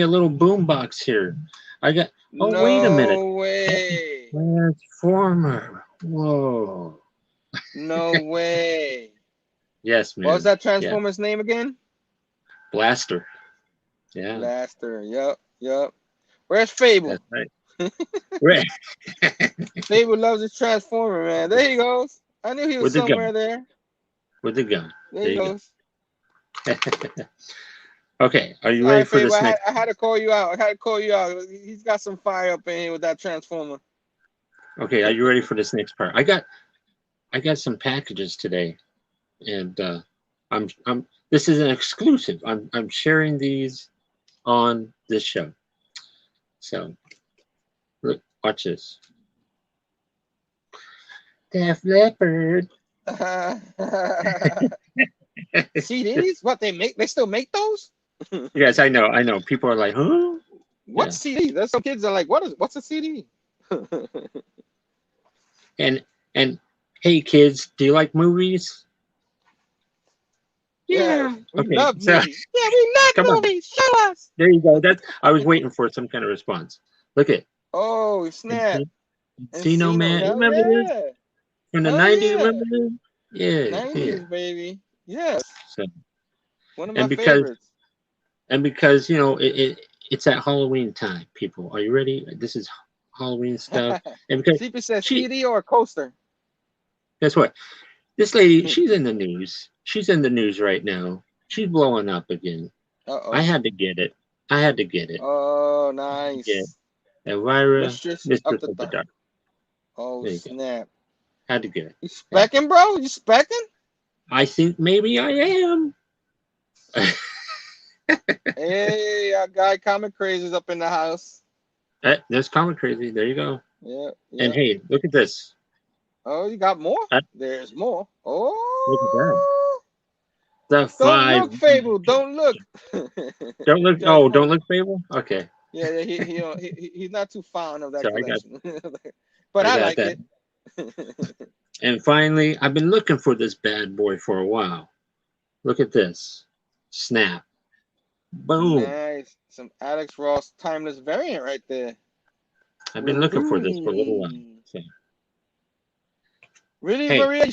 a little boom box here. Wait a minute. No way. Transformer. Whoa. No way. Yes, man. What was that Transformer's name again? Blaster. Yeah. Blaster. Yep. Where's Phable? That's right. Phable loves his Transformer, man. There he goes. I knew he was somewhere there. With the gun. There he goes. Okay, are you ready for this next? I had to call you out. He's got some fire up in here with that Transformer. Okay, are you ready for this next part? I got some packages today, and this is an exclusive. I'm sharing these on this show. So, look, watch this. Def Leppard. CDs? What they make? They still make those? Yes, I know. People are like, huh? What's CD? There's some kids that are like, what's a CD? and hey kids, do you like movies? Yeah, we love movies. Yeah, we love movies. Show us. There you go. I was waiting for some kind of response. Look at. Oh snap! Encino Man, remember this? From the 90s, remember this? Yeah, 90s, baby. Yes. So, one of my favorites. And because it's at Halloween time, people. Are you ready? This is Halloween stuff. And because Sleepy says CD or a coaster. Guess what? This lady, she's in the news. She's in the news right now. She's blowing up again. I had to get it. Oh, nice. Yeah. Elvira, Mistress of the Dark. Oh, snap. Had to get it. You specking, bro? You specking? I think maybe I am. Hey, our guy Comic Crazy is up in the house. There's Comic Crazy. There you go. Yeah. And hey, look at this. Oh, you got more? There's more. Oh. Look at that. Don't look, Phable. Don't look. Don't look. Oh, don't look, Phable. Okay. Yeah. He's not too fond of that collection. But I like it. And finally, I've been looking for this bad boy for a while. Look at this. Snap. Boom. Nice. Some Alex Ross timeless variant right there. I've been looking for this for a little while. So. Really, Hey, Maria?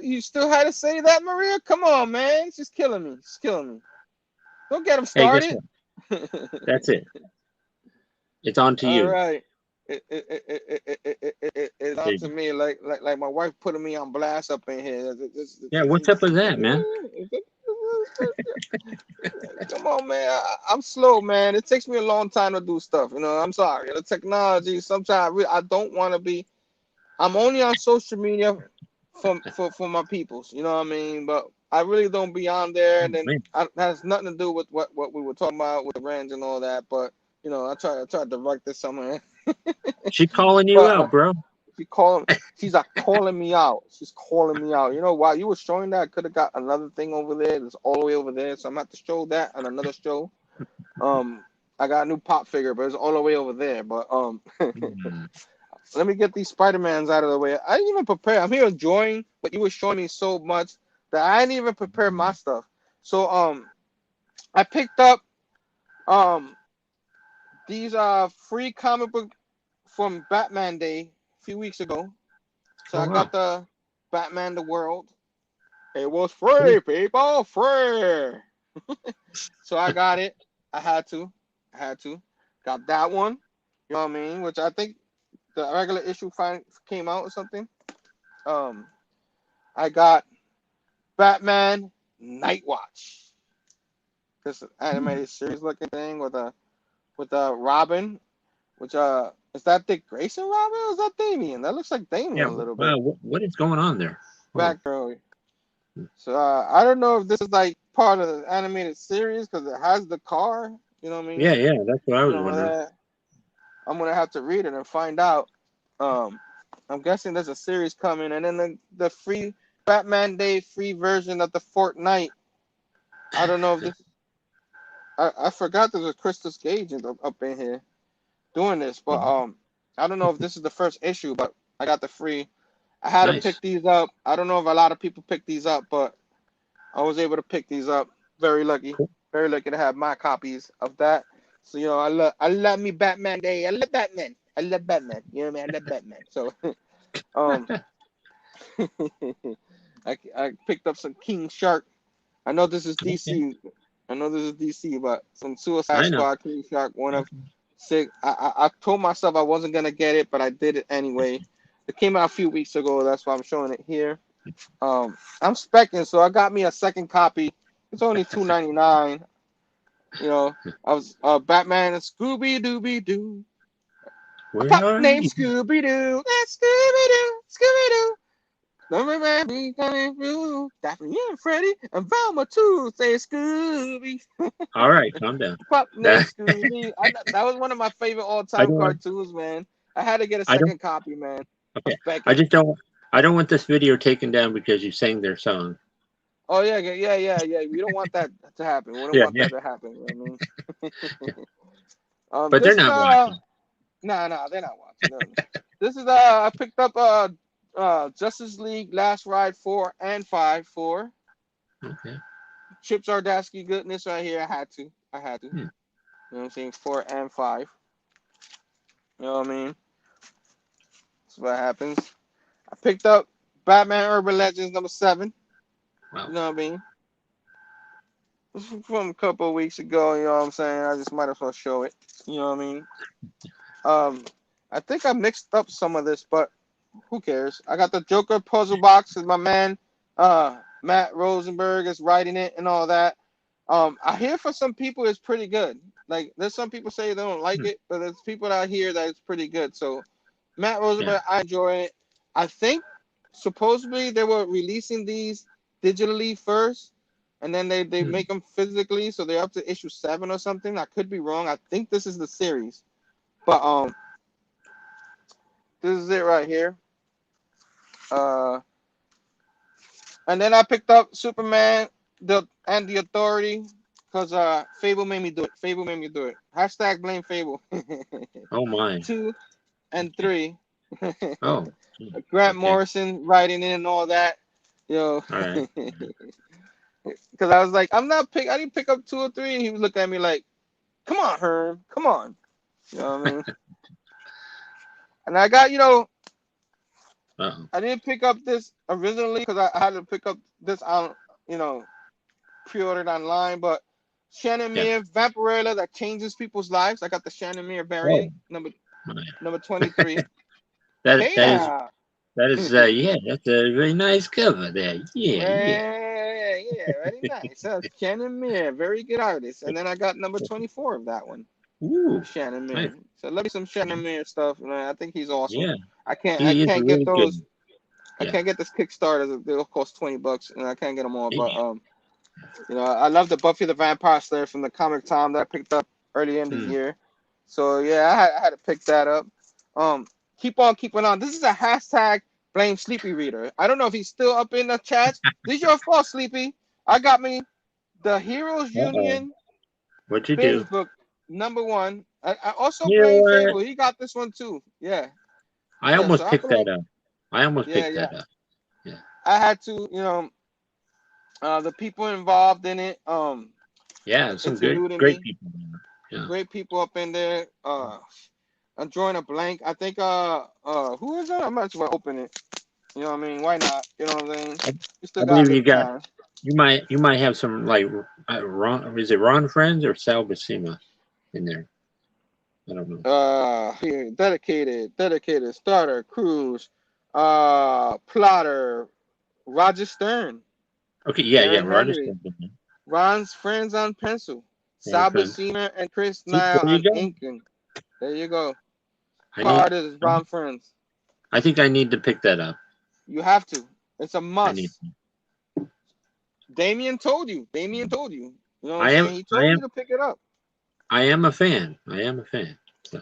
You still had to say that, Maria? Come on, man. She's killing me. She's killing me. Don't get him hey, guess started. what? That's it. It's on to All you. right. It's on to me. Like my wife putting me on blast up in here. Yeah, what's up with that, man? Come on, man. I'm slow, man. It takes me a long time to do stuff. You know, I'm sorry. The technology, sometimes I don't want to be. I'm only on social media for my peoples. You know what I mean? But I really don't be on there. And then Man, that has nothing to do with what we were talking about with the range and all that. But you know, I try to direct this somewhere. she calling you But out, bro. she's calling me out. She's calling me out. You know, while you were showing that, I could have got another thing over there. It's all the way over there. So I'm gonna have to show that on another show. I got a new pop figure, but it's all the way over there. But let me get these Spider-Mans out of the way. I didn't even prepare. I'm here enjoying, but you were showing me so much that I didn't even prepare my stuff. So I picked up these free comic book from Batman Day a few weeks ago. So I got the Batman the World. It was free, people, free. So I got it. I had to. Got that one. You know what I mean? Which I think the regular issue came out or something. I got Batman Night Watch. This animated series looking thing with a Robin, which is that Dick Grayson Robin or is that Damian? That looks like Damian a little bit. What is going on there? Batgirl. So I don't know if this is like part of the animated series because it has the car. You know what I mean? Yeah, that's what I was wondering. I'm gonna have to read it and find out. I'm guessing there's a series coming, and then the free Batman Day free version of the Fortnite. I don't know if this. I forgot there's a Christus Gage up in here doing this, but I don't know if this is the first issue, but I got the free. I had to pick these up. I don't know if a lot of people pick these up, but I was able to pick these up. Very lucky. Very lucky to have my copies of that. So, you know, I love me Batman Day. I love Batman. You know what I mean? I love Batman. So, I picked up some King Shark. I know this is DC. But some Suicide Squad King Shark, one of 6. I told myself I wasn't going to get it, but I did it anyway. It came out a few weeks ago. That's why I'm showing it here. I'm specking, so I got me a second copy. It's only $2.99. You know, I was Batman and Scooby Dooby Doo. A pup named Scooby Doo. That's Scooby Doo. Scooby Doo. Don't remember me coming through. Daphne and Freddy and Velma too. Say Scooby. All right, calm down. Pup named Scooby. That was one of my favorite all-time cartoons, man. I had to get a second copy, man. Okay. I don't want this video taken down because you sang their song. Oh yeah. We don't want that to happen. We don't want that to happen. You know what I mean? But they're not watching. No, they're not watching. No. This is I picked up Justice League Last Ride 4 and 5 4. Okay. Chip Zdarsky goodness right here. I had to. You know what I'm saying? 4 and 5. You know what I mean? That's what happens. I picked up Batman Urban Legends number 7. Wow. You know what I mean? From a couple of weeks ago, you know what I'm saying? I just might as well show it. You know what I mean? I think I mixed up some of this, but who cares? I got the Joker puzzle box with my man Matt Rosenberg is writing it and all that. I hear for some people it's pretty good. Like there's some people say they don't like it, but there's people out here that it's pretty good. So Matt Rosenberg, I enjoy it. I think supposedly they were releasing these digitally first, and then they make them physically, so they're up to issue 7 or something. I could be wrong. I think this is the series, but this is it right here. And then I picked up Superman and the Authority because Phable made me do it. Hashtag blame Phable. Oh my. 2 and 3. Oh. Grant Morrison writing in and all that. Yo. All right. Because I was like, I didn't pick up 2 or 3, and he was looking at me like, come on, Herm, come on. You know what I mean? And I got, I didn't pick up this originally because I had to pick up this on, pre-ordered online, but Shannon Mir Vampirella that changes people's lives. I got the Shannon Mir variant number 23. That Hey that is now. that is yeah, that's a very nice cover there. Yeah, Yeah, very nice. Shannon Mir, very good artist. And then I got number 24 of that one. Ooh, Shannon Mir. nice. So let me some Shannon Mir stuff. I think he's awesome. Yeah, I he is can't get really those. good. I can't get this Kickstarter. They'll cost $20, and I can't get them all. Yeah. But I love the Buffy the Vampire Slayer from the Comic Time that I picked up early in the year. So yeah, I had to pick that up. Keep on keeping on. This is a hashtag blame Sleepy reader. I don't know if he's still up in the chats. This is your fault, Sleepy. I got me the Heroes Union. What you Binge do? book number 1. I also You know blame what? Phable. He got this one too. Yeah. I almost So picked that up. I almost picked yeah. that up. Yeah. I had to, the people involved in it. Yeah, some great people. Yeah. Great people up in there. I'm drawing a blank. I think who is that? I might as well open it. You know what I mean? Why not? You know what I'm saying? You still I got a believe little time. you might have some like Ron, is it Ron Friends or Sal Buscema in there? I don't know. Here, dedicated starter, Cruz, plotter, Roger Stern. Okay, yeah, Aaron Roger Henry. Stern. Ron's friends on pencil. Sal Buscema and Chris See, Nile there you on go. inking. There you go. Part is Ron friends. I think I need to pick that up. You have to. It's a must. Damien told you. You know what I'm saying? He told you to pick it up. I am a fan. So.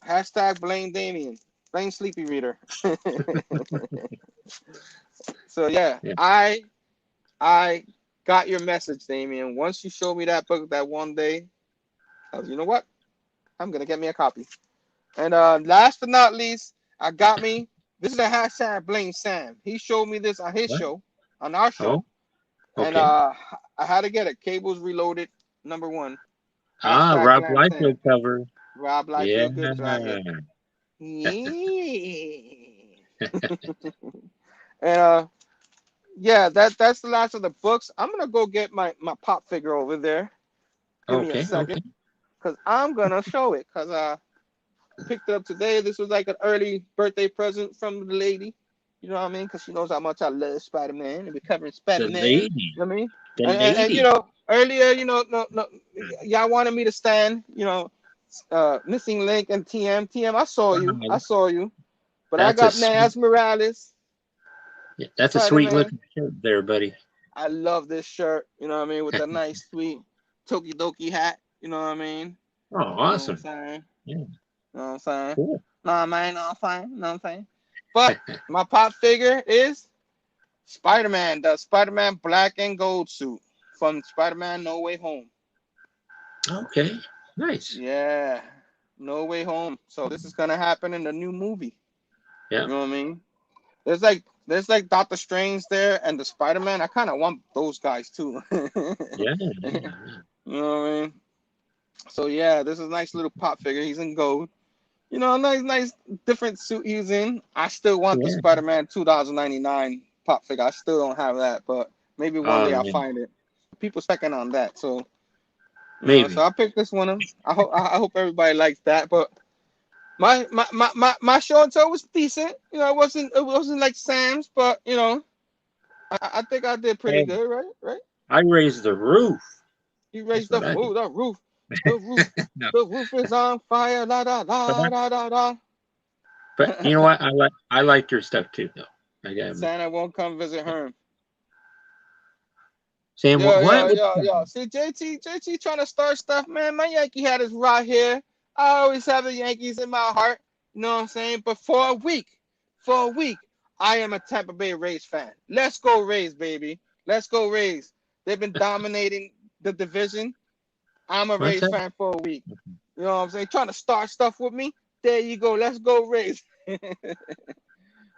Hashtag blame Damien. Blame Sleepy Reader. So yeah, I got your message, Damien. Once you showed me that book that one day, I was, you know what? I'm gonna get me a copy. And last but not least, I got me. This is a hashtag blame Sam. He showed me this on his show, on our show. Okay. And I had to get it. Cables Reloaded, number 1. Rob Liefeld cover. Rob Liefeld, good job. And yeah, that's the last of the books. I'm gonna go get my pop figure over there. Give me a second, because I'm gonna show it. Because I picked it up today. This was like an early birthday present from the lady. You know what I mean? Because she knows how much I love Spider-Man and we're covering Spider-Man. You know what I mean? And earlier, y'all wanted me to stand, Missing Link and TM. I saw you. But I got Miles Morales. Yeah, that's Spider-Man. A sweet looking shirt there, buddy. I love this shirt, you know what I mean, with the nice sweet Tokidoki hat, you know what I mean? Oh, awesome. You know what I'm saying? Yeah. You know what I'm saying? Cool. No, man, no, fine. You know what I'm saying? But my pop figure is Spider-Man, the Spider-Man black and gold suit from Spider-Man No Way Home. Okay, nice. Yeah, No Way Home. So this is gonna happen in the new movie. Yeah. You know what I mean? There's like Doctor Strange there and the Spider-Man. I kind of want those guys too. Yeah. You know what I mean? So yeah, this is a nice little pop figure. He's in gold. You know, nice different suit he's in. I still want the Spider-Man $2.99 pop figure. I still don't have that, but maybe one day I'll find it. People specking on that, so maybe. So I picked this one up. I hope everybody likes that. But my show and tell was decent. You know, it wasn't like Sam's, but I think I did pretty good, right? I raised the roof. You raised the roof. The roof is on fire. La da da da da da. But you know what? I like your stuff too, though. Santa won't come visit Herm. Sam, what? Yo. See, JT trying to start stuff, man. My Yankee hat is right here. I always have the Yankees in my heart. You know what I'm saying? But for a week, I am a Tampa Bay Rays fan. Let's go Rays, baby. Let's go Rays. They've been dominating the division. I'm a Rays fan for a week. You know what I'm saying? Trying to start stuff with me. There you go. Let's go Rays.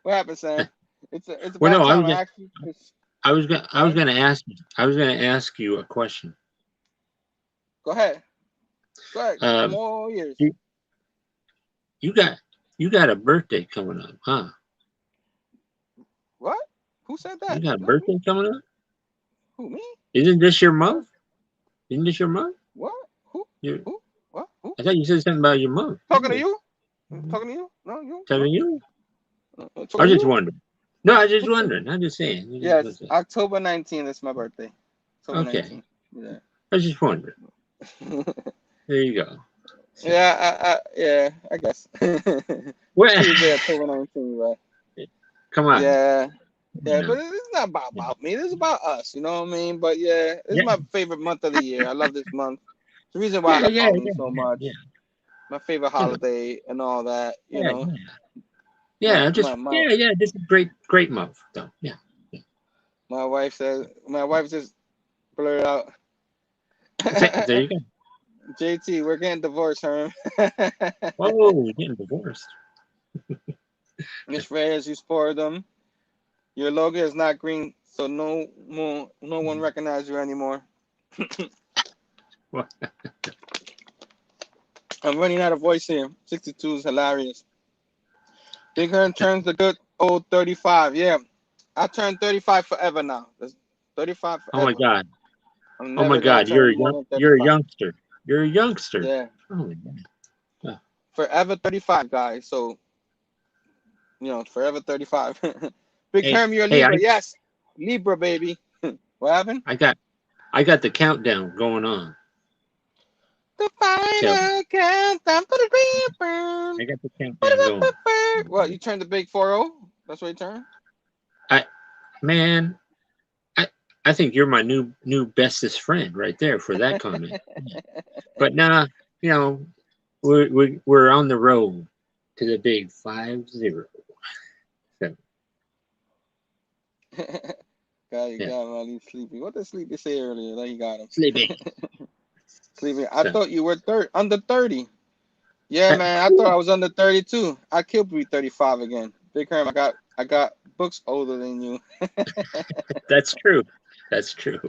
What happened, Sam? It's about time. I was gonna ask you a question. Go ahead. I'm all ears. You got a birthday coming up, huh? What? Who said that? You got a Not birthday me. coming up? Who, me? Isn't this your month? Isn't this your month? What? Who? You, Who? What? Who? I thought you said something about your month. Talking to you? Talking to you? No, you? Telling you? Talking I to just you? wondering. No, I just wondering. I'm just saying. Yes, October 19th is my birthday. October Okay. 19th. Yeah. I was just wondering. There you go. So, Yeah, I guess. well, Tuesday, October 19th, right? come on. Yeah. Yeah, No. but it's not about me. This is about us, you know what I mean? But yeah, this is my favorite month of the year. I love this month. The reason why I love Halloween so much. Yeah. My favorite holiday and all that, you know. Yeah, this is a great month though. Yeah. My wife just blurted out. There you go. JT, we're getting divorced, Herm. Oh, you're getting divorced. Miss Reyes, you spoiled them. Your logo is not green, so no one recognizes you anymore. I'm running out of voice here. 62 is hilarious. Big Herm turns the good old 35. Yeah, I turned 35 forever now. That's 35 forever. Oh my God. I'm Oh my never gonna God. You're turn more than 35. you're a youngster. You're a youngster. Yeah. Oh my God. Yeah. Forever 35, guys. So, forever 35. Big Herm, you're a Libra. Yes, Libra, baby. What happened? I got the countdown going on. The final countdown for the green. I got the countdown going. What, you turned the big 4-0? That's what you turned? I think you're my new bestest friend right there for that comment. But nah, we're on the road to the big 5-0. So. God, you got him. He's sleepy. What did Sleepy say earlier? That you got him. Sleepy. Sleepy. I thought you were under 30. Yeah, man. I thought I was under 32. I could be 35 again. Big Herm, I got books older than you. That's true. That's true.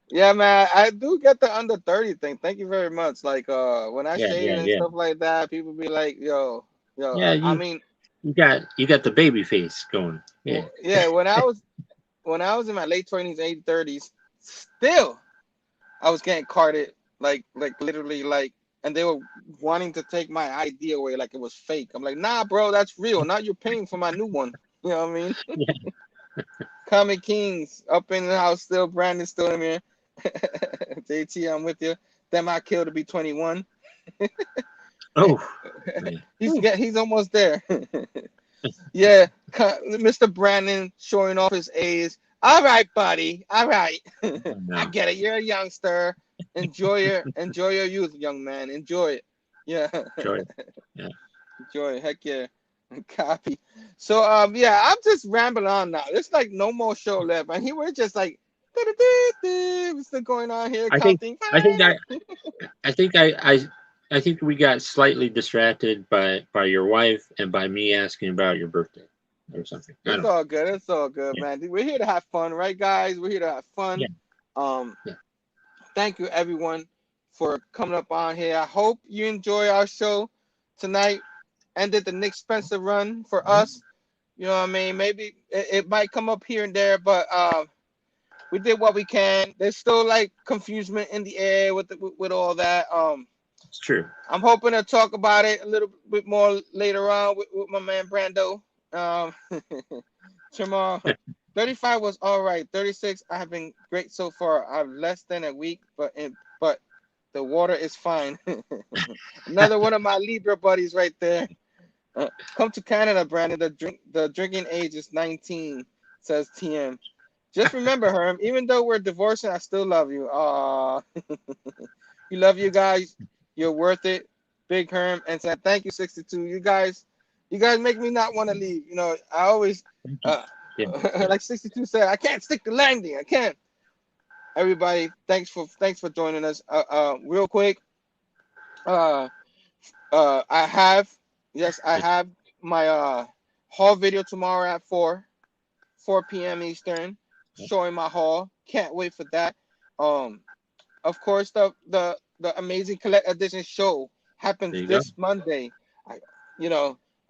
Yeah, man. I do get the under 30 thing. Thank you very much. Like when I shave and stuff like that, people be like, yo. Yeah, I mean, you got the baby face going. Yeah. Yeah, when I was in my late 20s, 30s, still I was getting carded like literally like, and they were wanting to take my ID away like it was fake. I'm like, nah, bro, that's real. Now you're paying for my new one. You know what I mean? Yeah. Comic Kings up in the house still. Brandon's still in here. JT, I'm with you. Them I killed to be 21. Oh, he's almost there. Yeah, Mr. Brandon showing off his A's. All right, buddy. All right. no. I get it. You're a youngster. Enjoy your youth, young man. Enjoy it. Yeah. Enjoy it. Yeah. Enjoy it. Heck yeah. Copy. So yeah, I'm just rambling on now. There's like no more show left. And we're just like we're still going on here. I think we got slightly distracted by your wife and by me asking about your birthday or something. It's all good. It's all good, man. We're here to have fun, right, guys? We're here to have fun. Yeah. Thank you, everyone, for coming up on here. I hope you enjoy our show tonight. Ended the Nick Spencer run for us. You know what I mean? Maybe it might come up here and there, but we did what we can. There's still like confusion in the air with all that. It's true. I'm hoping to talk about it a little bit more later on with my man Brando. Chamorro. 35 was all right. 36, I have been great so far. I've less than a week, but the water is fine. Another one of my Libra buddies right there. Come to Canada, Brandon. The drinking age is 19, says TM. Just remember, Herm, even though we're divorcing, I still love you. We love you guys. You're worth it. Big Herm. And so thank you, 62. You guys make me not want to leave. You know, I always like 62 said, I can't stick to landing. I can't. Everybody, thanks for joining us. Real quick. I have my haul video tomorrow at 4 p.m. Eastern, showing my haul. Can't wait for that. Of course, the Amazing Collect Edition show happens this Monday.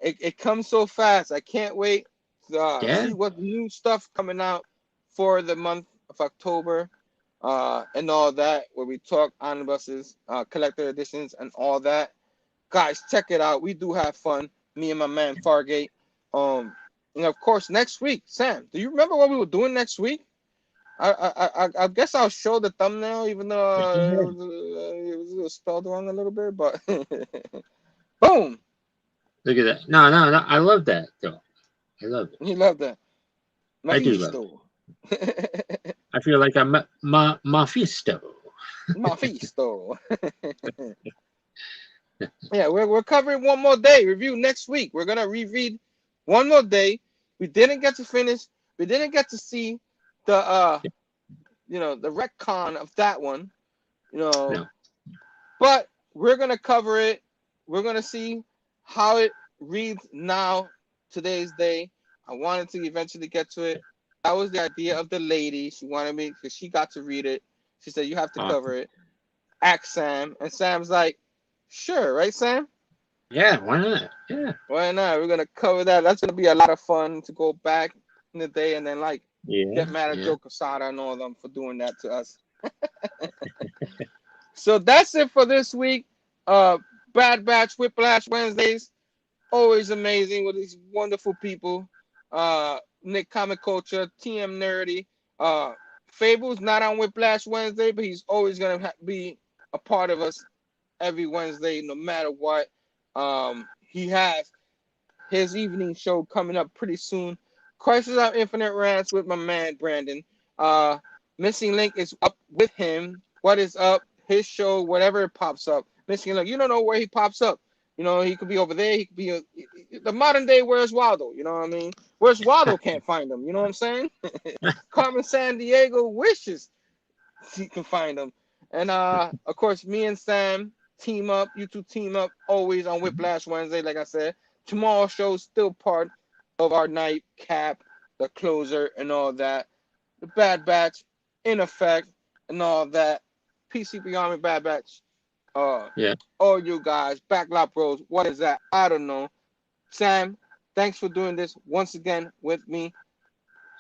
It comes so fast. I can't wait see what new stuff coming out for the month of October, and all that, where we talk omnibuses, collector editions, and all that. Guys, check it out. We do have fun. Me and my man Fargate. And of course, next week, Sam, do you remember what we were doing next week? I guess I'll show the thumbnail, even though it was spelled wrong a little bit, but boom. Look at that. No. I love that, though. I love it. You love that. I do love it. I feel like I'm Mephisto. Mephisto. Yeah, we're covering one more day. Review next week. We're going to reread one more day. We didn't get to finish. We didn't get to see the the retcon of that one, No. but we're gonna cover it. We're gonna see how it reads now, today's day. I wanted to eventually get to it. That was the idea of the lady. She wanted me because she got to read it. She said you have to cover it. Ask Sam, and Sam's like, sure, right, Sam? Yeah, why not? Yeah, why not? We're gonna cover that. That's gonna be a lot of fun to go back in the day and then get mad at Joe Quesada and all of them for doing that to us. So that's it for this week. Bad Batch Whiplash Wednesdays. Always amazing with these wonderful people. Nick Comic Culture, TM Nerdy. Phable's not on Whiplash Wednesday, but he's always going to be a part of us every Wednesday, no matter what. He has his evening show coming up pretty soon. Crisis on Infinite Rants with my man Brandon. Missing Link is up with him. What is up? His show, whatever it pops up. Missing Link, you don't know where he pops up. He could be over there. He could be the modern day Where's Waldo. You know what I mean? Where's Waldo can't find him. You know what I'm saying? Carmen San Diego wishes he can find him. And of course, me and Sam team up. You two team up always on Whiplash Wednesday. Like I said, tomorrow's show is still part of our night cap, the closer, and all that. The Bad Batch in effect and all that. PCP Army Bad Batch. All you guys, Backlot Bros, what is that? I don't know. Sam, thanks for doing this once again with me.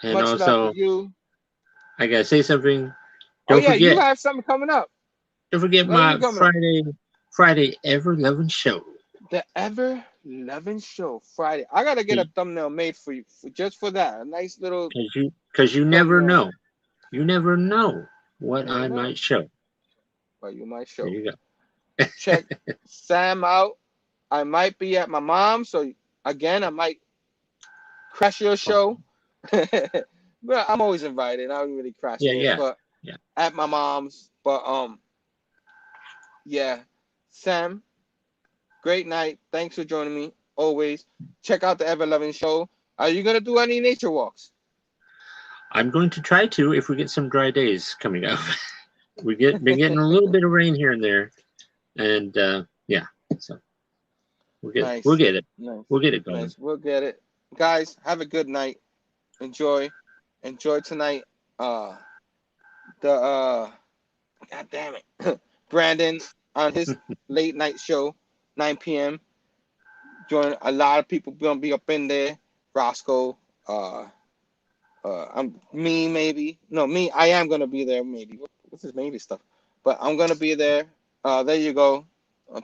And much also, love to you. I gotta say something. Don't forget, you have something coming up. Don't forget my Friday Ever Loving show. The Ever Loving show Friday. I gotta get a thumbnail made for you, just for that. A nice little. Because you never know. You never know what I might show. Well, you might show. There you go. Check Sam out. I might be at my mom's, so again, I might crash your show. But I'm always invited. I don't really crash it, but at my mom's. But Sam, great night. Thanks for joining me. Always check out the Ever Loving show. Are you gonna do any nature walks? I'm going to try to if we get some dry days coming up. Been getting a little bit of rain here and there, and so we'll get it. Nice. We'll get it going. Nice. We'll get it, guys. Have a good night. Enjoy tonight. God damn it, Brandon on his late night show, 9 p.m. Join a lot of people gonna be up in there. Roscoe, I am gonna be there maybe. What's his maybe stuff? But I'm gonna be there. There you go.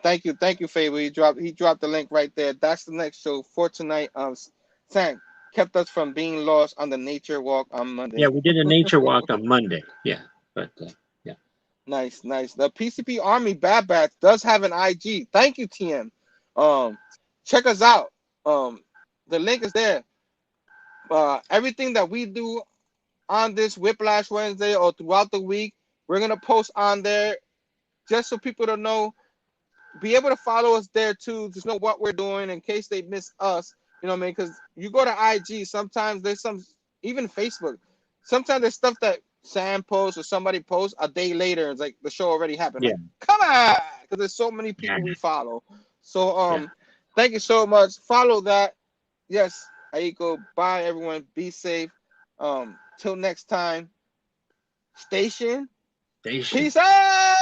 Thank you, Phable. He dropped the link right there. That's the next show for tonight. Sam kept us from being lost on the nature walk on Monday. Yeah, we did a nature walk on Monday. Yeah, but yeah. Nice. The PCP Army Bad Batch does have an IG. Thank you, TM. Check us out. The link is there. Everything that we do on this Whiplash Wednesday or throughout the week, we're gonna post on there just so people to know, be able to follow us there too, just know what we're doing in case they miss us. You know what I mean? Because you go to IG, sometimes there's even Facebook, sometimes there's stuff that Sam posts or somebody posts a day later. It's like the show already happened. Yeah. Like, come on, because there's so many people we follow. So thank you so much. Follow that. Yes, Aiko. Bye everyone. Be safe. Till next time. Station. Peace out.